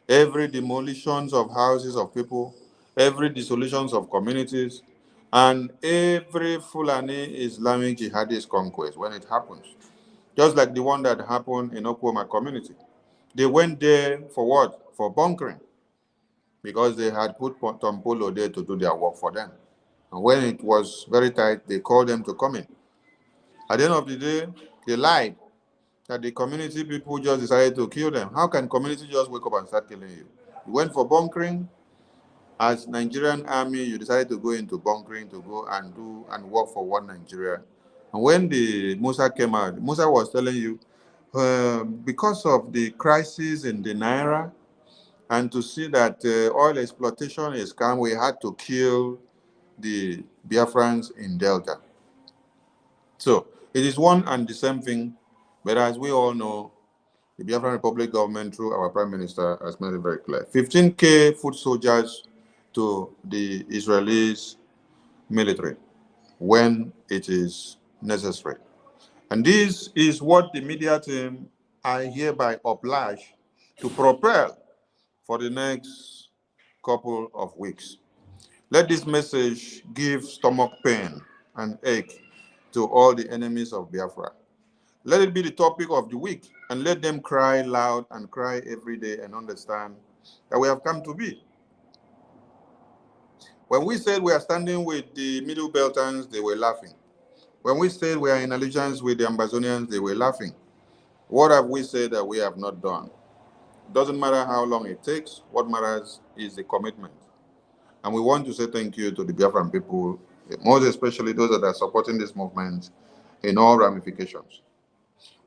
every demolitions of houses of people, every dissolutions of communities, and every Fulani Islamic jihadist conquest when it happens. Just like the one that happened in Oklahoma community. They went there for what? For bunkering. Because they had put Tom Polo there to do their work for them. And when it was very tight, they called them to come in. At the end of the day, they lied that the community people just decided to kill them. How can community just wake up and start killing you? You went for bunkering. As Nigerian army, you decided to go into bunkering to go and do and work for one Nigeria. And when the Musa came out, Musa was telling you, because of the crisis in the Naira, and to see that oil exploitation is come, we had to kill the Biafrans in Delta. So it is one and the same thing, but as we all know, the Biafran Republic government, through our Prime Minister, has made it very clear. 15K foot soldiers to the Israelis military when it is necessary. And this is what the media team are hereby obliged to propel for the next couple of weeks. Let this message give stomach pain and ache to all the enemies of Biafra. Let it be the topic of the week, and let them cry loud and cry every day and understand that we have come to be. When we said we are standing with the Middle Beltans, they were laughing. When we said we are in allegiance with the Ambazonians, they were laughing. What have we said that we have not done? Doesn't matter how long it takes. What matters is the commitment. And we want to say thank you to the Biafran people, most especially those that are supporting this movement in all ramifications.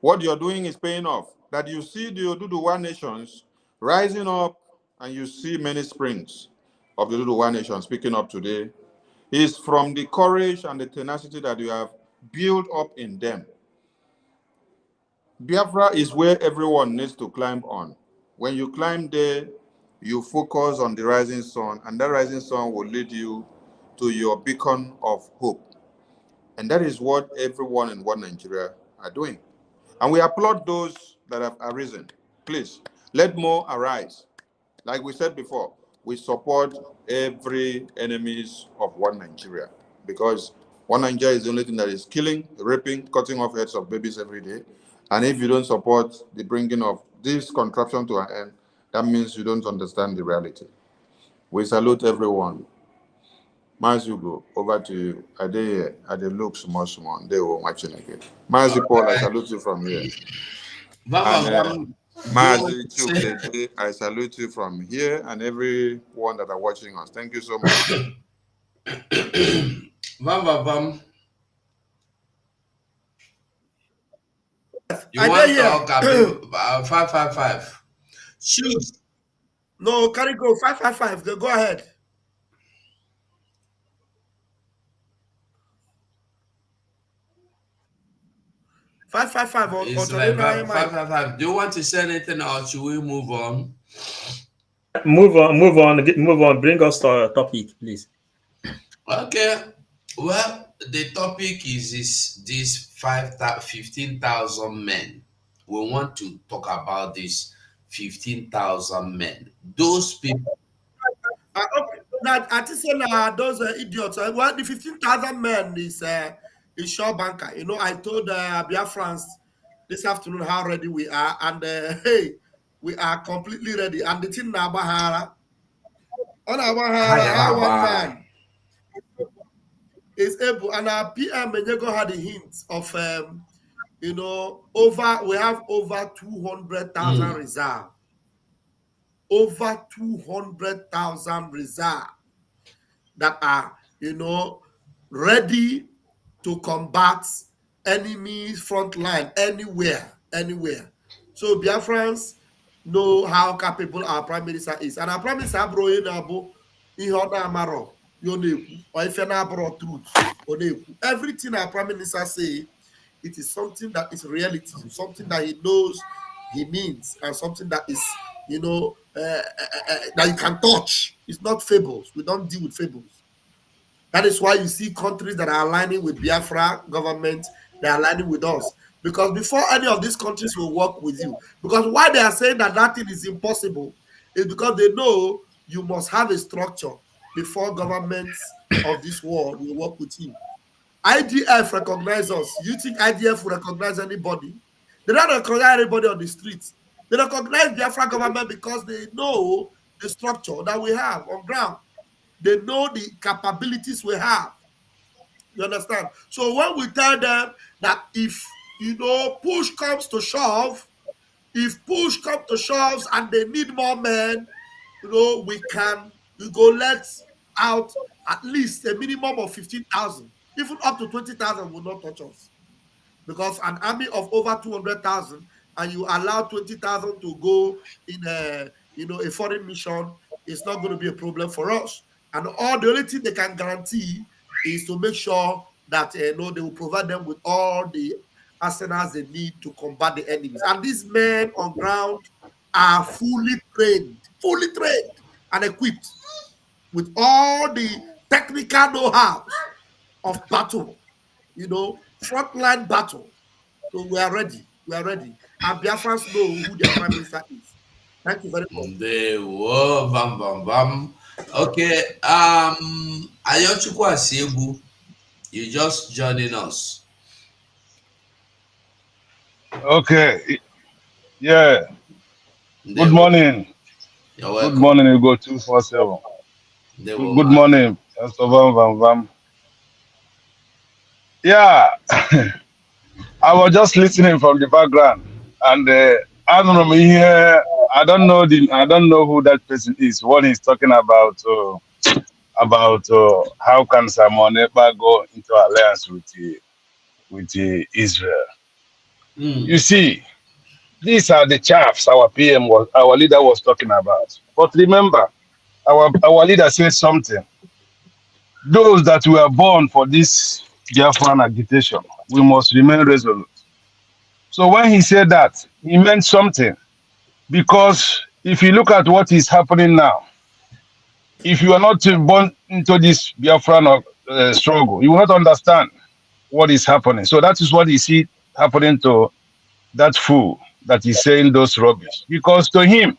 What you're doing is paying off. That you see the Oduduwa nations rising up, and you see many springs of the Oduduwa nation speaking up today, is from the courage and the tenacity that you have built up in them. Biafra is where everyone needs to climb on. When you climb there, you focus on the rising sun, and that rising sun will lead you to your beacon of hope. And that is what everyone in One Nigeria are doing. And we applaud those that have arisen. Please, let more arise. Like we said before, we support every enemies of One Nigeria, because One Nigeria is the only thing that is killing, raping, cutting off heads of babies every day. And if you don't support the bringing of this contraption to an end, that means you don't understand the reality. We salute everyone. Mazugo, over to you. Are they here? Are they look small? They were watching again. Mazi Paul, I salute you from here. And Mazi Chukede, I salute you from here, and everyone that are watching us. Thank you so much. You want to talk about 555? Shoot. No, carry go 555. Go ahead. Five, 555. Do you want to say anything, or should we move on? Move on. Bring us to our topic, please. Okay. Well, the topic is this 15,000 men. We want to talk about this 15,000 men. Those people. Those idiots. Well, the 15,000 men is sure banker. You know, I told Biafrans this afternoon how ready we are, and hey, we are completely ready. And the thing now, Bahara, on our Bahara, one man is able, and our PM Menyego had a hint of, you know, we have over 200,000 reserve. Over 200,000 reserve that are, you know, ready to combat enemies front line anywhere. So Biafrans know how capable our prime minister is, and our prime minister everything our prime minister say, it is something that is reality, something that he knows he means, and something that is, you know, that you can touch. It's not fables. We don't deal with fables. That is why you see countries that are aligning with Biafra government, they are aligning with us. Because before any of these countries will work with you, because why they are saying that thing is impossible is because they know you must have a structure before governments of this world will work with you. IDF recognize us. You think IDF will recognize anybody? They don't recognize anybody on the streets. They recognize Biafra government because they know the structure that we have on ground. They know the capabilities we have. You understand? So when we tell them that if, you know, push comes to shove, and they need more men, you know, we go let out at least a minimum of 15,000. Even up to 20,000 will not touch us. Because an army of over 200,000, and you allow 20,000 to go in a, you know, a foreign mission, it's not going to be a problem for us. And the only thing they can guarantee is to make sure that they will provide them with all the arsenals they need to combat the enemies. And these men on ground are fully trained and equipped with all the technical know-how of battle, you know, frontline battle. So we are ready. And Biafrans know who their prime minister is. Thank you very much. Okay, Ayochukwu Asiegbu, you just joining us. Okay. Yeah. Good morning. You're welcome. Good morning, you go 247. Good morning, Pastor Van Vam. Yeah. I was just listening from the background. And I don't know here. I don't know who that person is. What he's talking about how can Simon Ekpa go into alliance with Israel. You see, these are the chaffs our leader was talking about. But remember, our leader said something. Those that were born for this Biafran agitation, we must remain resolute. So when he said that, he meant something. Because if you look at what is happening now, if you are not born into this Biafran struggle, you will not understand what is happening. So that is what you see happening to that fool that is saying those rubbish. Because to him,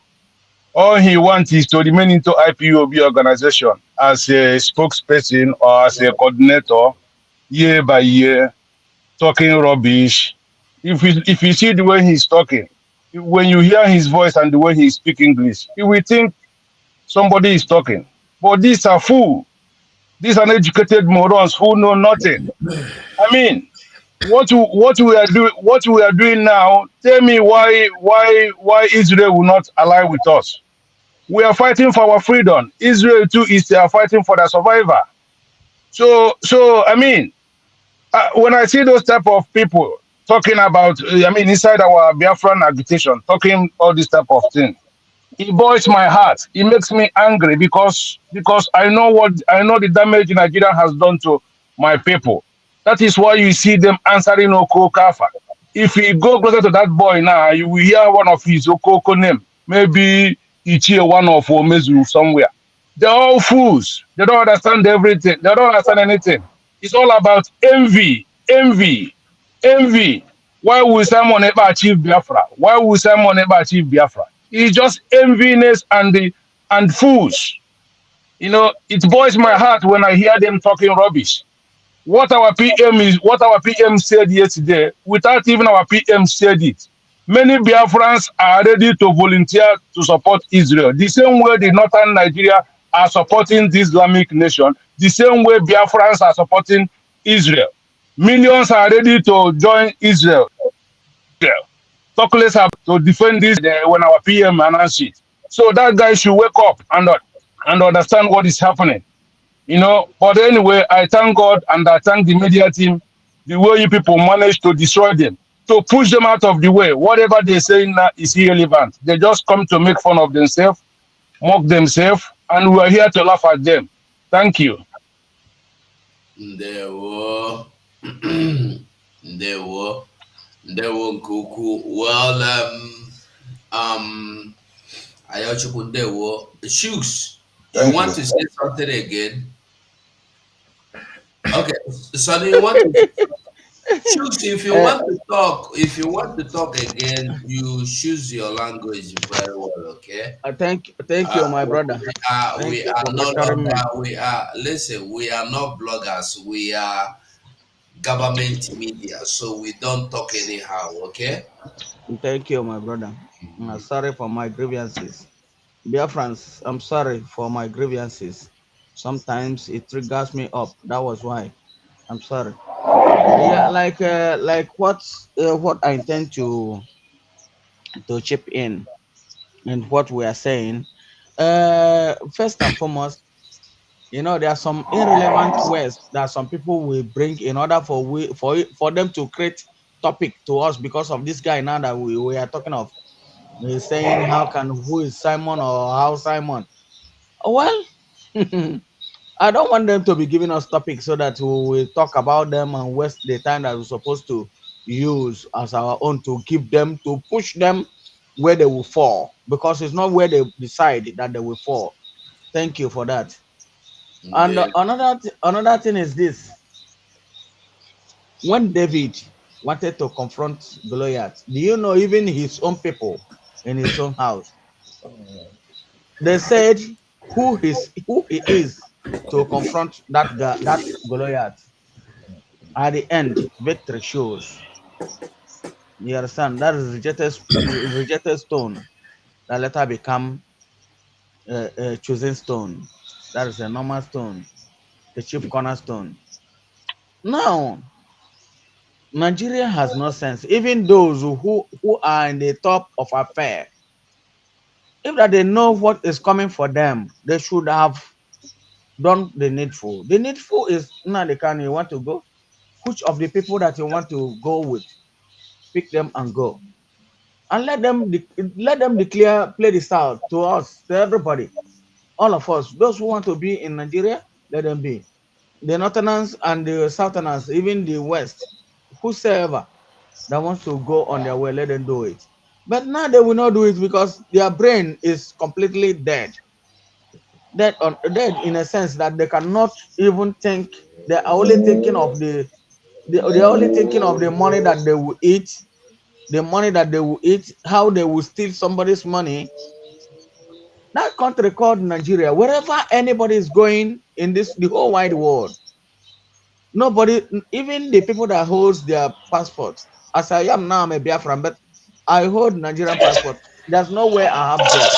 all he wants is to remain into IPOB organization as a spokesperson or as a coordinator year by year, talking rubbish. If you see the way he's talking, when you hear his voice and the way he speaks English, you will think somebody is talking. But these are fools. These are uneducated morons who know nothing. I mean, what we are doing now, tell me why Israel will not ally with us. We are fighting for our freedom. Israel too is they are fighting for their survival. So I mean, when I see those type of people talking about, inside our Biafran agitation, talking all this type of thing, it boils my heart. It makes me angry because I know the damage Nigeria has done to my people. That is why you see them answering Oko Kafa. If you go closer to that boy now, you will hear one of his Okoko name. Maybe Ichie one of Omezu somewhere. They're all fools. They don't understand everything. They don't understand anything. It's all about envy, envy, envy. Why will someone ever achieve Biafra? Why will someone ever achieve Biafra? It's just enviness and fools. You know, it boils my heart when I hear them talking rubbish. What our PM said yesterday, without even our PM said it. Many Biafrans are ready to volunteer to support Israel. The same way the northern Nigeria are supporting the Islamic nation, the same way Biafrans are supporting Israel. Millions are ready to join Israel. Talkless have to defend this when our PM announced it. So that guy should wake up and understand what is happening. You know, but anyway, I thank God and I thank the media team, the way you people managed to destroy them, to push them out of the way. Whatever they're saying now is irrelevant. They just come to make fun of themselves, mock themselves, and we are here to laugh at them. Thank you. Ndewo. Ndewo. Ndewo Nkuku. Well, Ayochukwu Ndewo. Shooks, you want to say something again? Okay, so do you want to choose if you want to talk again, you choose your language very well, okay? Thank you, my brother. We are not bloggers, we are government media, so we don't talk anyhow, okay? Thank you, my brother. Sorry for my grievances. Biafrans, I'm sorry for my grievances. Sometimes it triggers me up. That was why. I'm sorry. Yeah, like what I intend to chip in and what we are saying. First and foremost, you know, there are some irrelevant words that some people will bring in order for them to create topic to us because of this guy now that we are talking of. He's saying who is Simon or how Simon. Well, I don't want them to be giving us topics so that we will talk about them and waste the time that we're supposed to use as our own to give them, to push them where they will fall, because it's not where they decide that they will fall. Thank you for that. And another thing is this: when David wanted to confront Goliath, do you know even his own people in his own house, they said who he is to confront that guy, that Goliath. At the end, victory shows. You understand? That is rejected stone that later become a chosen stone. That is a normal stone, the chief cornerstone. Now, Nigeria has no sense. Even those who are in the top of affair, if that they know what is coming for them, they should have done the needful. The needful is now the kind you want to go. Which of the people that you want to go with, pick them and go, and let them declare play this out to us, to everybody, all of us. Those who want to be in Nigeria, let them be. The Northerners and the Southerners, even the West, whosoever that wants to go on their way, let them do it. But now they will not do it because their brain is completely dead. Dead in a sense that they cannot even think. They are only thinking of they are only thinking of the money that they will eat, how they will steal somebody's money. That country called Nigeria, wherever anybody is going in the whole wide world, nobody, even the people that holds their passport. As I am now, I'm a Biafran, but I hold Nigerian passport. There's nowhere I have job.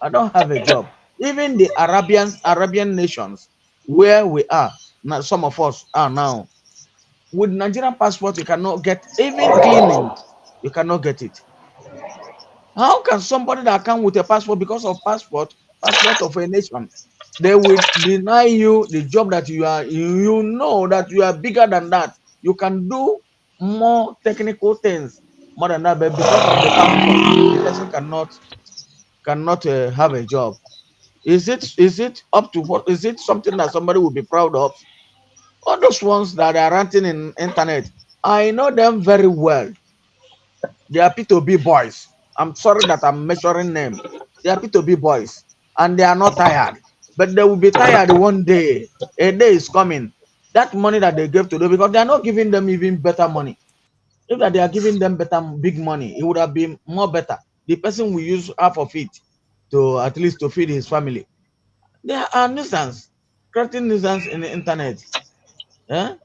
I don't have a job. Even the Arabian nations where we are now, some of us are now with Nigerian passport. You cannot get even cleaning. You cannot get it. How can somebody that come with a passport because of passport of a nation, they will deny you the job that you are, you know that you are bigger than that. You can do more technical things more than that, but because of the passport, the person cannot have a job. Is it up to what? Is it something that somebody will be proud of? All those ones that are ranting in internet, I know them very well. They are P2B boys. I'm sorry that I'm measuring them. They are P2B boys, and they are not tired. But they will be tired one day. A day is coming. That money that they gave to them, because they are not giving them even better money. If that they are giving them better big money, it would have been more better. The person will use half of it to at least to feed his family. There are nuisance, creating nuisance in the internet. Eh?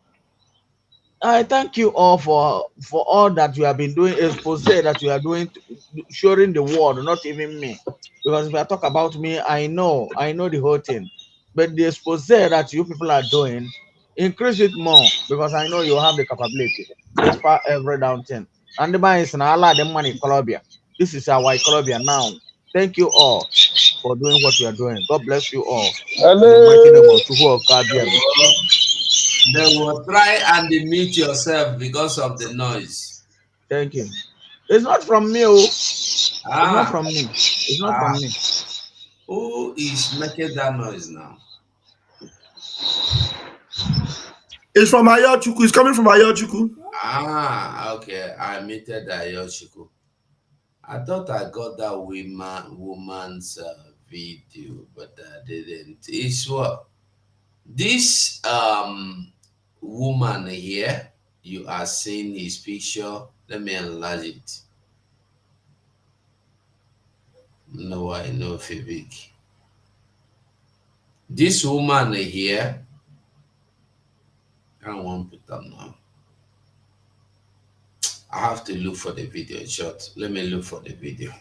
I thank you all for all that you have been doing, expose that you are doing, showing the world, not even me. Because if I talk about me, I know the whole thing. But the expose that you people are doing, increase it more because I know you have the capability. Despite every down thing. And the man is in Allah the money Colombia. This is our Colombia now. Thank you all for doing what you are doing. God bless you all. In the mighty name of Chuhu Okabiam. They will try and mute yourself because of the noise. Thank you. It's not from me. Oh. It's not Ah, from me. It's not ah. from me. Who is making that noise now? It's from Ayochuku. It's coming from Ayochuku. Ah, okay. I muted Ayochuku. I thought I got that woman's video, but I didn't. It's what? This woman here, you are seeing his picture. Let me enlarge it. No, I know Fibik. This woman here, I don't want to put them now. I have to look for the video in short. Let me look for the video.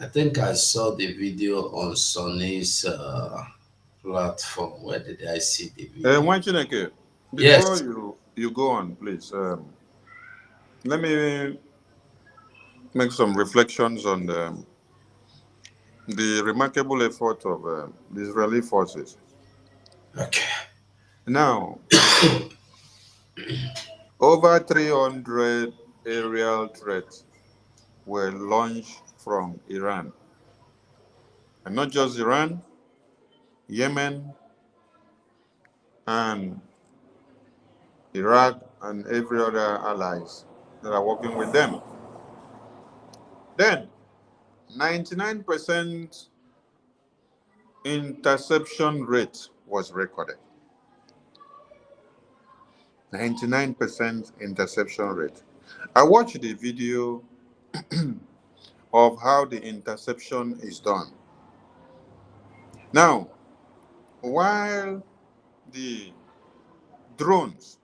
I think I saw the video on Sony's platform. Where did I see the video? Wanchineke, before Yes. you go on, please, let me make some reflections on the remarkable effort of the Israeli forces. Okay. Now, over 300 aerial threats were launched from Iran. And not just Iran, Yemen, and Iraq, and every other allies that are working with them. Then, 99% interception rate was recorded. 99% interception rate. I watched the video of how the interception is done. Now, while the drones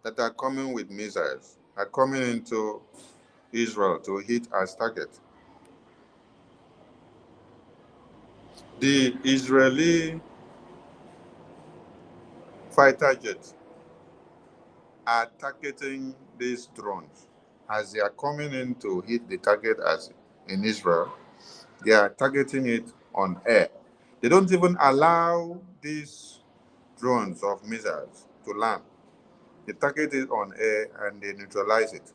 that are coming with missiles are coming into Israel to hit as target, the Israeli fighter jets are targeting these drones as they are coming in to hit the target as in Israel. They are targeting it on air. They don't even allow these drones of missiles to land. They target it on air and they neutralize it.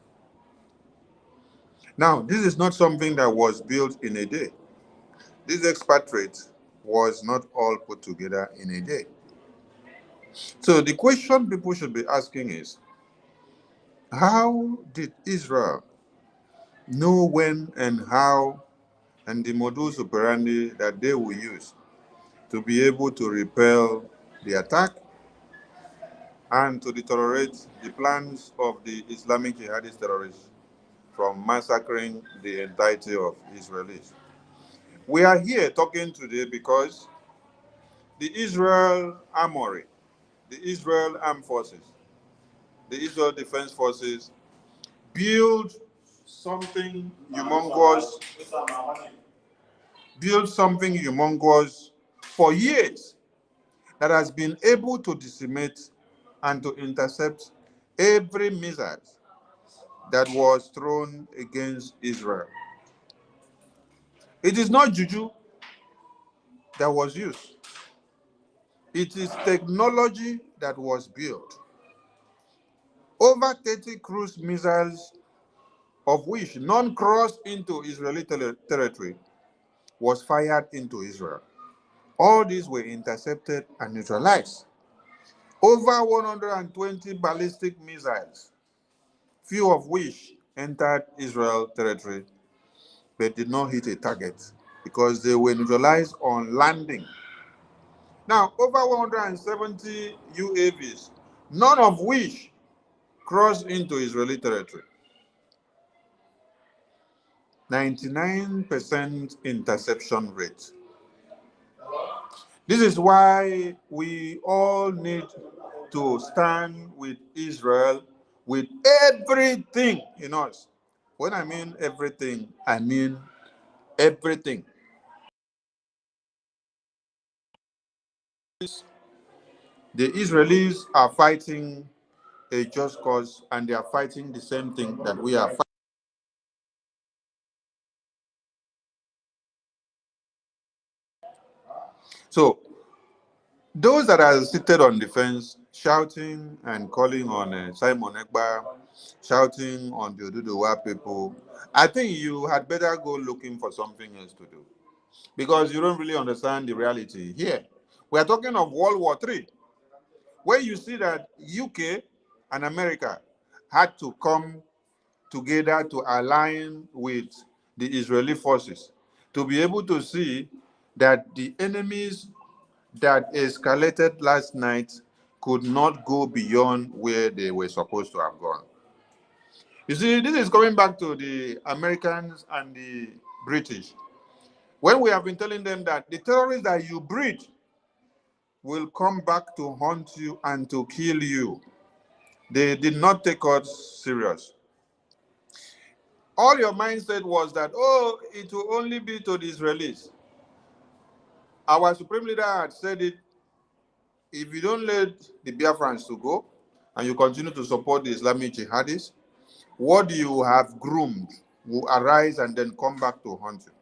Now, this is not something that was built in a day. This expatriate was not all put together in a day. So the question people should be asking is, how did Israel know when and how and the modus operandi that they will use to be able to repel the attack and to deteriorate the plans of the Islamic jihadist terrorists from massacring the entirety of Israelis? We are here talking today because the Israel Armory, the Israel Armed Forces, the Israel Defense Forces build something humongous for years that has been able to decimate and to intercept every missile that was thrown against Israel. It is not juju that was used. It is technology that was built. Over 30 cruise missiles, of which none crossed into Israeli territory, was fired into Israel. All these were intercepted and neutralized. Over 120 ballistic missiles, few of which entered Israel territory, but did not hit a target because they were neutralized on landing. Now, over 170 UAVs, none of which crossed into Israeli territory. 99% interception rate. This is why we all need to stand with Israel with everything in us. When I mean everything, I mean everything. The Israelis are fighting a just cause and they are fighting the same thing that we are fighting. So, those that are seated on the fence, shouting and calling on Simon Ekba, shouting on the Oduduwa people, I think you had better go looking for something else to do because you don't really understand the reality here. We are talking of World War III, where you see that UK and America had to come together to align with the Israeli forces to be able to see that the enemies that escalated last night could not go beyond where they were supposed to have gone. You see, this is coming back to the Americans and the British. When we have been telling them that the terrorists that you breed will come back to haunt you and to kill you, they did not take us serious. All your mindset was that, oh, it will only be to the Israelis. Our supreme leader had said it, if you don't let the Biafrans to go and you continue to support the Islamic jihadists, what you have groomed will arise and then come back to haunt you.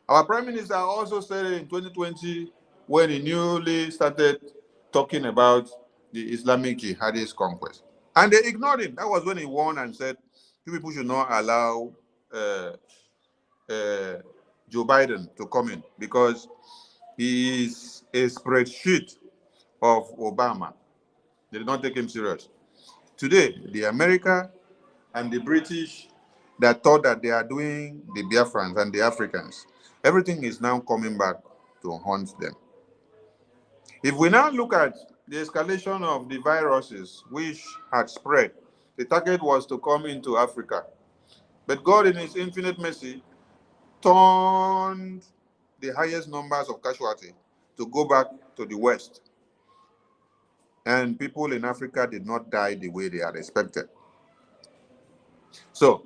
Our prime minister also said in 2020, when he newly started talking about the Islamic jihadist conquest. And they ignored him. That was when he warned and said, you people should not allow Joe Biden to come in because he is a spreadsheet of Obama. They did not take him serious. Today, the America and the British that thought that they are doing the Biafrans and the Africans, everything is now coming back to haunt them. If we now look at the escalation of the viruses which had spread, the target was to come into Africa. But God, in his infinite mercy, turned the highest numbers of casualties to go back to the West. And people in Africa did not die the way they had expected. So,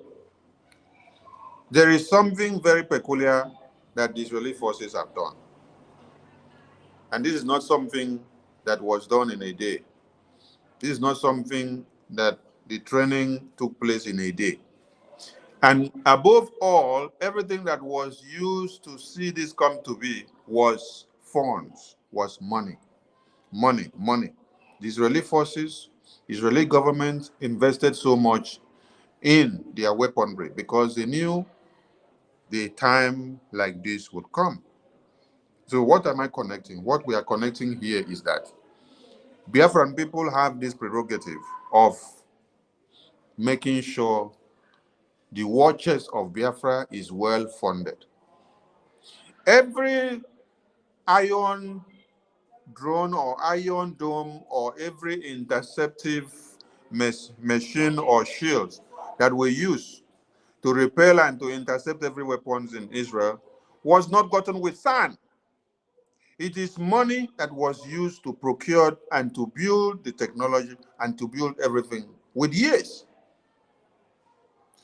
there is something very peculiar that the Israeli forces have done. And this is not something that was done in a day. This is not something that the training took place in a day. And above all, everything that was used to see this come to be was funds, was money. Money, money. The Israeli forces, Israeli government invested so much in their weaponry because they knew the time like this would come. So what am I connecting? What we are connecting here is that Biafran people have this prerogative of making sure the war chest of Biafra is well funded. Every iron drone or iron dome or every interceptive machine or shields that we use to repel and to intercept every weapons in Israel was not gotten with sand. It is money that was used to procure and to build the technology and to build everything with years.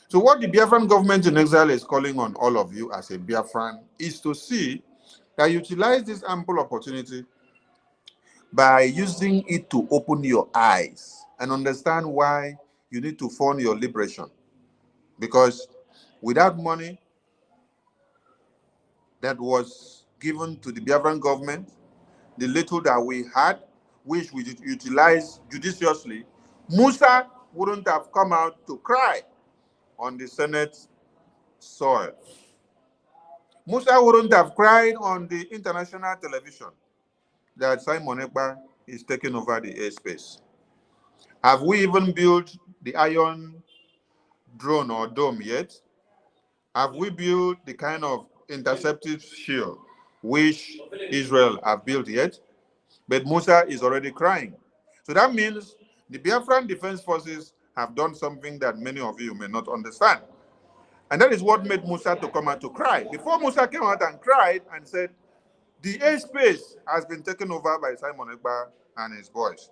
So what the Biafran government in exile is calling on all of you as a Biafran is to see that you utilize this ample opportunity by using it to open your eyes and understand why you need to fund your liberation. Because without money that was given to the Biafran government, the little that we had, which we utilized judiciously, Musa wouldn't have come out to cry on the Senate soil. Musa wouldn't have cried on the international television that Simon Ekpa is taking over the airspace. Have we even built the iron drone or dome yet? Have we built the kind of interceptive shield which Israel have built yet? But Musa is already crying. So that means the Biafran Defense Forces have done something that many of you may not understand. And that is what made Musa to come out to cry. Before Musa came out and cried and said, the airspace has been taken over by Simon Ekpa and his boys.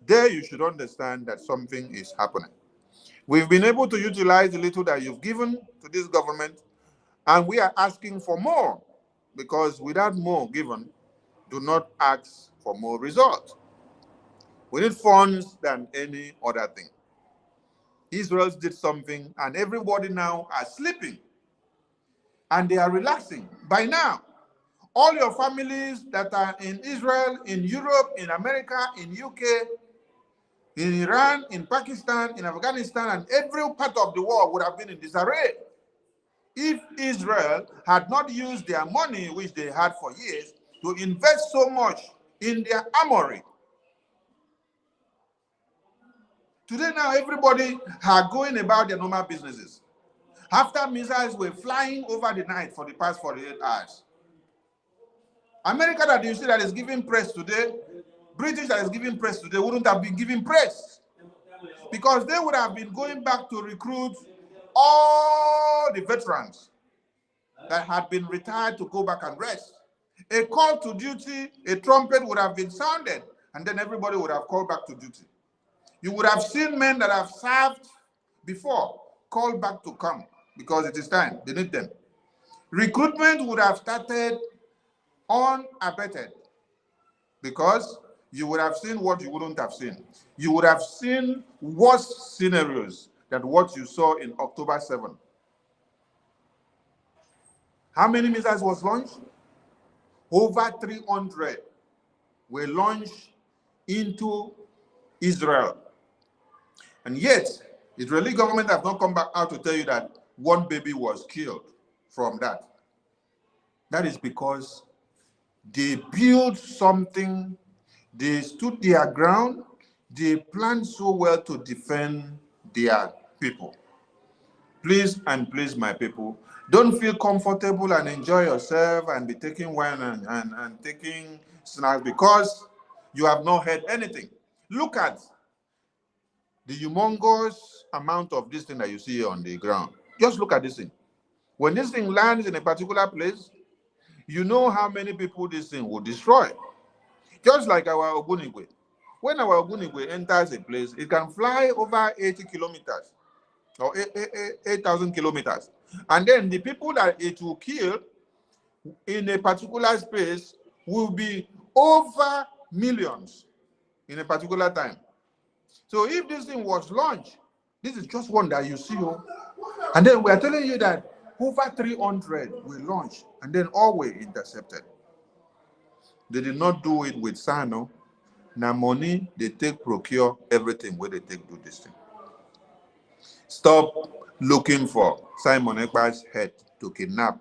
There you should understand that something is happening. We've been able to utilize the little that you've given to this government, and we are asking for more, because without more given, do not ask for more results. We need funds than any other thing. Israel did something, and everybody now are sleeping, and they are relaxing. By now, all your families that are in Israel, in Europe, in America, in UK, in Iran, in Pakistan, in Afghanistan, and every part of the world would have been in disarray if Israel had not used their money, which they had for years, to invest so much in their armory. Today now, everybody are going about their normal businesses. After missiles were flying over the night for the past 48 hours. America that you see that is giving press today, British that is giving press today wouldn't have been giving press, because they would have been going back to recruit all the veterans that had been retired to go back and rest. A call to duty, a trumpet would have been sounded, and then everybody would have called back to duty. You would have seen men that have served before called back to come because it is time. They need them. Recruitment would have started unabated, because you would have seen what you wouldn't have seen. You would have seen worse scenarios than what you saw in October 7. How many missiles was launched? Over 300 were launched into Israel. And yet, the Israeli government have not come back out to tell you that one baby was killed from that. That is because they built something, they stood their ground, they planned so well to defend their people. Please and please, my people, don't feel comfortable and enjoy yourself and be taking wine and taking snacks because you have not heard anything. Look at the humongous amount of this thing that you see on the ground. Just look at this thing. When this thing lands in a particular place, you know how many people this thing will destroy. Just like our Ogunigwe. When our Ogunigwe enters a place, it can fly over 80 kilometers or 8,000 kilometers. And then the people that it will kill in a particular space will be over millions in a particular time. So if this thing was launched, this is just one that you see, and then we are telling you that over 300 were launched, and then all were intercepted. They did not do it with Sano. Now money they take procure everything where they take do this thing. Stop looking for Simon Ekpa's head to kidnap.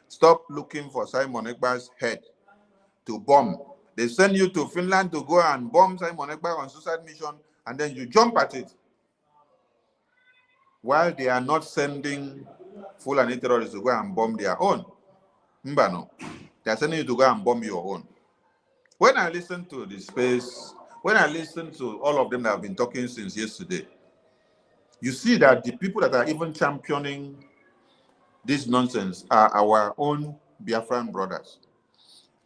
Stop looking for Simon Ekpa's head to bomb. They send you to Finland to go and bomb Simon Ekpa on suicide mission, and then you jump at it. While they are not sending Fulani terrorists to go and bomb their own. Mbano, they are sending you to go and bomb your own. When I listen to the space, when I listen to all of them that have been talking since yesterday, you see that the people that are even championing this nonsense are our own Biafran brothers.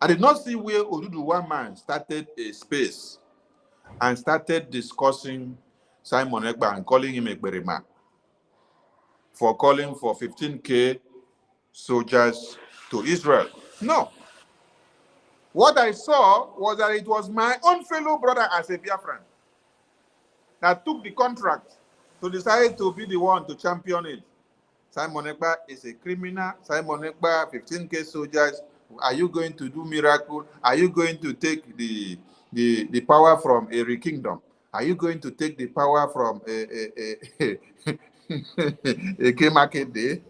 I did not see where Oduduwa man started a space and started discussing Simon Ekpa and calling him a Berima for calling for 15K soldiers to Israel. No. What I saw was that it was my own fellow brother as a Biafran that took the contract to decide to be the one to champion it. Simon Ekpa is a criminal. Simon Ekpa, 15K soldiers. Are you going to do miracle? Are you going to take the power from a kingdom? Are you going to take the power from a K market day?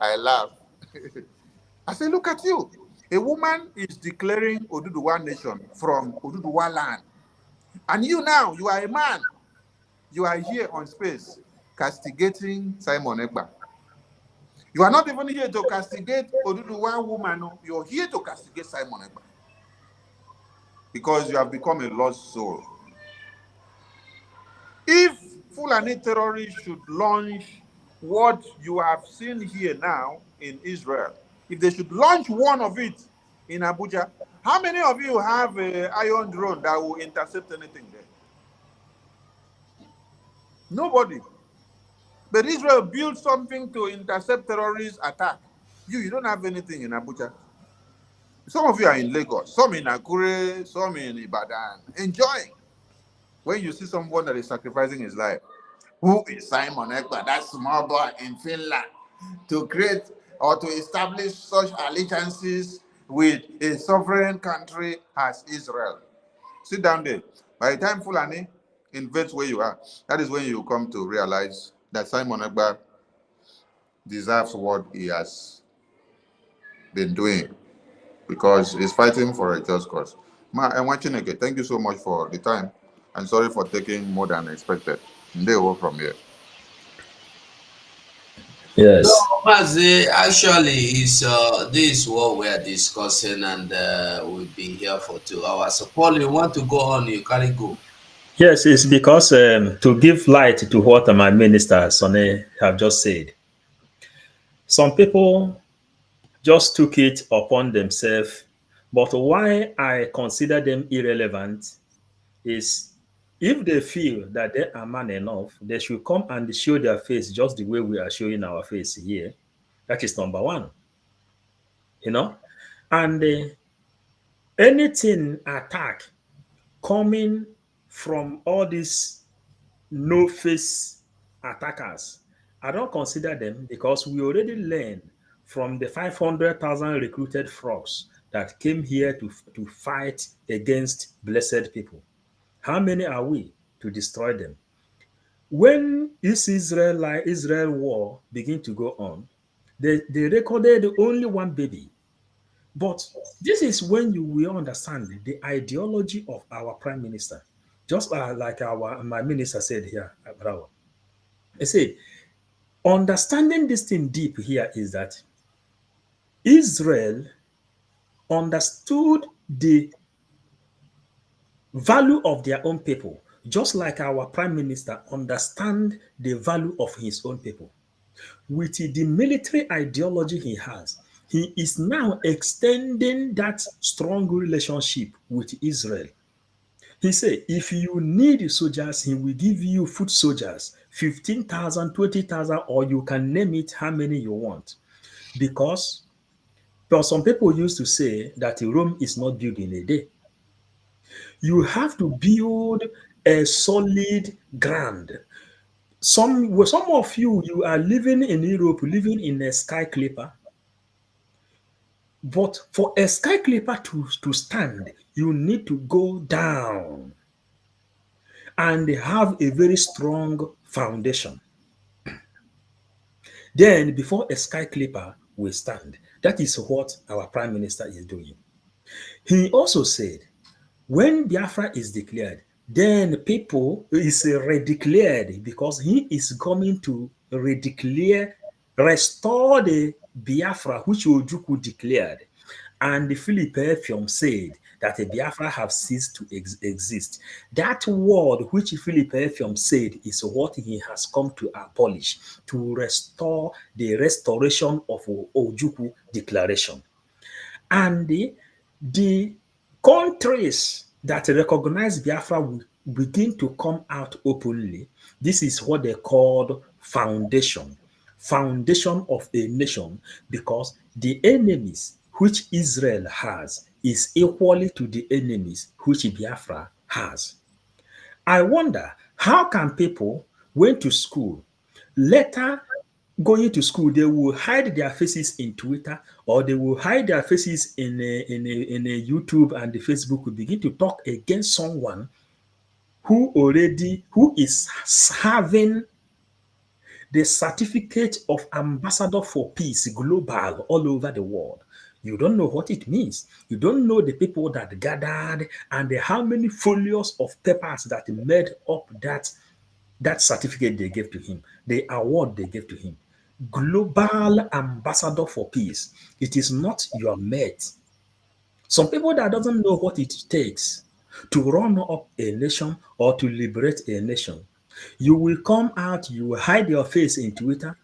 I laugh. I say, look at you. A woman is declaring Oduduwa nation from Oduduwa land. And you now, you are a man. You are here on space castigating Simon Ekpa. You are not even here to castigate Oduduwa woman. No. You're here to castigate Simon Ekpa. Because you have become a lost soul. If Fulani terrorists should launch what you have seen here now in Israel, if they should launch one of it in Abuja, how many of you have an iron drone that will intercept anything there? Nobody. But Israel built something to intercept terrorist attack. You don't have anything in Abuja. Some of you are in Lagos, some in Akure, some in Ibadan, enjoying. When you see someone that is sacrificing his life, who is Simon Ekpa, that small boy in Finland, to create or to establish such allegiances with a sovereign country as Israel? Sit down there. By the time Fulani invades where you are, that is when you come to realize that Simon Ekpa deserves what he has been doing because he's fighting for a just cause. I'm watching again. Thank you so much for the time, and sorry for taking more than expected. They work from here. Yes. No, Mazi, actually, this is what we are discussing, and we'll be here for 2 hours. So, Paul, you want to go on? You carry go. Yes, it's because to give light to what my minister Sonny have just said. Some people just took it upon themselves, but why I consider them irrelevant is if they feel that they are man enough, they should come and show their face just the way we are showing our face here. That is number one. And anything attack coming from all these no face attackers, I don't consider them because we already learned from the 500,000 recruited frogs that came here to fight against blessed people. How many are we to destroy them? When this Israel war began to go on, they recorded only one baby. But this is when you will understand the ideology of our prime minister. Just like my minister said here, Bravo. He said, understanding this thing deep here is that Israel understood the value of their own people, just like our prime minister understand the value of his own people. With the military ideology he has, he is now extending that strong relationship with Israel. He said, if you need soldiers, he will give you foot soldiers, 15,000, 20,000, or you can name it how many you want. Because some people used to say that Rome is not built in a day. You have to build a solid ground. Some of you are living in Europe, living in a skyscraper. But for a skyscraper to stand, you need to go down and have a very strong foundation. Then, before a skyscraper will stand, that is what our prime minister is doing. He also said, when Biafra is declared, then people is redeclared because he is coming to redeclare, restore the Biafra which Ojukwu declared. And the Philip Effium said that a Biafra have ceased to exist. That word which Philip Effium said is what he has come to abolish, to restore the restoration of Ojukwu declaration. And the countries that recognize Biafra will begin to come out openly. This is what they called foundation of a nation, because the enemies which Israel has is equally to the enemies which Biafra has. I wonder, how can people went to school, later going to school, they will hide their faces in Twitter, or they will hide their faces in a YouTube and the Facebook, will begin to talk against someone who is having the certificate of ambassador for peace global all over the world. You don't know what it means. You don't know the people that gathered and how many folios of papers that made up that certificate they gave to him, the award they gave to him. Global ambassador for peace. It is not your mate. Some people that doesn't know what it takes to run up a nation or to liberate a nation. You will come out, you will hide your face in Twitter.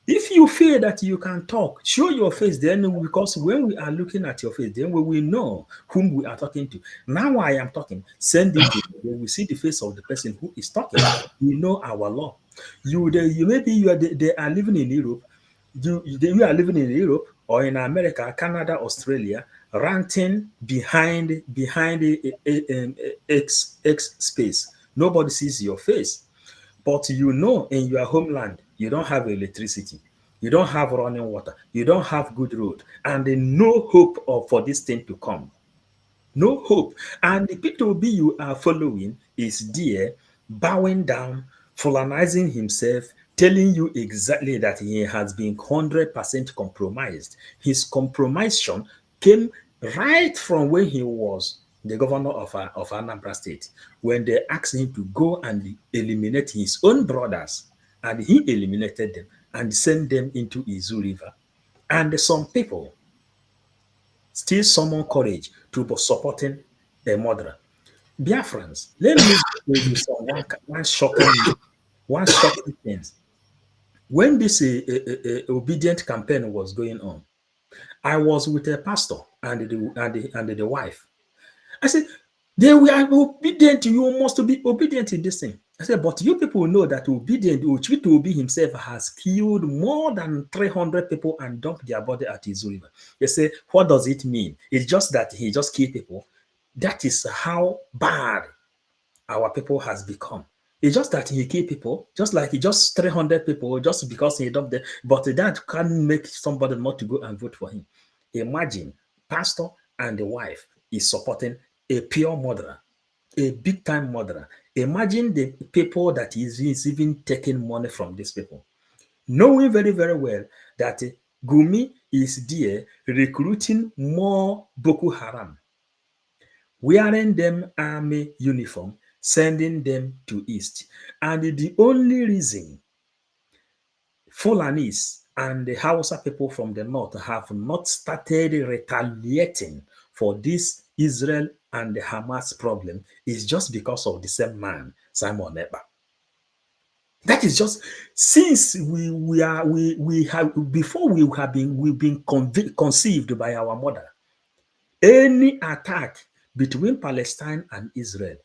If you feel that you can talk, show your face then, because when we are looking at your face, then we will know whom we are talking to. Now I am talking, send it to you. When we see the face of the person who is talking, we know our law. They are living in Europe. You are living in Europe or in America, Canada, Australia, ranting behind X space. Nobody sees your face. But you know, in your homeland, you don't have electricity, you don't have running water, you don't have good road, and no hope for this thing to come. No hope. And the P2B you are following is there, bowing down, fulanizing himself, telling you exactly that he has been 100% compromised. His compromission came right from when he was the governor of Anambra State, when they asked him to go and eliminate his own brothers, and he eliminated them and sent them into Izu River. And some people still summon courage to be supporting a murderer. Biafrans, let me tell you one shocking thing. When this obedient campaign was going on, I was with a pastor and the wife. I said, they were obedient. You must be obedient in this thing. I said, but you people know that obedient, Obi himself has killed more than 300 people and dumped their body at his river. They say, what does it mean? It's just that he just killed people. That is how bad our people has become. It's just that he killed people, just like he just 300 people, just because he dumped them. But that can't make somebody not to go and vote for him. Imagine, pastor and the wife is supporting a pure murderer, a big time murderer. Imagine the people that is even taking money from these people, knowing very, very well that Gumi is there recruiting more Boko Haram, wearing them army uniform, sending them to East. And the only reason Fulanis and the Hausa people from the north have not started retaliating for this Israel and the Hamas problem is just because of the same man, Simon Ekpa. That is just since we've been conceived by our mother. Any attack between Palestine and Israel,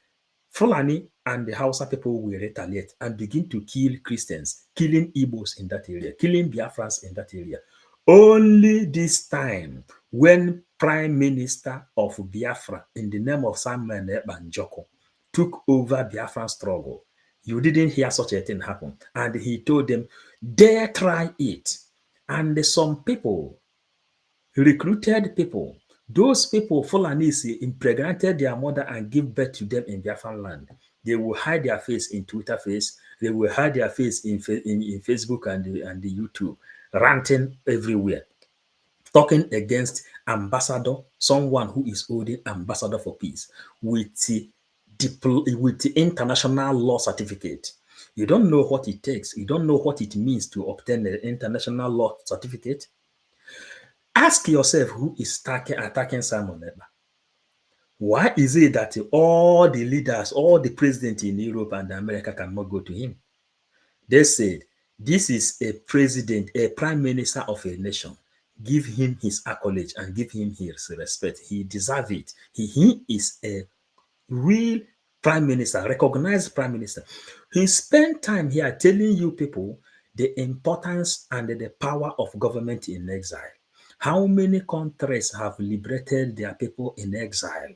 Fulani and the Hausa people will retaliate and begin to kill Christians, killing Igbos in that area, killing Biafrans in that area. Only this time, when Prime Minister of Biafra, in the name of Samuel Banjoko, took over Biafran struggle. You didn't hear such a thing happen. And he told them, dare try it. And some people recruited people. Those people, Fulanese, impregnated their mother and give birth to them in Biafran land. They will hide their face in Twitter face. They will hide their face in Facebook and the YouTube, ranting everywhere, talking against ambassador, someone who is holding ambassador for peace with the international law certificate. You don't know what it takes. You don't know what it means to obtain an international law certificate. Ask yourself who is attacking Simon Ekpa. Why is it that all the leaders, all the presidents in Europe and America cannot go to him? They said, this is a president, a prime minister of a nation. Give him his accolade and give him his respect. He deserves it. He is a real prime minister, recognized prime minister. He spent time here telling you people the importance and the power of government in exile. How many countries have liberated their people in exile?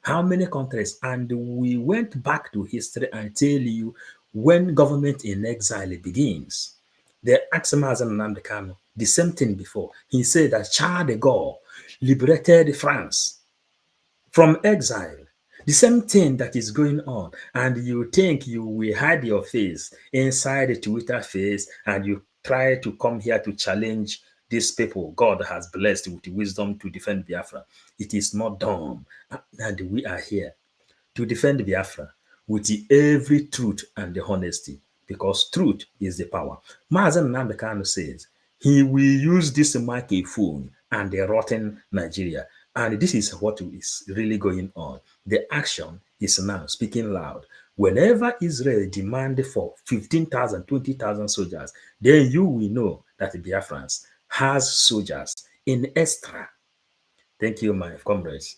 How many countries? And we went back to history and tell you when government in exile begins. They asked Mazen Nnamdi Kanu the same thing before. He said that Charles de Gaulle liberated France from exile. The same thing that is going on, and you think you will hide your face inside the Twitter face and you try to come here to challenge these people God has blessed with wisdom to defend Biafra. It is not done, and we are here to defend Biafra with every truth and the honesty, because truth is the power. Mazen Nnamdi Kanu says he will use this microphone and the rotten Nigeria. And this is what is really going on. The action is now speaking loud. Whenever Israel demand for 15,000, 20,000 soldiers, then you will know that Biafrans has soldiers in extra. Thank you, my comrades.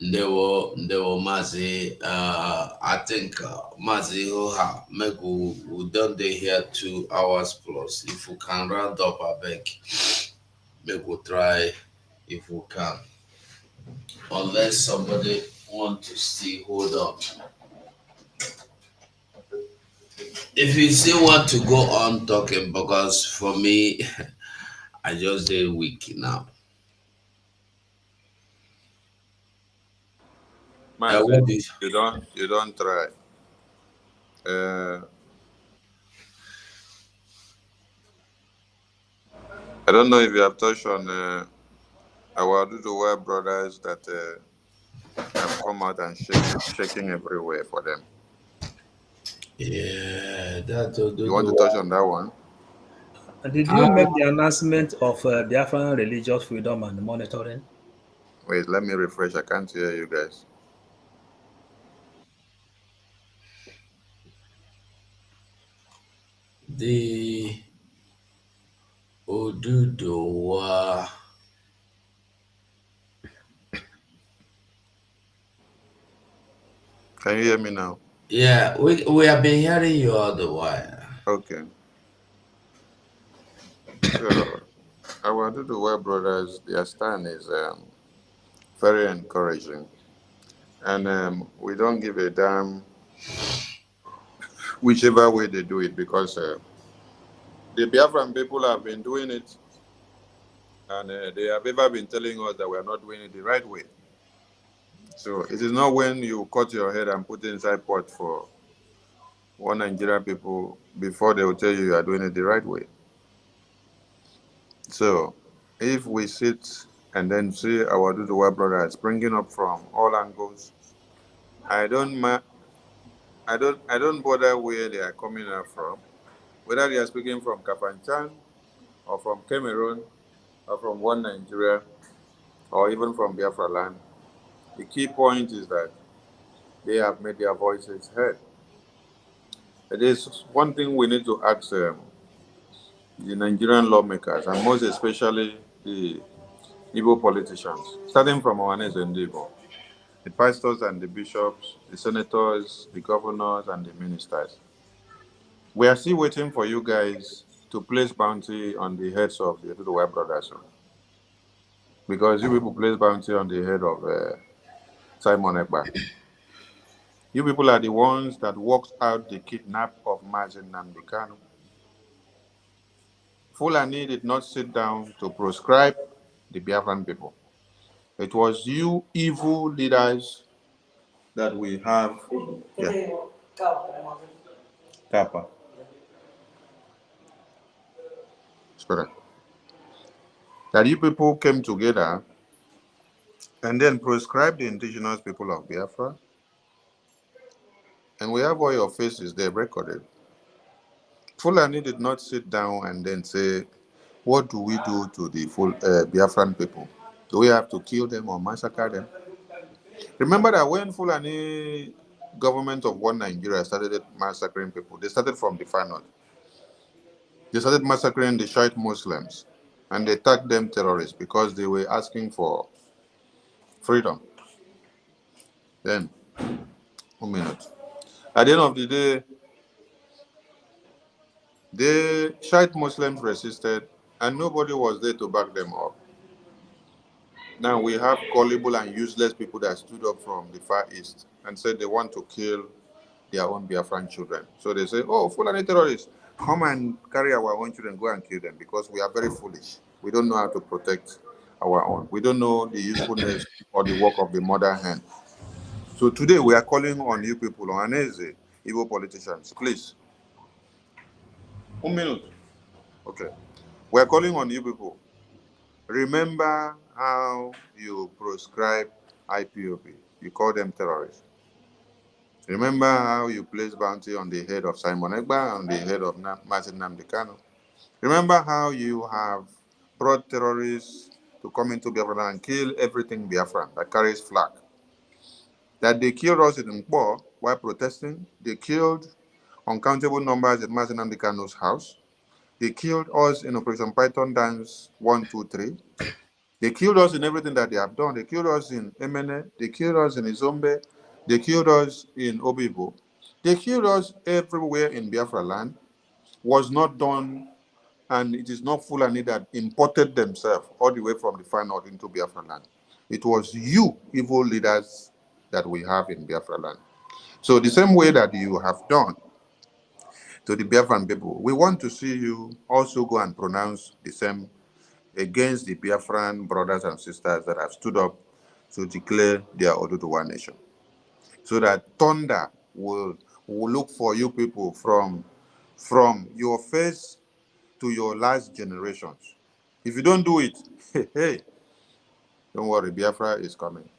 Ndewo Mazi. I think Mazi Hoha make we done dey here 2 hours plus. If we can round up, I beg. Make we try if we can. Unless somebody want to still hold on. If you still want to go on talking, because for me, I just dey weak now. You don't try. I don't know if you have touched on our Duduwa brothers that have come out and shaking everywhere for them. Yeah, you want to touch on that one? Did you make the announcement of Biafran religious freedom and monitoring? Wait, let me refresh. I can't hear you guys. The Oduduwa. Can you hear me now? Yeah, we have been hearing you all the while. Okay. So, our Duduwa brothers, their stand is very encouraging. And we don't give a damn whichever way they do it, because the Biafran people have been doing it, and they have ever been telling us that we are not doing it the right way. So it is not when you cut your head and put it inside pot for one Nigerian people before they will tell you are doing it the right way. So if we sit and then see our Duduwa brothers bringing up from all angles, I don't bother where they are coming up from, whether they are speaking from Kafanchan or from Cameroon or from one Nigeria or even from Biafra land. The key point is that they have made their voices heard. It is one thing we need to ask the Nigerian lawmakers, and most especially the Igbo politicians, starting from our and Igbo, the pastors and the bishops, the senators, the governors, and the ministers. We are still waiting for you guys to place bounty on the heads of the Duduwa brothers. because you people place bounty on the head of Simon Ekpa. You people are the ones that worked out the kidnap of Mazen Nnamdi Kanu. Fulani did not sit down to proscribe the Biafran people. It was you evil leaders that we have. Yeah. Kappa. Correct. That you people came together and then proscribed the indigenous people of Biafra. And we have all your faces there recorded. Fulani did not sit down and then say, what do we do to the full Biafran people? Do we have to kill them or massacre them? Remember that when Fulani government of one Nigeria started massacring people, they started from the far north. They started massacring the Shiite Muslims and they tagged them terrorists because they were asking for freedom. Then, 1 minute. At the end of the day, the Shiite Muslims resisted and nobody was there to back them up. Now we have gullible and useless people that stood up from the Far East and said they want to kill their own Biafran children. So they say, oh, Fulani terrorists, come and carry our own children, go and kill them because we are very foolish. We don't know how to protect our own. We don't know the usefulness or the work of the mother hen. So today we are calling on you people, on Aneze, evil politicians, please. 1 minute. Okay. We are calling on you people. Remember how you proscribe IPOB. You call them terrorists. Remember how you place bounty on the head of Simon Ekpa, on the head of Mazen Nnamdi Kanu. Remember how you have brought terrorists to come into Biafra and kill everything Biafran that carries flag. That they killed us in Nkpo while protesting. They killed uncountable numbers at Mazen Nnamdi Kanu's house. They killed us in Operation Python Dance 1, 2, 3. They killed us in everything that they have done. They killed us in Emene. They killed us in Izombe. They killed us in Obibo. They killed us everywhere in Biafra land. Was not done, and it is not Fulani that imported themselves all the way from the far north into Biafra land. It was you, evil leaders, that we have in Biafra land. So the same way that you have done to the Biafran people, we want to see you also go and pronounce the same against the Biafran brothers and sisters that have stood up to declare their Oduduwa nation. So that thunder will look for you people from your first to your last generations. If you don't do it, hey, don't worry, Biafra is coming.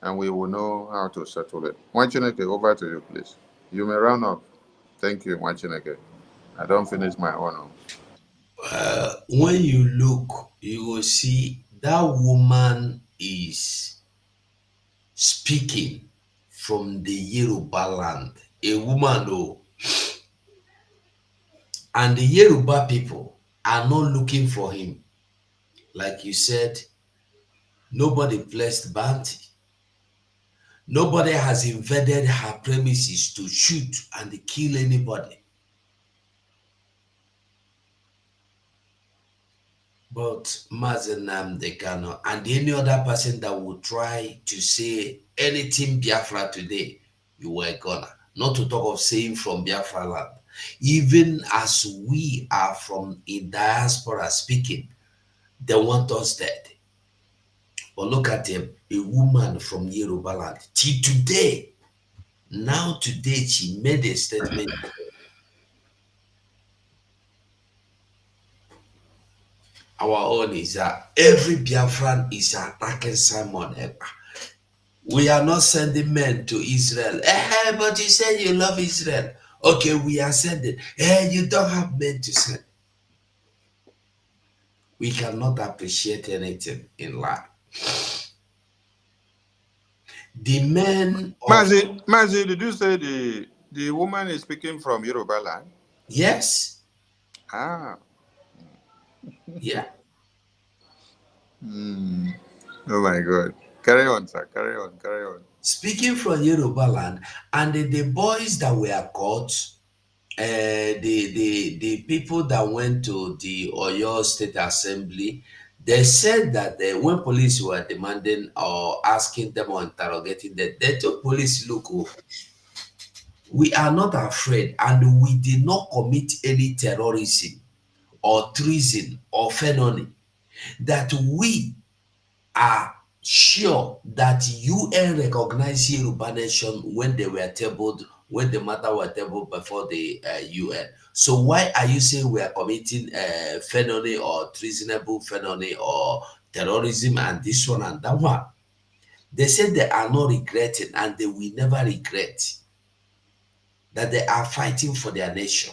And we will know how to settle it. Wanchineke, over to you, please. You may round up. Thank you, Wanchineke. I don't finish my honor. When you look, you will see that woman is speaking from the Yoruba land. A woman, oh, and the Yoruba people are not looking for him. Like you said, nobody placed bounty. Nobody has invaded her premises to shoot and kill anybody. But Mazen Nnamdi Kanu and any other person that would try to say anything Biafra today, you were gonna. Not to talk of saying from Biafra land. Even as we are from in diaspora speaking, they want us dead. But look at him, a woman from Yoruba land. Till today, now today, she made a statement. Our own is that every Biafran is attacking Simon Ekpa. We are not sending men to Israel. But you said you love Israel. Okay, we are sending. You don't have men to send. We cannot appreciate anything in life. The men of... Mazi, did you say the woman is speaking from Yoruba land? Yes. Ah. Yeah. Oh my God. Carry on, sir. Carry on. Speaking from Yoruba land, and the boys that were caught, the people that went to the Oyo State Assembly, They said that when police were demanding or asking them or interrogating them, they told police, look, oh, we are not afraid and we did not commit any terrorism or treason or felony, that we are sure that UN recognized Yoruba Nation when they were tabled, when the matter were tabled before the UN. So why are you saying we are committing felony or treasonable felony or terrorism and this one and that one? They said they are not regretting and they will never regret that they are fighting for their nation.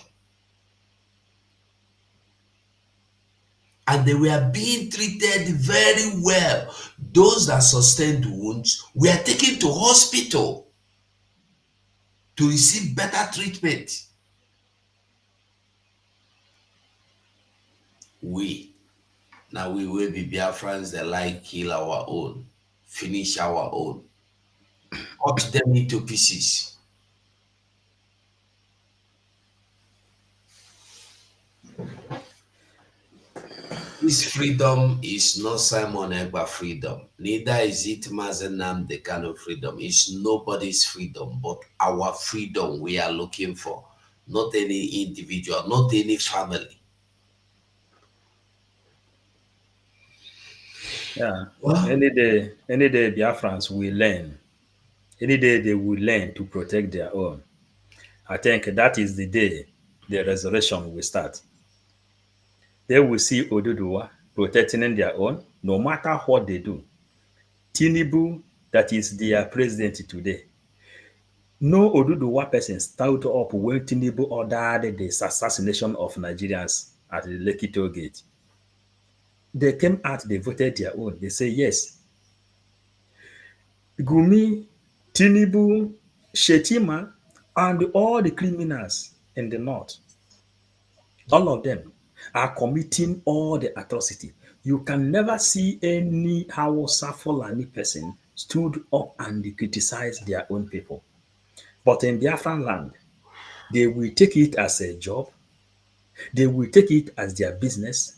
And they were being treated very well. Those that sustained wounds were taken to hospital to receive better treatment. Now we will be Biafrans that like kill our own, finish our own, cut them into pieces. This freedom is not Simon Egba freedom. Neither is it Mazen Nnamdi Kanu freedom. It's nobody's freedom, but our freedom we are looking for. Not any individual, not any family. Yeah. Any day Biafrans will learn. Any day they will learn to protect their own. I think that is the day the resurrection will start. They will see Oduduwa protecting their own, no matter what they do. Tinubu, that is their president today. No Oduduwa person stood up when Tinubu ordered the assassination of Nigerians at the Lekki toll gate. They came out, they voted their own. They say yes. Gumi, Tinubu, Shetima, and all the criminals in the north, all of them are committing all the atrocity. You can never see any Hausa Fulani person stood up and criticize their own people. But in Biafran land, they will take it as a job. They will take it as their business.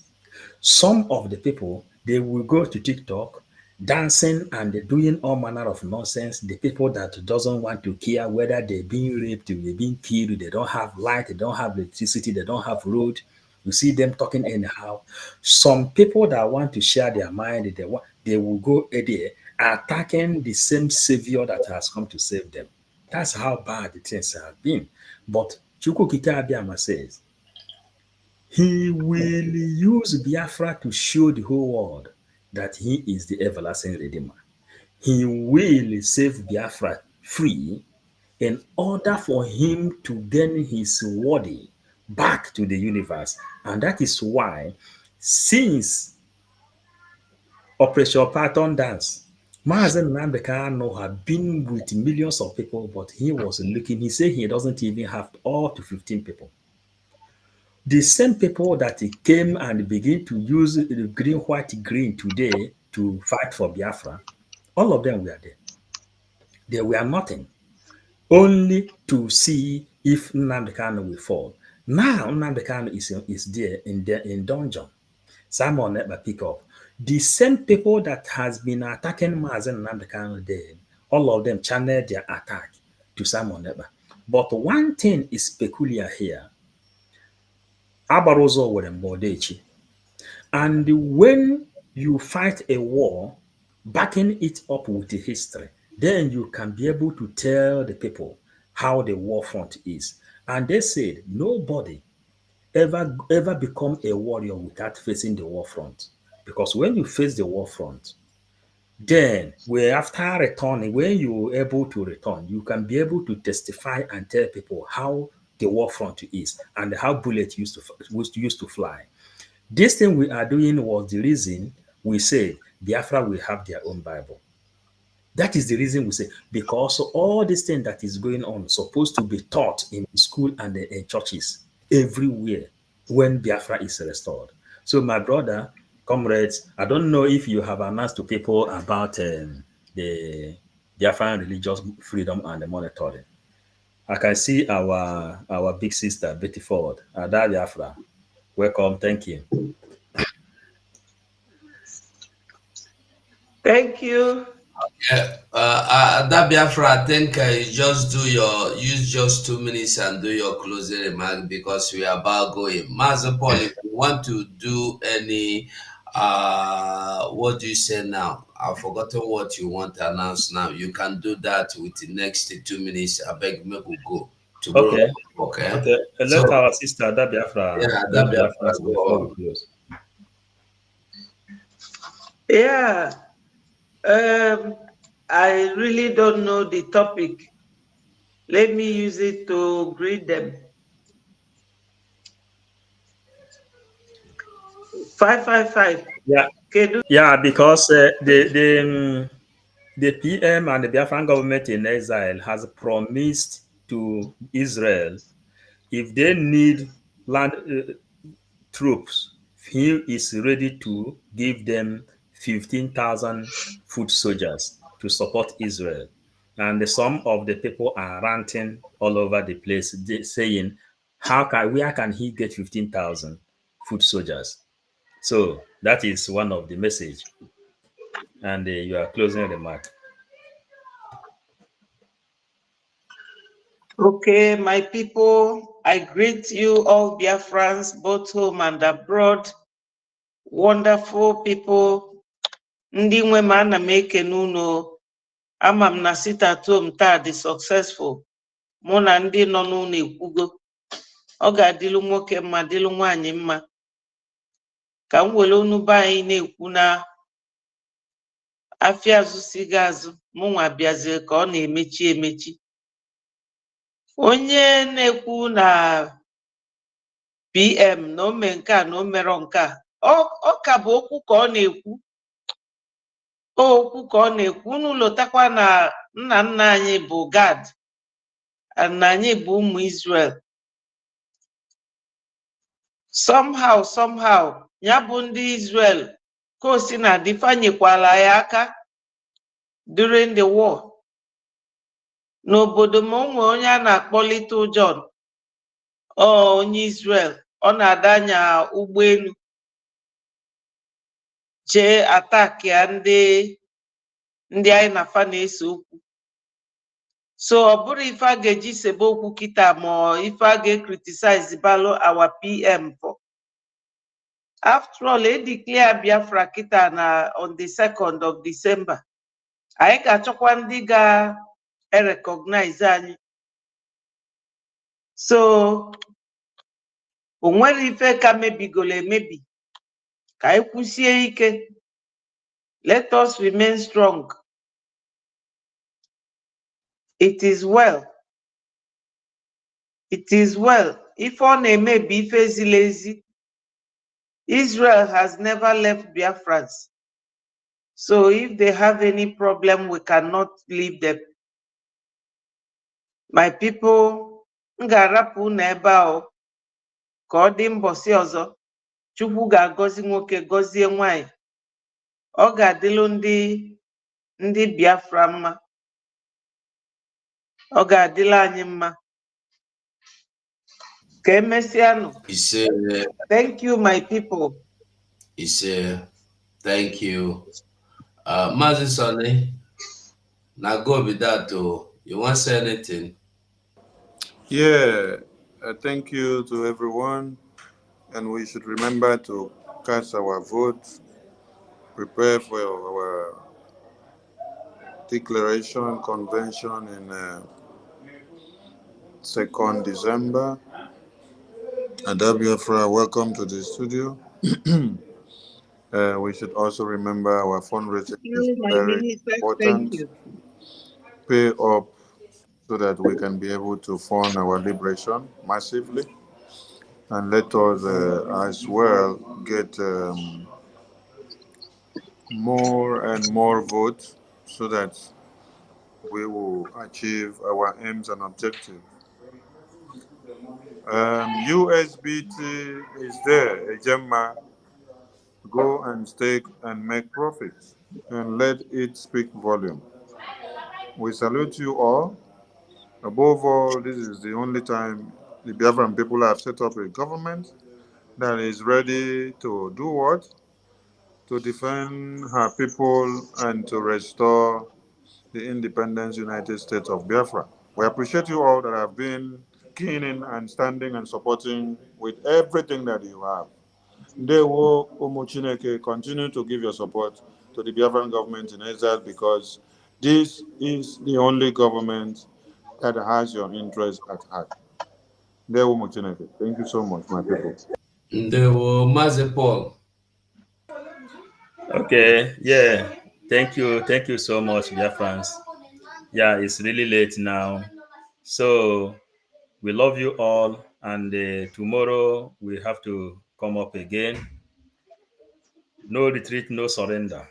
Some of the people, they will go to TikTok, dancing and doing all manner of nonsense. The people that doesn't want to care whether they're being raped, they're being killed, they don't have light, they don't have electricity, they don't have road. You see them talking anyhow. Some people that want to share their mind, they will go there attacking the same savior that has come to save them. That's how bad the things have been. But Chukwukika Abiyama says, he will use Biafra to show the whole world that he is the everlasting Redeemer. He will save Biafra free in order for him to gain his worthy back to the universe. And that is why, since Operation Python Dance, Mazen Nnamdi Kanu had been with millions of people, but he was looking, he said he doesn't even have all to 15 people. The same people that came and began to use the green, white, green today to fight for Biafra, all of them were there. They were nothing, only to see if Nnamdi Kanu will fall. Now Nnamdi Kanu is there in dungeon. Simon never pick up. The same people that has been attacking Mazen Nnamdi Kanu there, all of them channeled their attack to Simon Neba. But one thing is peculiar here. Abarozo were Mbodechi. And when you fight a war, backing it up with the history, then you can be able to tell the people how the war front is. And they said nobody ever become a warrior without facing the war front. Because when you face the war front, then after returning, when you're able to return, you can be able to testify and tell people how the war front is and how bullets used to fly. This thing we are doing was the reason we said Biafra will have their own Bible. That is the reason we say, because all this thing that is going on is supposed to be taught in school and in churches everywhere when Biafra is restored. So my brother, comrades, I don't know if you have announced to people about the Biafran religious freedom and the monitoring. I can see our big sister, Betty Ford, Ada Biafra. Welcome, thank you. Thank you. Yeah, that Biafra, I think you use just 2 minutes and do your closing remark because we are about going. Master Paul, if you want to do any, what do you say now? I've forgotten what you want to announce now. You can do that with the next 2 minutes. I beg me to go tomorrow. Okay. Okay. Okay. Let So our sister Ada Biafra yeah, bring that the Biafra reference go before we on. close. Yeah. I really don't know the topic. Let me use it to greet them. 555. Yeah. Yeah, because the PM and the Biafran government in exile has promised to Israel if they need land troops, he is ready to give them 15,000 foot soldiers to support Israel. And some of the people are ranting all over the place, saying, where can he get 15,000 foot soldiers? So that is one of the message. And your closing remark. Okay, my people, I greet you all Biafrans, both home and abroad. Wonderful people. Ndị nwe m ana m ekene unu. Ama m na sit at home taa dị successful. Mụ na ndị nọ n'ụlọ ekwugo. Ọ ga-adịlụ nwoke mma, dịlụ nwaanyị mma. Ka m were unu be anyị na-ekwu na afịa azụ siga azụ, mụnwa bịazie ka ọ na-emechi emechi. Onye na-ekwu na PM na o mee nke a na o merọ nke a, ọ ka bụ okwu ka ọ na-ekwu. Okwu ka ọ na-ekwu. Unu lotakwa na nna nna anyị bụ Gad na anyị bụ ụmụ Israel. Somehow ya bụ ndị Israel ka o si na dịfanyekwala ya aka during the war. N'obodo m onwe onye a na-akpọ Little John, onye Israel, ọ na-adanya ụgbọelu jee attack ya ndị anyị na fa na-ese okwu. So ọ bụrụ ife a ga-eji sebe okwu kịta ma ife a ga-criticize balụ our PM for. After all, declare Biafra kịta na on the 2nd of December. Anyị ga-achọkwa ndị ga-recognize anyị. So o nwere ife ka mebigolo emebi. Ka anyị kwụsie ike. Let us remain strong. It is well. It is well. If ọ na-emebi ife ziri ezi, Israel has never left Biafrans. So if they have any problem, we cannot leave them. My people, m ga-arapụ unu ebe a ka ọ dị mbọsị ọzọ. Chukwu ga-agọzi nwoke, gọzie nwanyị. Ọ ga-adịlụ ndị Biafra mma. Ọ ga-adịla anyị mma. Ka emesịanụ. Thank you, my people. Thank you. Mazi Sonny, now go with that too. You want to say anything? Yeah, thank you to everyone. And we should remember to cast our vote, prepare for our declaration convention in 2nd December. Ada Biafra, welcome to the studio. We should also remember our fundraising is very important. Thank you. Pay up so that we can be able to fund our liberation massively. And let us as well get more and more votes so that we will achieve our aims and objectives. USBT is there, Ejemma. Go and stake and make profits and let it speak volume. We salute you all. Above all, this is the only time the Biafran people have set up a government that is ready to do what? to defend her people and to restore the independent United States of Biafra. We appreciate you all that have been keen in and standing and supporting with everything that you have. Ndewo Umu Chineke, continue to give your support to the Biafran government in Israel because this is the only government that has your interest at heart. Ndewo Umu Chineke. Thank you so much, my people. Ndewo Mazi Paul. Okay, yeah. Thank you so much, Biafrans. Yeah, it's really late now. So we love you all, and tomorrow we have to come up again. No retreat, no surrender.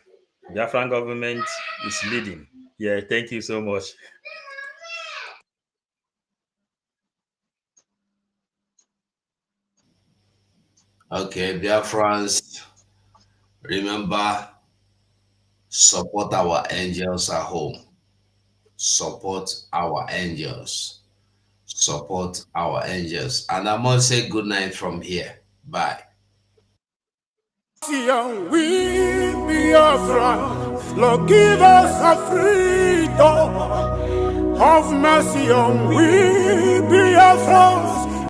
Biafran government is leading. Yeah, thank you so much. Okay, Biafrans, remember, support our angels at home. Support our angels. Support our angels. And I must say good night from here. Bye. We Biafra, Lord, give us a freedom. Have mercy on we Biafrans.